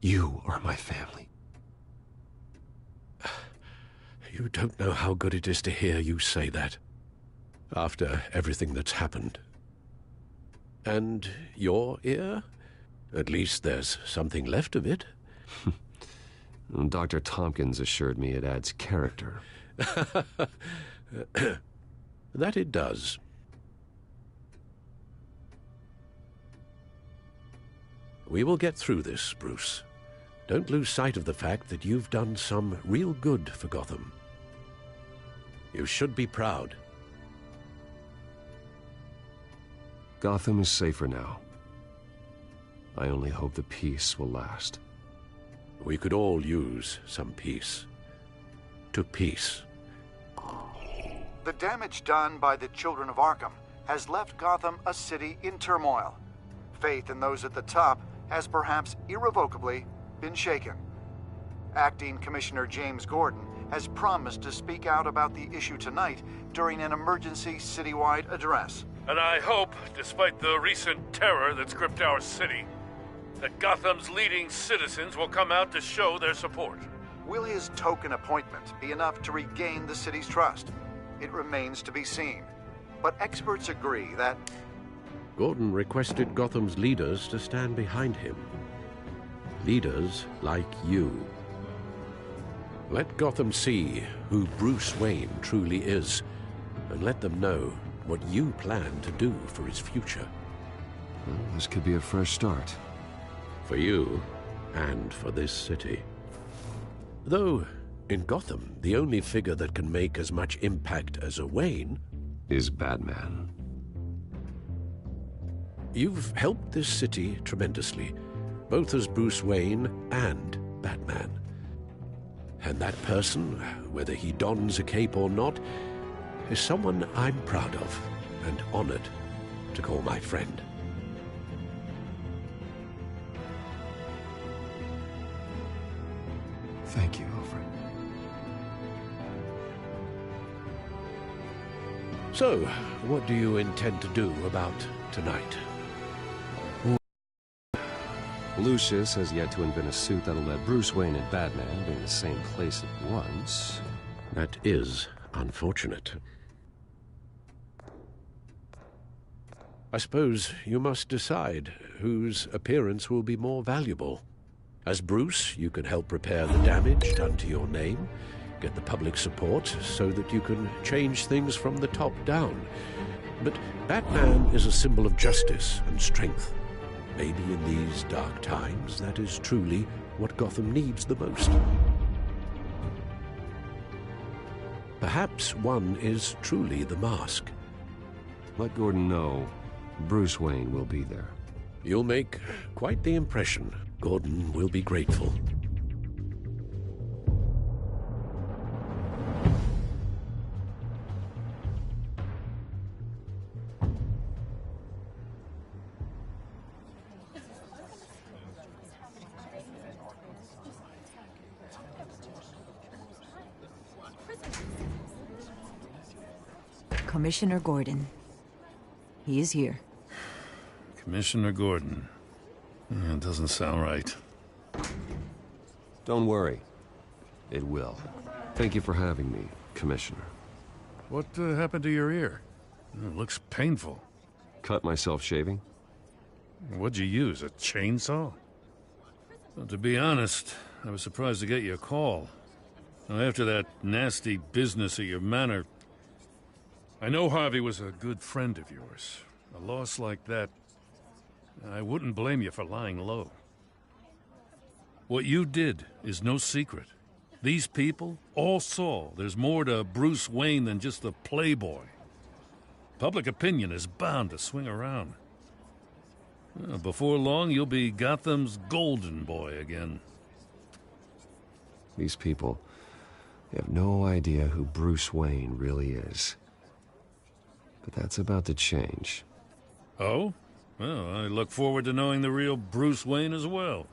You are my family. You don't know how good it is to hear you say that. After everything that's happened. And your ear? At least there's something left of it. Dr. Tompkins assured me it adds character. That it does. We will get through this, Bruce. Don't lose sight of the fact that you've done some real good for Gotham. You should be proud. Gotham is safer now. I only hope the peace will last. We could all use some peace. To peace. The damage done by the Children of Arkham has left Gotham a city in turmoil. Faith in those at the top has perhaps irrevocably been shaken. Acting Commissioner James Gordon has promised to speak out about the issue tonight during an emergency citywide address. And I hope, despite the recent terror that's gripped our city, that Gotham's leading citizens will come out to show their support. Will his token appointment be enough to regain the city's trust? It remains to be seen. But experts agree that Gordon requested Gotham's leaders to stand behind him. Leaders like you. Let Gotham see who Bruce Wayne truly is, and let them know what you plan to do for his future. Well, this could be a fresh start. For you, and for this city. Though, in Gotham, the only figure that can make as much impact as a Wayne is Batman. You've helped this city tremendously, both as Bruce Wayne and Batman. And that person, whether he dons a cape or not, is someone I'm proud of and honored to call my friend. Thank you, Alfred. So, what do you intend to do about tonight? Lucius has yet to invent a suit that'll let Bruce Wayne and Batman be in the same place at once. That is unfortunate. I suppose you must decide whose appearance will be more valuable. As Bruce, you can help repair the damage done to your name, get the public support so that you can change things from the top down. But Batman is a symbol of justice and strength. Maybe in these dark times, that is truly what Gotham needs the most. Perhaps one is truly the mask. Let Gordon know Bruce Wayne will be there. You'll make quite the impression. Gordon will be grateful. Commissioner Gordon. He is here. Commissioner Gordon. It doesn't sound right. Don't worry. It will. Thank you for having me, Commissioner. What happened to your ear? It looks painful. Cut myself shaving? What'd you use, a chainsaw? Well, to be honest, I was surprised to get your call. Now, after that nasty business at your manor, I know Harvey was a good friend of yours. A loss like that, I wouldn't blame you for lying low. What you did is no secret. These people all saw there's more to Bruce Wayne than just the playboy. Public opinion is bound to swing around. Well, before long, you'll be Gotham's golden boy again. These people, they have no idea who Bruce Wayne really is. But that's about to change. Oh? Well, I look forward to knowing the real Bruce Wayne as well.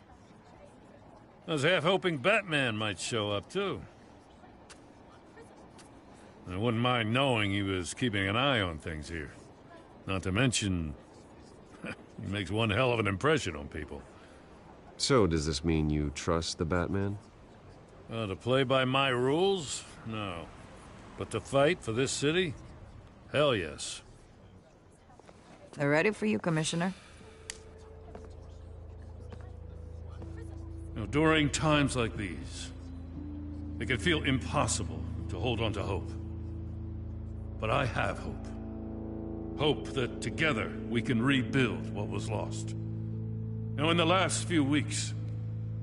I was half hoping Batman might show up, too. I wouldn't mind knowing he was keeping an eye on things here. Not to mention, he makes one hell of an impression on people. So, does this mean you trust the Batman? To play by my rules? No. But to fight for this city? Hell yes. They're ready for you, Commissioner. During times like these, it can feel impossible to hold on to hope. But I have hope. Hope that together we can rebuild what was lost. Now, in the last few weeks,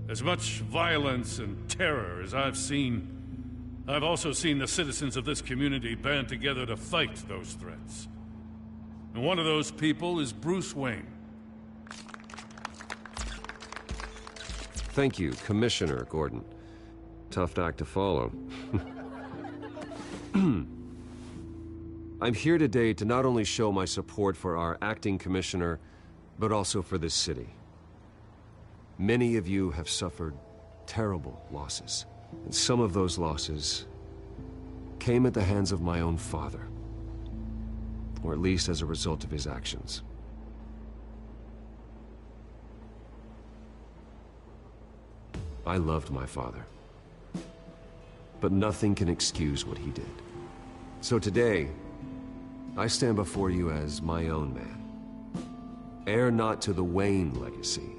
as much violence and terror as I've seen, I've also seen the citizens of this community band together to fight those threats. And one of those people is Bruce Wayne. Thank you, Commissioner Gordon. Tough act to follow. I'm here today to not only show my support for our acting commissioner, but also for this city. Many of you have suffered terrible losses, and some of those losses came at the hands of my own father, or at least as a result of his actions. I loved my father, but nothing can excuse what he did. So today, I stand before you as my own man. Heir not to the Wayne legacy,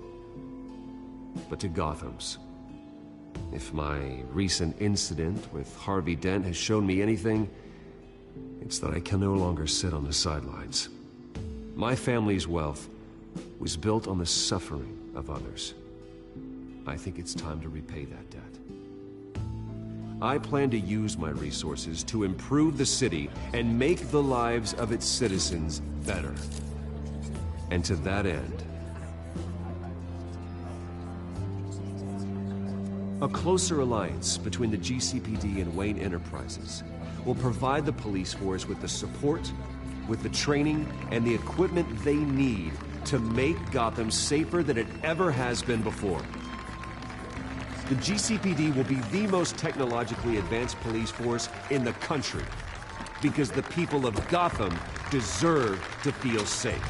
but to Gotham's. If my recent incident with Harvey Dent has shown me anything, it's that I can no longer sit on the sidelines. My family's wealth was built on the suffering of others. I think it's time to repay that debt. I plan to use my resources to improve the city and make the lives of its citizens better. And to that end, a closer alliance between the GCPD and Wayne Enterprises will provide the police force with the support, with the training, and the equipment they need to make Gotham safer than it ever has been before. The GCPD will be the most technologically advanced police force in the country, because the people of Gotham deserve to feel safe.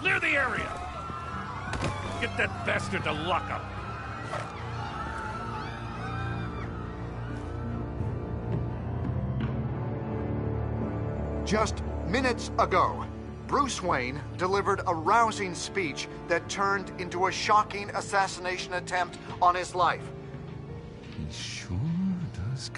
Clear the area! Get that bastard to lock up! Just minutes ago, Bruce Wayne delivered a rousing speech that turned into a shocking assassination attempt on his life. He sure does